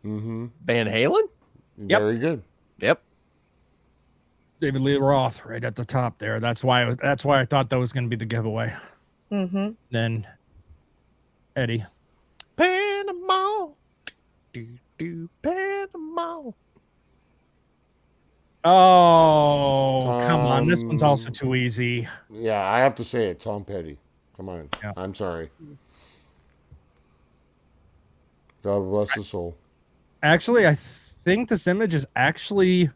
Mm-hmm. Van Halen. Yep. Very good. Yep. David Lee Roth right at the top there. That's why I thought that was going to be the giveaway. Mm-hmm. Then Eddie. Panama. Panama. Oh, come on. This one's also too easy. Yeah, I have to say it. Tom Petty. Come on. Yeah. I'm sorry. God bless his soul. Actually, I think this image is actually.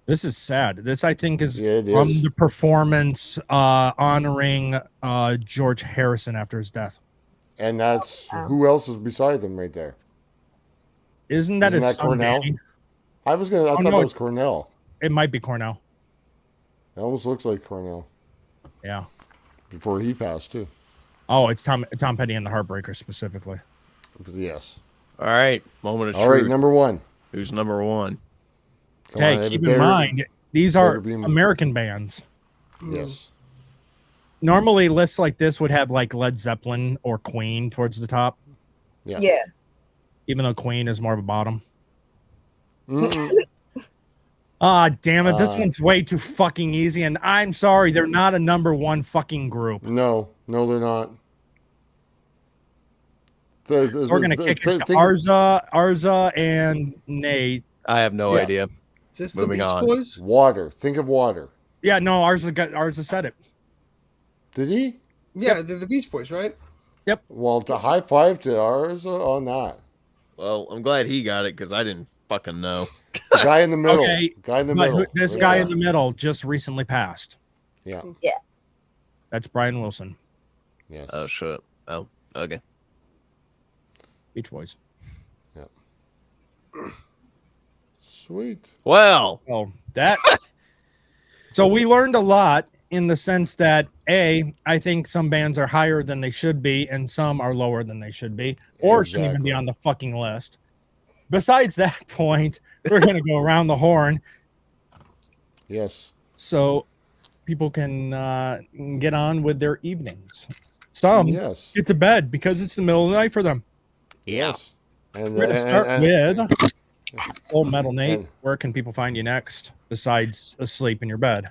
This is sad. This, I think, is Yeah, it from is. the performance honoring George Harrison after his death. And that's Wow. who else is beside them right there? Isn't that Isn't his that son, Cornell? Danny? I thought no, that was Cornell. It might be Cornell. It almost looks like Cornell. Yeah. Before he passed too. Oh, it's Tom Petty and the Heartbreakers specifically. Yes. All right, moment of All truth. right, number one. Who's number one? Come Okay, on, keep it in mind these are be- American bands. Yes. Normally, lists like this would have like Led Zeppelin or Queen towards the top, Yeah. Yeah. even though Queen is more of a bottom. Mm-mm. Ah, damn it! This one's way too fucking easy, and I'm sorry, they're not a number one fucking group. No, they're not. So we're gonna kick it to Arza, and Nate. I have no Yeah. idea. Is this Moving the Beach on. Boys? Water. Think of water. Yeah, no, Arza said it. Did he? Yeah, they're the Beach Boys, right? Well, to high five to ours on that. Well, I'm glad he got it because I didn't fucking know. The guy in the middle. Okay, Guy in the But middle. this Right guy there. in the middle just recently passed. Yeah. That's Brian Wilson, Yes. Oh shit. Oh, okay. Beach Boys. Sweet. Well, Oh, that. So we learned a lot in the sense that I think some bands are higher than they should be, and some are lower than they should be, or shouldn't even be Exactly. on the fucking list. Besides that point, we're gonna go around the horn Yes. so people can get on with their evenings. Some Yes. get to bed because it's the middle of the night for them. yeah. Yes. And We're gonna start with Old Metal Nate. and- Where can people find you next besides asleep in your bed?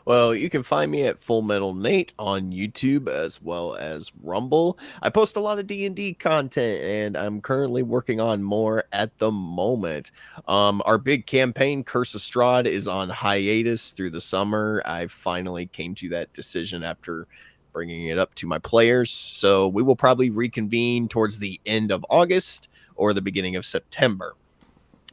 Well, you can find me at Full Metal Nate on YouTube as well as Rumble. I post a lot of D&D content, and I'm currently working on more at the moment. Our big campaign, Curse of Strahd, is on hiatus through the summer. I finally came to that decision after bringing it up to my players. So we will probably reconvene towards the end of August or the beginning of September.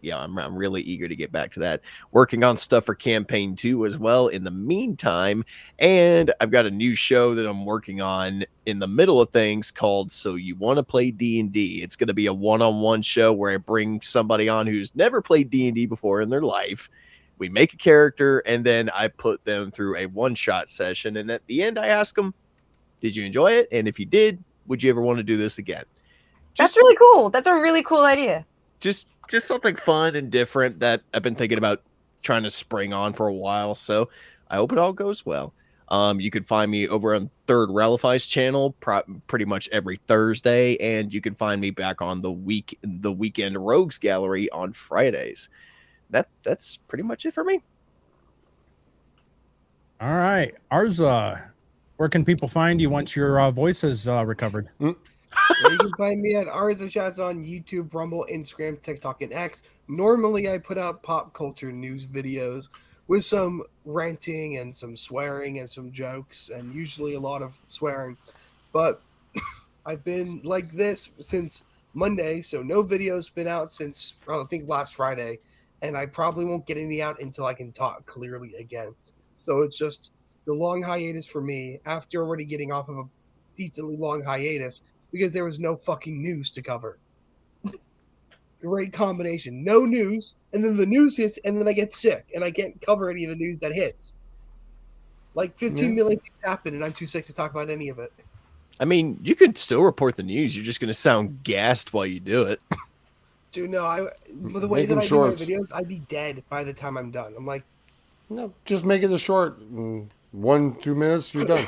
Yeah, I'm really eager to get back to that. Working on stuff for campaign 2 as well in the meantime. And I've got a new show that I'm working on in the middle of things called So You Want to Play D&D. It's going to be a one-on-one show where I bring somebody on who's never played D&D before in their life. We make a character, and then I put them through a one-shot session. And at the end, I ask them, did you enjoy it? And if you did, would you ever want to do this again? That's really cool. That's a really cool idea. Just something fun and different that I've been thinking about trying to spring on for a while. So I hope it all goes well. You can find me over on Third Railify's channel pretty much every Thursday, and you can find me back on the Weekend Rogues Gallery on Fridays. That's pretty much it for me. All right, Arza, where can people find you once your voice is recovered? Yeah, you can find me at ArzaChats on YouTube, Rumble, Instagram, TikTok, and X. Normally, I put out pop culture news videos with some ranting and some swearing and some jokes, and usually a lot of swearing. But I've been like this since Monday, so no videos been out since I think last Friday, and I probably won't get any out until I can talk clearly again. So it's just the long hiatus for me after already getting off of a decently long hiatus, because there was no fucking news to cover. Great combination. No news, and then the news hits, and then I get sick, and I can't cover any of the news that hits. Like 15 million things happen, and I'm too sick to talk about any of it. I mean, you could still report the news. You're just going to sound gassed while you do it. Dude, no, the way Make that them I shorts. do my videos, I'd be dead by the time I'm done. I'm like, No, just make it a short. 1-2 minutes, you're done.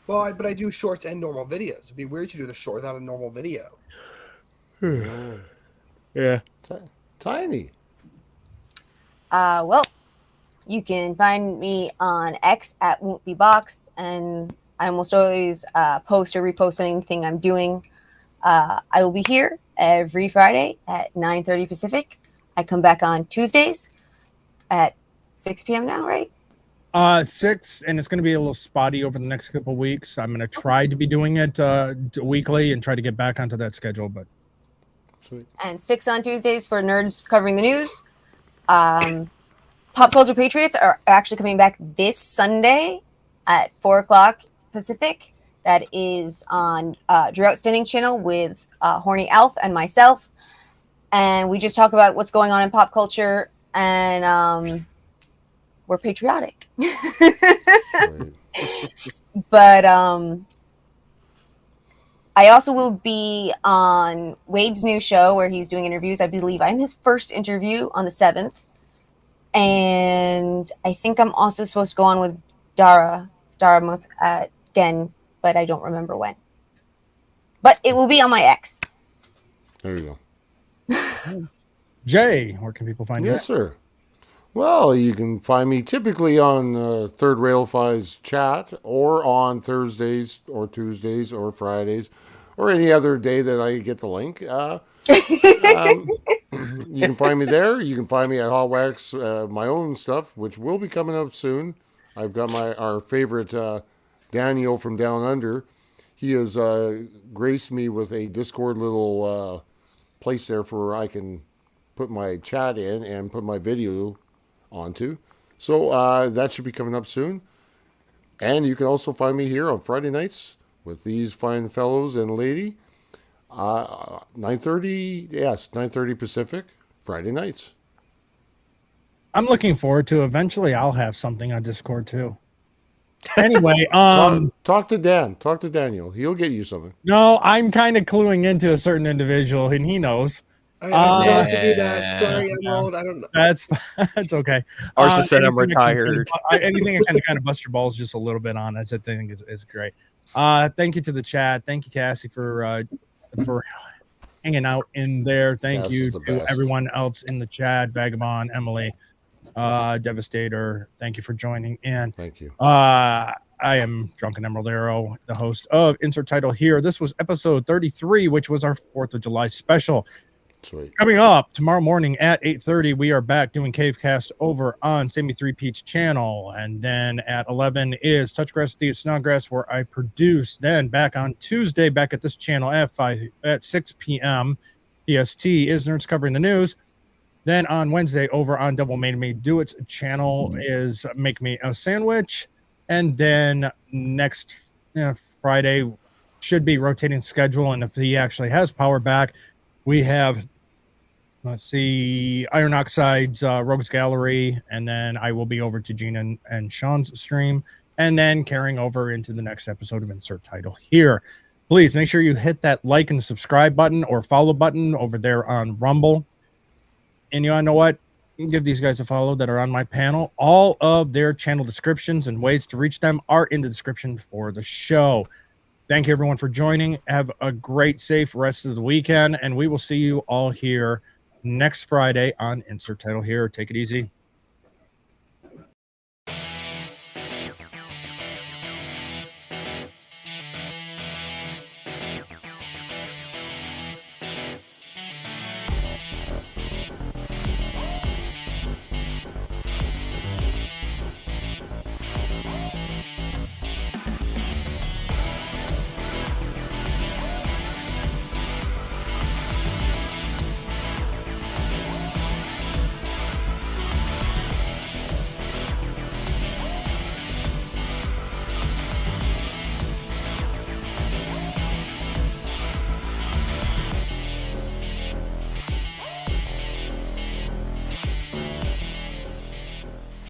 well, but I do shorts and normal videos. It'd be weird to do the short without a normal video. Yeah. Tiny. Well, you can find me on X at Won't Be Boxed, and I almost always post or repost anything I'm doing. I will be here every Friday at 9:30 Pacific. I come back on Tuesdays at 6 p.m. now, right? 6, and it's going to be a little spotty over the next couple of weeks. I'm going to try to be doing it weekly and try to get back onto that schedule. But And 6 on Tuesdays for nerds covering the news. Pop Culture Patriots are actually coming back this Sunday at 4 o'clock Pacific. That is on Drew Outstanding channel with Horny Elf and myself. and we just talk about what's going on in pop culture, and we're patriotic. Right. But I also will be on Wade's new show where he's doing interviews. I believe I'm his first interview on the 7th. And I think I'm also supposed to go on with Dara Muth again, but I don't remember when. But it will be on my X. There you go. Jay, where can people find you? Yes, sir. Well, you can find me typically on Third Railify's chat, or on Thursdays or Tuesdays or Fridays or any other day that I get the link. You can find me there. You can find me at Hot Wax, my own stuff, which will be coming up soon. I've got our favorite Daniel from Down Under. He has graced me with a Discord little place there for where I can put my chat in and put my video onto. So that should be coming up soon. And you can also find me here on Friday nights with these fine fellows and lady. 9:30, yes, 9:30 Pacific, Friday nights. I'm looking forward to eventually I'll have something on Discord too. Anyway, talk to Dan. Talk to Daniel. He'll get you something. no, I'm kind of cluing into a certain individual and he knows. I don't know how to do Yeah. that. Sorry, I'm old. I don't know. That's okay. Arza said I'm Anything I can retired. anything I kind of bust your balls just a little bit on, I think is great. Thank you to the chat. Thank you, Cassie, for hanging out in there. Thank Cass you is the to best. everyone else in the chat. Vagabond, Emily, Devastator. Thank you for joining in. Thank you. I am Drunken Emerald Arrow, the host of Insert Title Here. This was episode 33, which was our 4th of July special. Sweet. Coming up tomorrow morning at 8:30, we are back doing Cavecast over on Sammy 3 Peach channel. And then at 11 is Touchgrass with Theo Snodgrass, where I produce. Then back on Tuesday, back at this channel at 6 p.m. EST is Nerds Covering the News. Then on Wednesday over on Double Made Me Do It's channel is Make Me a Sandwich. And then next Friday should be rotating schedule. And if he actually has power back, we have, let's see, Iron Oxide's Rogues Gallery, and then I will be over to Gina and Sean's stream, and then carrying over into the next episode of Insert Title Here. Please make sure you hit that like and subscribe button or follow button over there on Rumble. And you know what? Give these guys a follow that are on my panel. All of their channel descriptions and ways to reach them are in the description for the show. Thank you, everyone, for joining. Have a great, safe rest of the weekend, and we will see you all here next Friday on Insert Title Here. Take it easy.